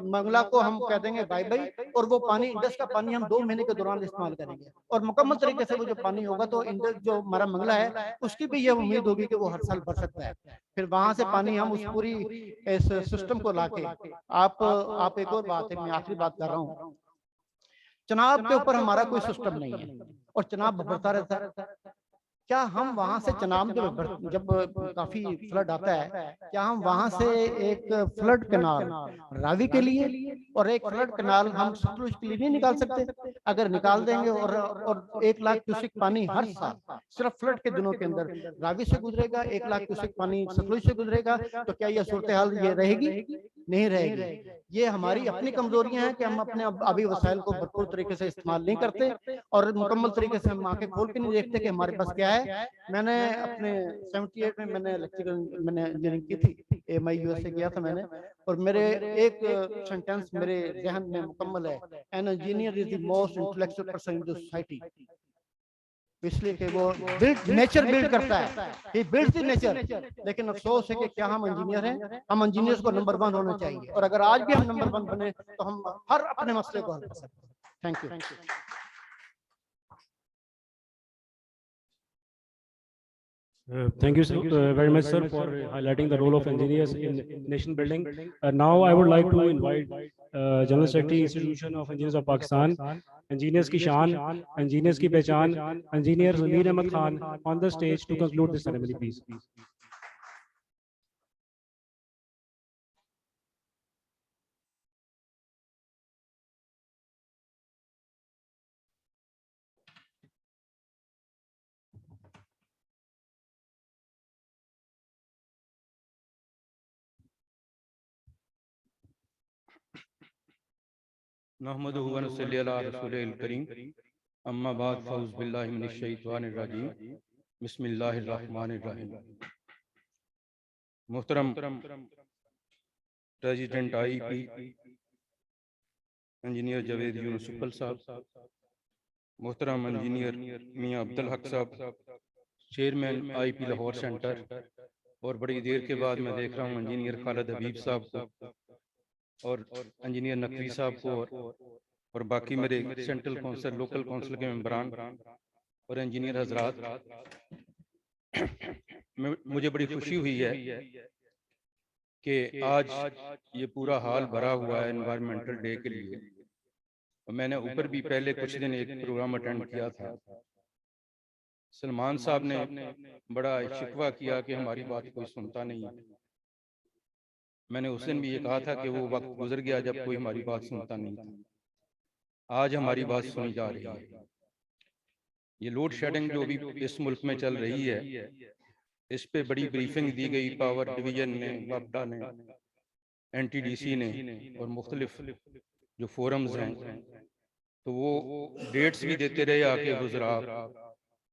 [SPEAKER 18] मंगला को हम कह देंगे बाय बाय, और वो पानी इंडस का पानी हम 2 महीने के दौरान इस्तेमाल करेंगे, और मुकम्मल तरीके से वो जो पानी होगा तो इंडस जो हमारा मंगला है उसकी भी ये उम्मीद होगी कि वो हर साल भर सकता है। फिर वहां से पानी हम उस पूरी इस सिस्टम को लाके आप एक और बात है, मैं आखिरी बात कर रहा हूँ, चनाब के ऊपर हमारा कोई सिस्टम नहीं है और चनाब भरता रहता है। क्या हम वहां से चनाब जब काफी फ्लड आता है, क्या हम वहां से एक फ्लड कैनाल रावी के लिए और एक फ्लड कैनाल हम सतलुज के लिए नहीं निकाल सकते? अगर निकाल देंगे और 1 लाख क्यूसेक पानी हर साल सिर्फ फ्लड के दिनों के अंदर रावी से गुजरेगा, 1 लाख क्यूसेक पानी सतलुज से गुजरेगा, तो क्या यह सूरत हाल ये रहेगी? नहीं रहेगी। ये हमारी अपनी कमजोरियां हैं कि हम अपने आबी वसाइल को भरपूर तरीके से इस्तेमाल नहीं करते और मुकम्मल तरीके से हम आंखें खोल के नहीं देखते कि हमारे पास क्या है। मैंने अपने 78 में मैंने इंजीनियरिंग की थी, AMI USA किया था मैंने, और मेरे एक सेंटेंस मेरे जहन में मुकम्मल है, an engineer is the most intellectual person in the society, इसलिए कि वो नेचर बिल्ड करता है, ही बिल्ड्स द नेचर। लेकिन अफसोस है कि क्या हम इंजीनियर हैं? हम इंजीनियर्स को नंबर 1 होना चाहिए, और अगर आज भी हम नंबर 1 बने तो हम हर अपने मसले को हल कर सकते हैं। Thank you.
[SPEAKER 4] Thank you very much, sir, for highlighting the role of engineers in nation building. Now I would like to invite General Secretary Institution of Engineers of Pakistan, Engineers की शान, Engineers की पहचान, Engineer Zameer Ahmed Khan on the stage to conclude this ceremony, please.
[SPEAKER 19] नहमदुहु व नसल्ली अला रसूलिल करीम, अम्मा बाद फौज़ बिल्लाहि मिनश शैतानिर रजीम, बिस्मिल्लाहिर रहमानिर रहीम। मोहतरम president IEP engineer Javed Yunus उपल साहब, मोहतरम इंजीनियर मियां अब्दुल हक साहब, चेयरमैन IEP लाहौर सेंटर, और बड़ी देर के बाद मैं देख रहा हूँ इंजीनियर खालिद हबीब साहब को और इंजीनियर नकवी साहब को और बाकी मेरे सेंट्रल काउंसिल, लोकल काउंसिल के मेंबरान और इंजीनियर हजरात, मुझे बड़ी खुशी हुई है कि आज ये पूरा हाल भरा हुआ है एनवायरमेंटल डे के लिए। और मैंने ऊपर भी पहले कुछ दिन एक प्रोग्राम अटेंड किया था। सलमान साहब ने बड़ा शिकवा किया कि हमारी बात कोई सुनता नहीं है। मैंने उस दिन भी ये कहा था कि वो वक्त गुजर गया जब कोई हमारी बात सुनता नहीं था। आज हमारी बात सुनी जा रही है। ये लोड शेडिंग जो भी इस मुल्क में चल रही है, इस पे बड़ी ब्रीफिंग दी गई पावर डिवीजन ने, वापडा ने, NTDC ने और मुख्तलिफ जो फोरम्स हैं तो वो डेट्स भी देते रहे आके वज़रा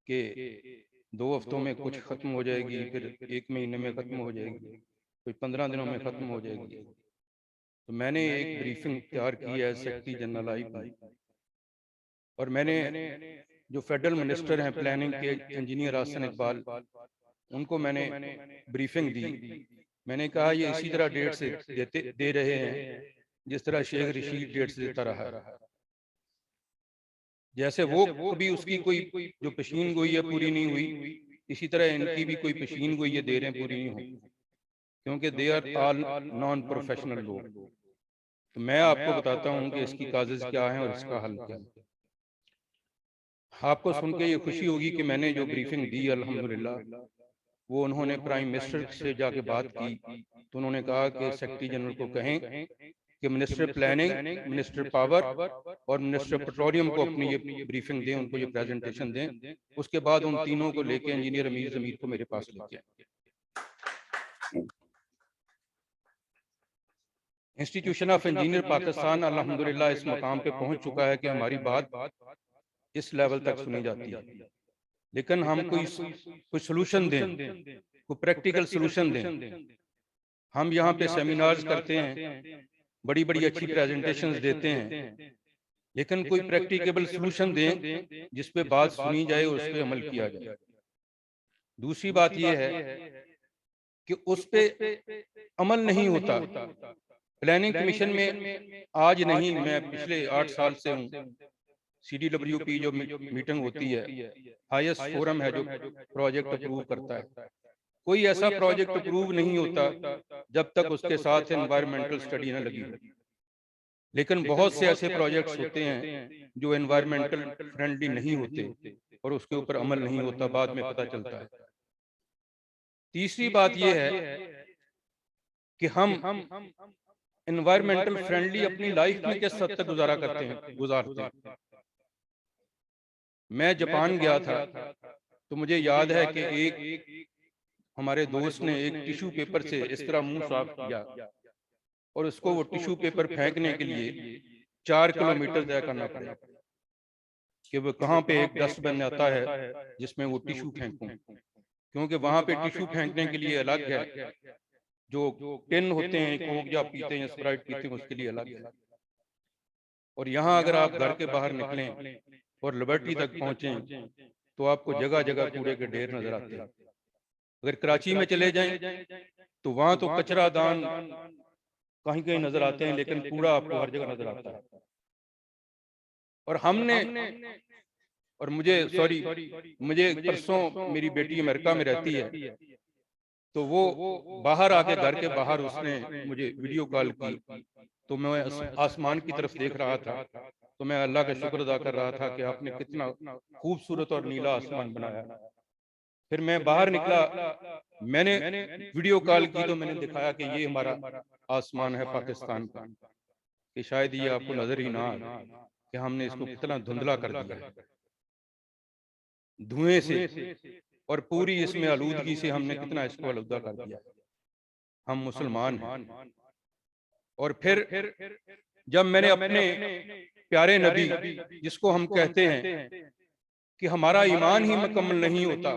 [SPEAKER 19] के 2 हफ्तों में कुछ खत्म हो जाएगी, फिर 1 महीने में खत्म हो जाएगी, फिर 15 दिनों में खत्म हो जाएगी। तो मैंने एक ब्रीफिंग तैयार की है सेक्रेटरी जनरल आईपी, और मैंने जो फेडरल मिनिस्टर हैं प्लानिंग के इंजीनियर हसन इकबाल, उनको मैंने ब्रीफिंग दी। मैंने कहा ये इसी तरह डेट से दे रहे हैं जिस तरह शेख रशीद डेट से देता रहा है। जैसे वो कभी उसकी कोई जो पेशीन गोई है पूरी नहीं हुई, इसी तरह इनकी भी कोई पेशीन गोई है दे रहे हैं पूरी नहीं हुई, क्योंकि they are all non professional लोग। तो मैं आपको बताता हूँ कि इसकी काजेज क्या है और इसका हल क्या है। आपको सुन के ये खुशी होगी कि मैंने जो ब्रीफिंग दी अल्हम्दुलिल्लाह, वो उन्होंने प्राइम मिनिस्टर से जाके बात की, तो उन्होंने कहा कि सेक्रेटरी जनरल को कहें कि मिनिस्टर प्लानिंग, मिनिस्टर पावर और मिनिस्टर पेट्रोलियम को अपनी ये ब्रीफिंग दें, उनको ये प्रेजेंटेशन दें। उसके बाद उन तीनों को लेके इंजीनियर अमीर जमीर को मेरे पास लेके आए। इंस्टीट्यूशन ऑफ इंजीनियर पाकिस्तान अल्हम्दुलिल्लाह इस मकाम पे पहुंच चुका है कि हमारी बात इस लेवल तक सुनी जाती है, लेकिन हम कोई सोल्यूशन दें, कोई प्रैक्टिकल सोल्यूशन दें। हम यहाँ पे सेमिनार्स करते हैं, बड़ी बड़ी अच्छी प्रेजेंटेशंस देते हैं, लेकिन कोई प्रैक्टिकेबल सोल्यूशन दें जिस पे बात सुनी जाए और उस पर अमल किया जाए। दूसरी बात यह है कि उस पे अमल नहीं होता। प्लानिंग कमीशन में आज नहीं, मैं पिछले 8 साल से हूँ। CDWP जो मीटिंग होती है, हाईएस्ट फोरम है जो प्रोजेक्ट अप्रूव करता है। कोई ऐसा प्रोजेक्ट अप्रूव नहीं होता जब तक उसके साथ एनवायरमेंटल स्टडी न लगी हो। लेकिन बहुत से ऐसे प्रोजेक्ट्स होते हैं जो एनवायरमेंटल फ्रेंडली नहीं होते और उसके ऊपर अमल नहीं होता, बाद में पता चलता है। तीसरी बात यह है कि हम एनवायरमेंटल फ्रेंडली अपनी लाइफ में किस हद तक गुजारते हैं। मैं जापान गया था तो मुझे याद है कि एक हमारे दोस्त ने एक टिश्यू पेपर से इस तरह मुंह साफ किया और उसको वो टिश्यू पेपर फेंकने के लिए 4 किलोमीटर तय करना पड़ा कि वो कहाँ पे एक डस्टबिन आता है जिसमें वो टिश्यू फेंकूं, क्योंकि वहां पे टिश्यू फेंकने के लिए अलग है, जो टिन होते हैं कोक या पीते हैं स्प्राइट पीते हैं उसके लिए अलग है। और यहाँ अगर आप घर के बाहर निकलें और लिबर्टी तक पहुंचे तो आपको जगह जगह कूड़े के ढेर नजर आते हैं। अगर कराची में चले जाएं तो वहां तो कचरा दान कहीं कहीं नजर आते हैं, लेकिन कूड़ा आपको हर जगह नजर आता है। और और मुझे परसों मेरी बेटी अमेरिका में रहती है, तो वो बाहर आके घर के बाहर उसने मुझे वीडियो कॉल की, तो मैं आसमान की तरफ देख रहा था, तो मैं अल्लाह का शुक्र अदा कर रहा था कि आपने कितना खूबसूरत और नीला आसमान बनाया। फिर मैं बाहर निकला, मैंने वीडियो कॉल की तो मैंने दिखाया कि ये हमारा आसमान है पाकिस्तान का, कि शायद ये आपको नजर ही ना आए कि हमने इसको कितना धुंधला कर दिया है धुएं से, और पूरी इसमें आलूदगी से हमने कितना इसको आलूदा कर दिया। हम मुसलमान हैं। और फिर जब मैंने अपने प्यारे नबी, जिसको हम कहते हैं कि हमारा ईमान ही मुकम्मल नहीं होता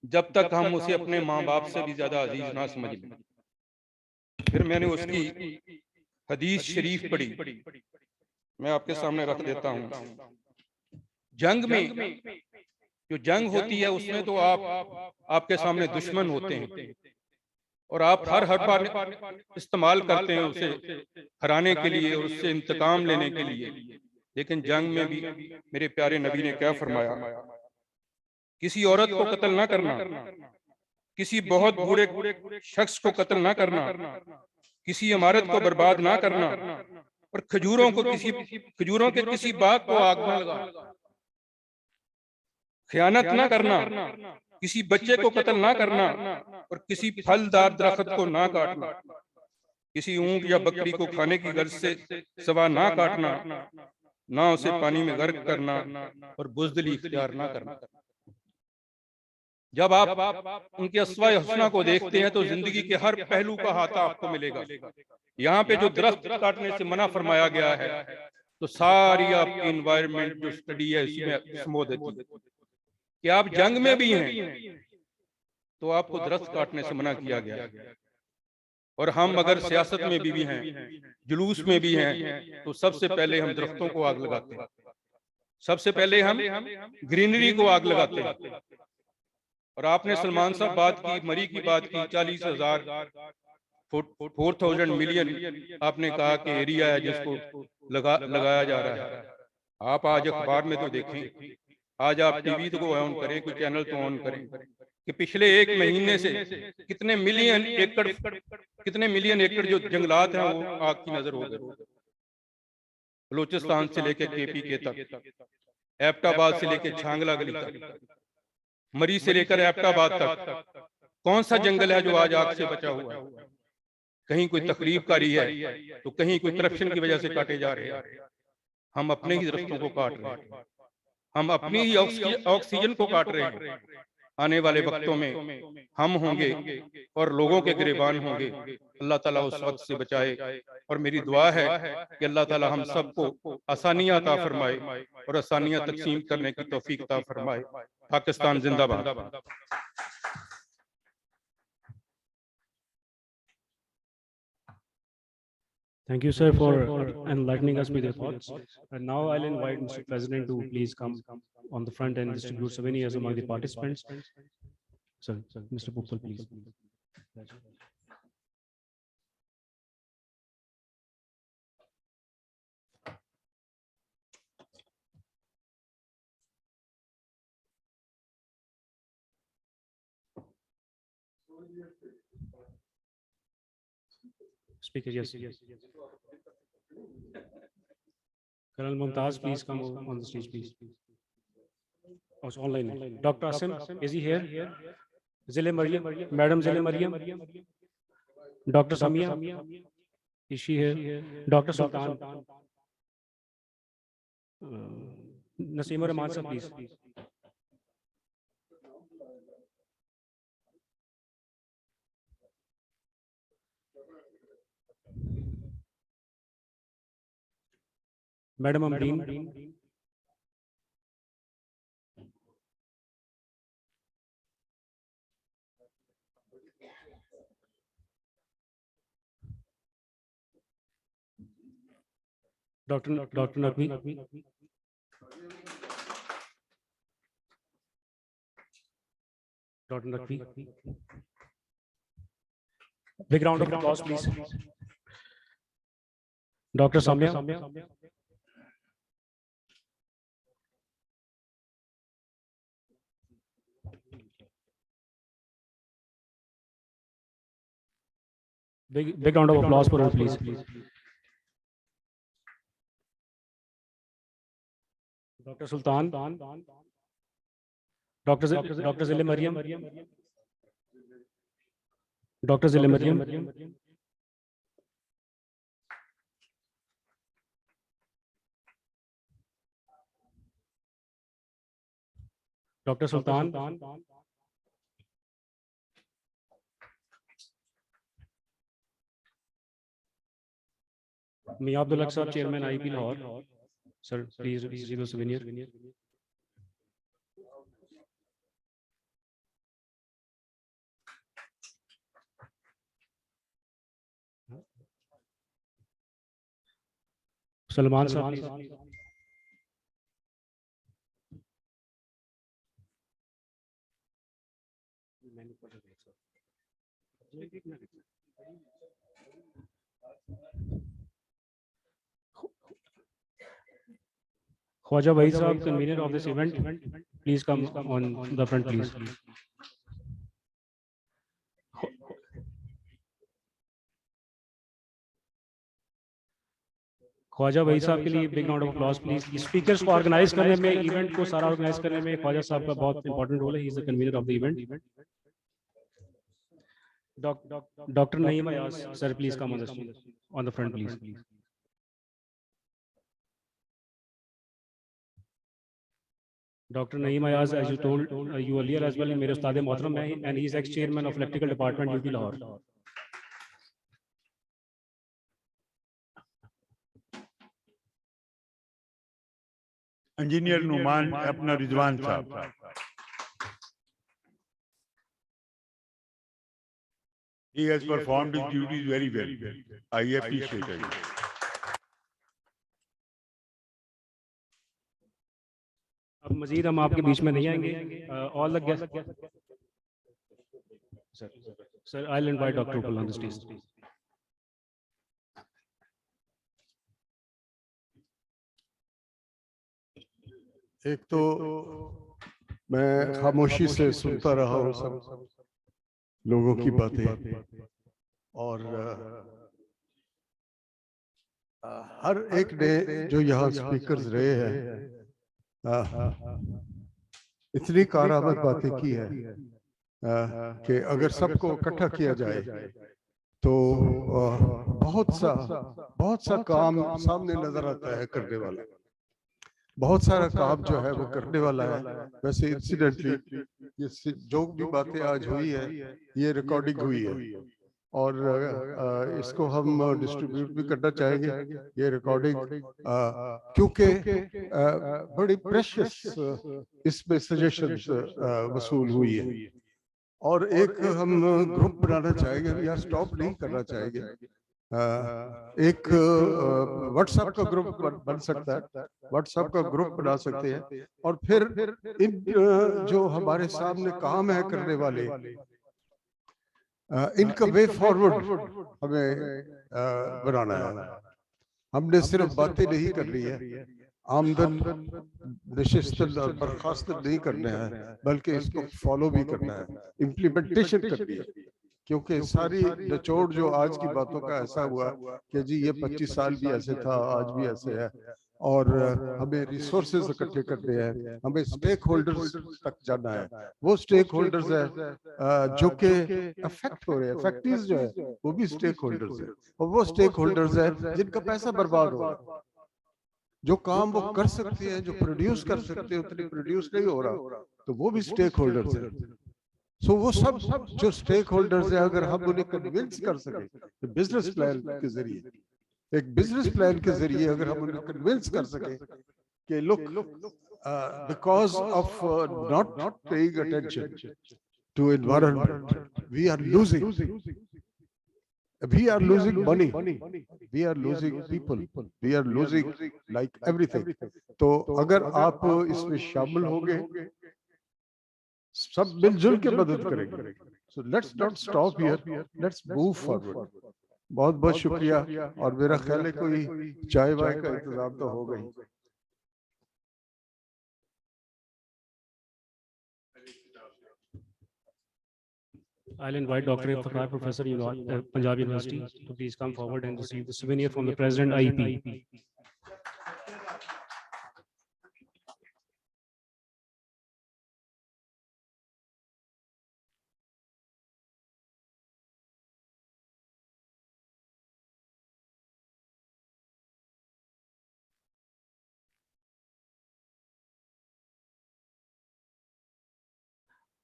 [SPEAKER 19] जब तक हम उसे अपने माँ बाप से भी ज्यादा अजीज ना समझ लें, फिर मैंने उसकी हदीस शरीफ पढ़ी, मैं आपके सामने रख देता हूँ। जंग में जो जंग होती है उसमें तो आपके सामने दुश्मन होते हैं और आप हर बार इस्तेमाल करते हैं उसे हराने के लिए और उससे इंतकाम लेने के लिए। लेकिन जंग में भी मेरे प्यारे नबी ने क्या फरमाया, किसी औरत को कत्ल ना करना, किसी बहुत बुरे शख्स को कत्ल ना करना, किसी इमारत को बर्बाद ना करना, और खजूरों के किसी बाग को आग न लगाना, खयानत ना करना, किसी बच्चे को कत्ल ना करना और किसी फलदार दरख्त को ना काटना, किसी ऊंट या बकरी को खाने की गर्ज से सवा ना काटना, ना उसे पानी में गर्क करना और बुज़दिली इख्तियार ना करना। जब आप उनके अस्वाए हसना को देखते हैं तो जिंदगी के हर पहलू का हाथा आपको मिलेगा। यहाँ पे जो दरख्त काटने से मना फरमाया गया है तो सारी आपकी इन्वायरमेंट जो स्टडी है इसमें संबोधित कि आप जंग में भी हैं तो आपको दरख्त काटने से मना किया गया, और हम अगर सियासत में भी हैं, जुलूस में भी हैं, तो सबसे पहले हम दरख्तों को आग लगाते हैं, सबसे पहले हम ग्रीनरी को आग लगाते हैं। और आपने सलमान साहब बात की, मरी की बात की, 40,000 फुट 4,000 मिलियन आपने कहा कि एरिया है जिसको लगाया जा रहा है। आप आज अखबार में तो देखें, आज आप टीवी को ऑन करें, कोई चैनल तो ऑन करें कि पिछले 1 महीने से कितने मिलियन एकड़ जो जंगलात हैं वो आग की नजर हो गए। बलूचिस्तान से लेके KPK तक, एबटाबाद से लेके छांगला गली तक, मरी से लेकर एबटाबाद तक, कौन सा जंगल है जो आज आग से बचा हुआ है? कहीं कोई तकलीफकारी है तो कहीं कोई करप्शन की वजह से काटे जा रहे हैं। हम अपने ही दरख्तों को काट रहे हैं, हम अपनी ही ऑक्सीजन को काट रहे हैं। आने वाले वक्तों में हम होंगे और लोगों के गिरबान होंगे। अल्लाह ताला उस वक्त से बचाए, और मेरी दुआ है कि अल्लाह ताला हम सबको आसानियां अता फरमाए और आसानियां तकसीम करने की तौफीक अता फरमाए। पाकिस्तान जिंदाबाद।
[SPEAKER 4] Thank you, sir, for enlightening us with your thoughts. And now I'll invite Mr. President to please come on the front and distribute souvenirs among the participants. Sorry, Mr. Bhupal, please. Speaker, yes. Colonel Mumtaz, please come on the stage, please. Oh, it's online. Dr. Asim, is he here? Zile Mariam, Madam Zile Mariam. Dr. Samia, is she here? Dr. Sultan. Naseema Rahman, sir, please. Madam Amreen. Dr. Naqvi. Dr. Naqvi. Big round of applause, please. Dr. Samya. Big round of applause for her, please. Dr. Sultan. Dr. Zile Mariam. Dr. Zile Mariam. Dr. Sultan. Mia Abdul Haq Sahab, Chairman IEP Lahore. Sir, please receive a souvenir. Salman Sahab, please. Khwaja Bhai Sahab, convener of this event, please come on the front, please. Khwaja भाई साहब के लिए big round of applause please. Speakers को organise करने में, event को सारा organise करने में ख्वाजा साहब का बहुत इंपॉर्टेंट रोल है। He is the convener of the event. Doctor Naeem Ayaz sir, please come on the front please. Dr. Naeem Ayaz, as you told you earlier as well, मेरे उस्ताद मोहतरम है, and he is ex-chairman of electrical department UP Lahore.
[SPEAKER 2] Engineer Numan अपना रिजवान साहब। He has performed his duties very well. I appreciate it.
[SPEAKER 4] अब मजीद हम आपके बीच में नहीं आएंगे। All the guests. Sir, I'll invite Dr. Uppal on the stage.
[SPEAKER 3] एक तो मैं खामोशी से सुनता रहा हूँ सब लोगों की बातें, और हर एक ने जो यहाँ स्पीकर्स रहे हैं इतनी कारामद बातें की है कि अगर सबको इकट्ठा किया जाए तो बहुत सा काम सामने नजर आता है करने वाला। बहुत सारा काम जो है वो करने वाला है। वैसे इंसिडेंटली ये जो भी बातें आज हुई है ये रिकॉर्डिंग हुई है, और इसको हम डिस्ट्रीब्यूट भी करना चाहेंगे ये रिकॉर्डिंग, क्योंकि बड़ी प्रेशियस इसमें सजेशंस वसूल हुई है। और एक हम ग्रुप बनाना चाहेंगे या स्टॉप नहीं करना चाहेंगे, एक व्हाट्सएप का ग्रुप बन सकता है, व्हाट्सएप का ग्रुप बना सकते हैं, और फिर इन जो हमारे सामने काम है करने वाले इनका वे फॉरवर्ड हमें बनाना है। हमने सिर्फ बातें नहीं करनी है, आमदन नशिस्तन और बर्खास्त नहीं करना है, बल्कि इसको फॉलो भी करना है, इम्प्लीमेंटेशन करनी है। क्योंकि सारी निचोड़ जो आज की बातों का ऐसा हुआ कि जी ये 25 साल भी ऐसे था, आज भी ऐसे है, और हमें रिसोर्सेज इकट्ठे करने हैं, हमें स्टेक होल्डर्स तक जाना है। वो स्टेक होल्डर्स है जो कि अफेक्ट हो रहे हैं, फैक्ट्रीज जो है वो भी स्टेक होल्डर्स है, और वो स्टेक होल्डर्स है जिनका पैसा बर्बाद हो रहा है। जो काम वो कर सकते हैं, जो प्रोड्यूस कर सकते हैं, उतनी प्रोड्यूस नहीं हो रहा, तो वो भी स्टेक होल्डर्स है। सो वो सब जो स्टेक होल्डर्स है, अगर हम उन्हें कन्विंस कर सके तो बिजनेस प्लान के जरिए, एक बिजनेस प्लान के जरिए अगर हम उन्हें कन्विंस कर सके कि look because of not paying attention to environment we are losing money, we are losing people, we are losing like everything. तो अगर आप इसमें शामिल होंगे, सब मिलजुल के मदद करेंगे। So let's not stop here, let's move forward. बहुत बहुत शुक्रिया, और मेरा ख्याल है कोई चाय वाय का इंतजाम तो हो गई।
[SPEAKER 4] I'll invite Dr. Iftikhar, Professor, Punjab University, to please come forward and receive the souvenir from the President IEP.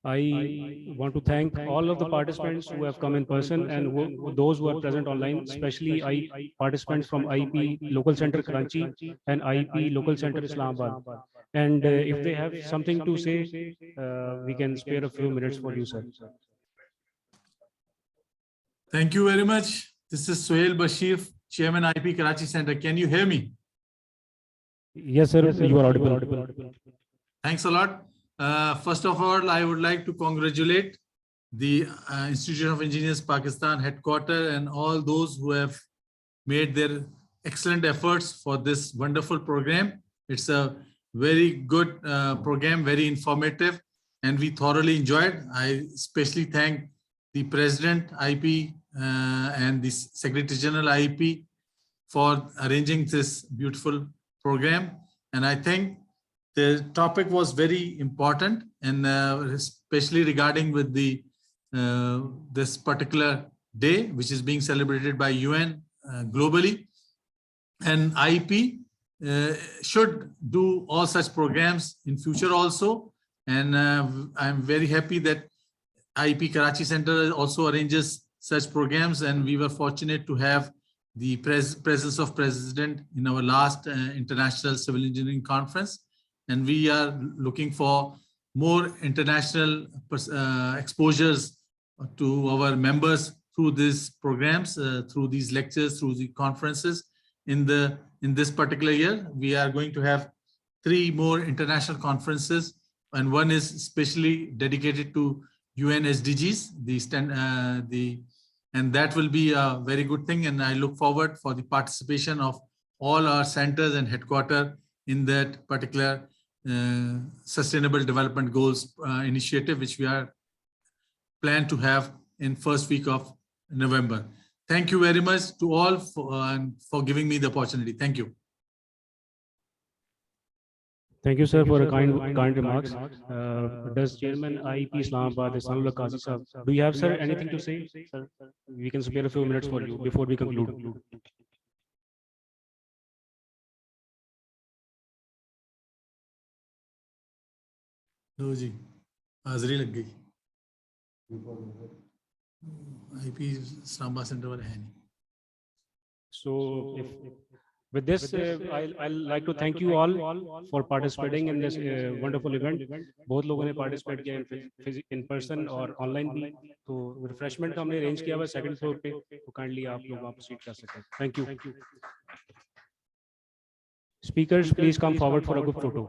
[SPEAKER 4] I want to thank all of the participants who have come in person and those who are present online, especially participants from IEP Local Center Karachi and IEP Local Center Islamabad. And if they have something to say, we can spare a few minutes for you, sir.
[SPEAKER 20] Thank you very much. This is Suhail Bashir, Chairman IEP Karachi Center. Can you hear me?
[SPEAKER 4] Yes, sir. You are audible.
[SPEAKER 20] Thanks a lot. First of all, I would like to congratulate the Institute of Engineers Pakistan headquarters and all those who have made their excellent efforts for this wonderful program. It's a very good program, very informative, and we thoroughly enjoyed. I especially thank the President IEP and the Secretary General IEP for arranging this beautiful program. And I think the topic was very important, and especially regarding with the this particular day, which is being celebrated by UN globally. And IEP should do all such programs in future also. And I'm very happy that IEP Karachi Center also arranges such programs, and we were fortunate to have the presence of President in our last International Civil Engineering Conference. and we are looking for more international exposures to our members through these programs, through these lectures, through the conferences. In this particular year, we are going to have 3 more international conferences, and one is specially dedicated to UN SDGs, and that will be a very good thing. And I look forward for the participation of all our centers and headquarters in that particular Sustainable Development Goals initiative, which we are planned to have in first week of November. Thank you very much to all for giving me the opportunity. Thank you.
[SPEAKER 4] Thank you, sir, for a kind remarks. Does Chairman IEP Islamabad, Ihsanullah Qazi Sahab, do you have, sir, anything to say? Sir, we can spare a few minutes for you before we conclude.
[SPEAKER 20] लो जी, हाजिरी लग गई। IP Islamabad Center वाले हैं नहीं।
[SPEAKER 4] So, with this, I'll like to thank you all for participating in this wonderful event. बहुत लोगों ने participate किया in person और online भी, तो refreshment का हमने arrange किया हुआ second floor पे, तो kindly आप लोग वहाँ proceed कर सकते हैं. Thank you. Speakers, please come forward for a group photo.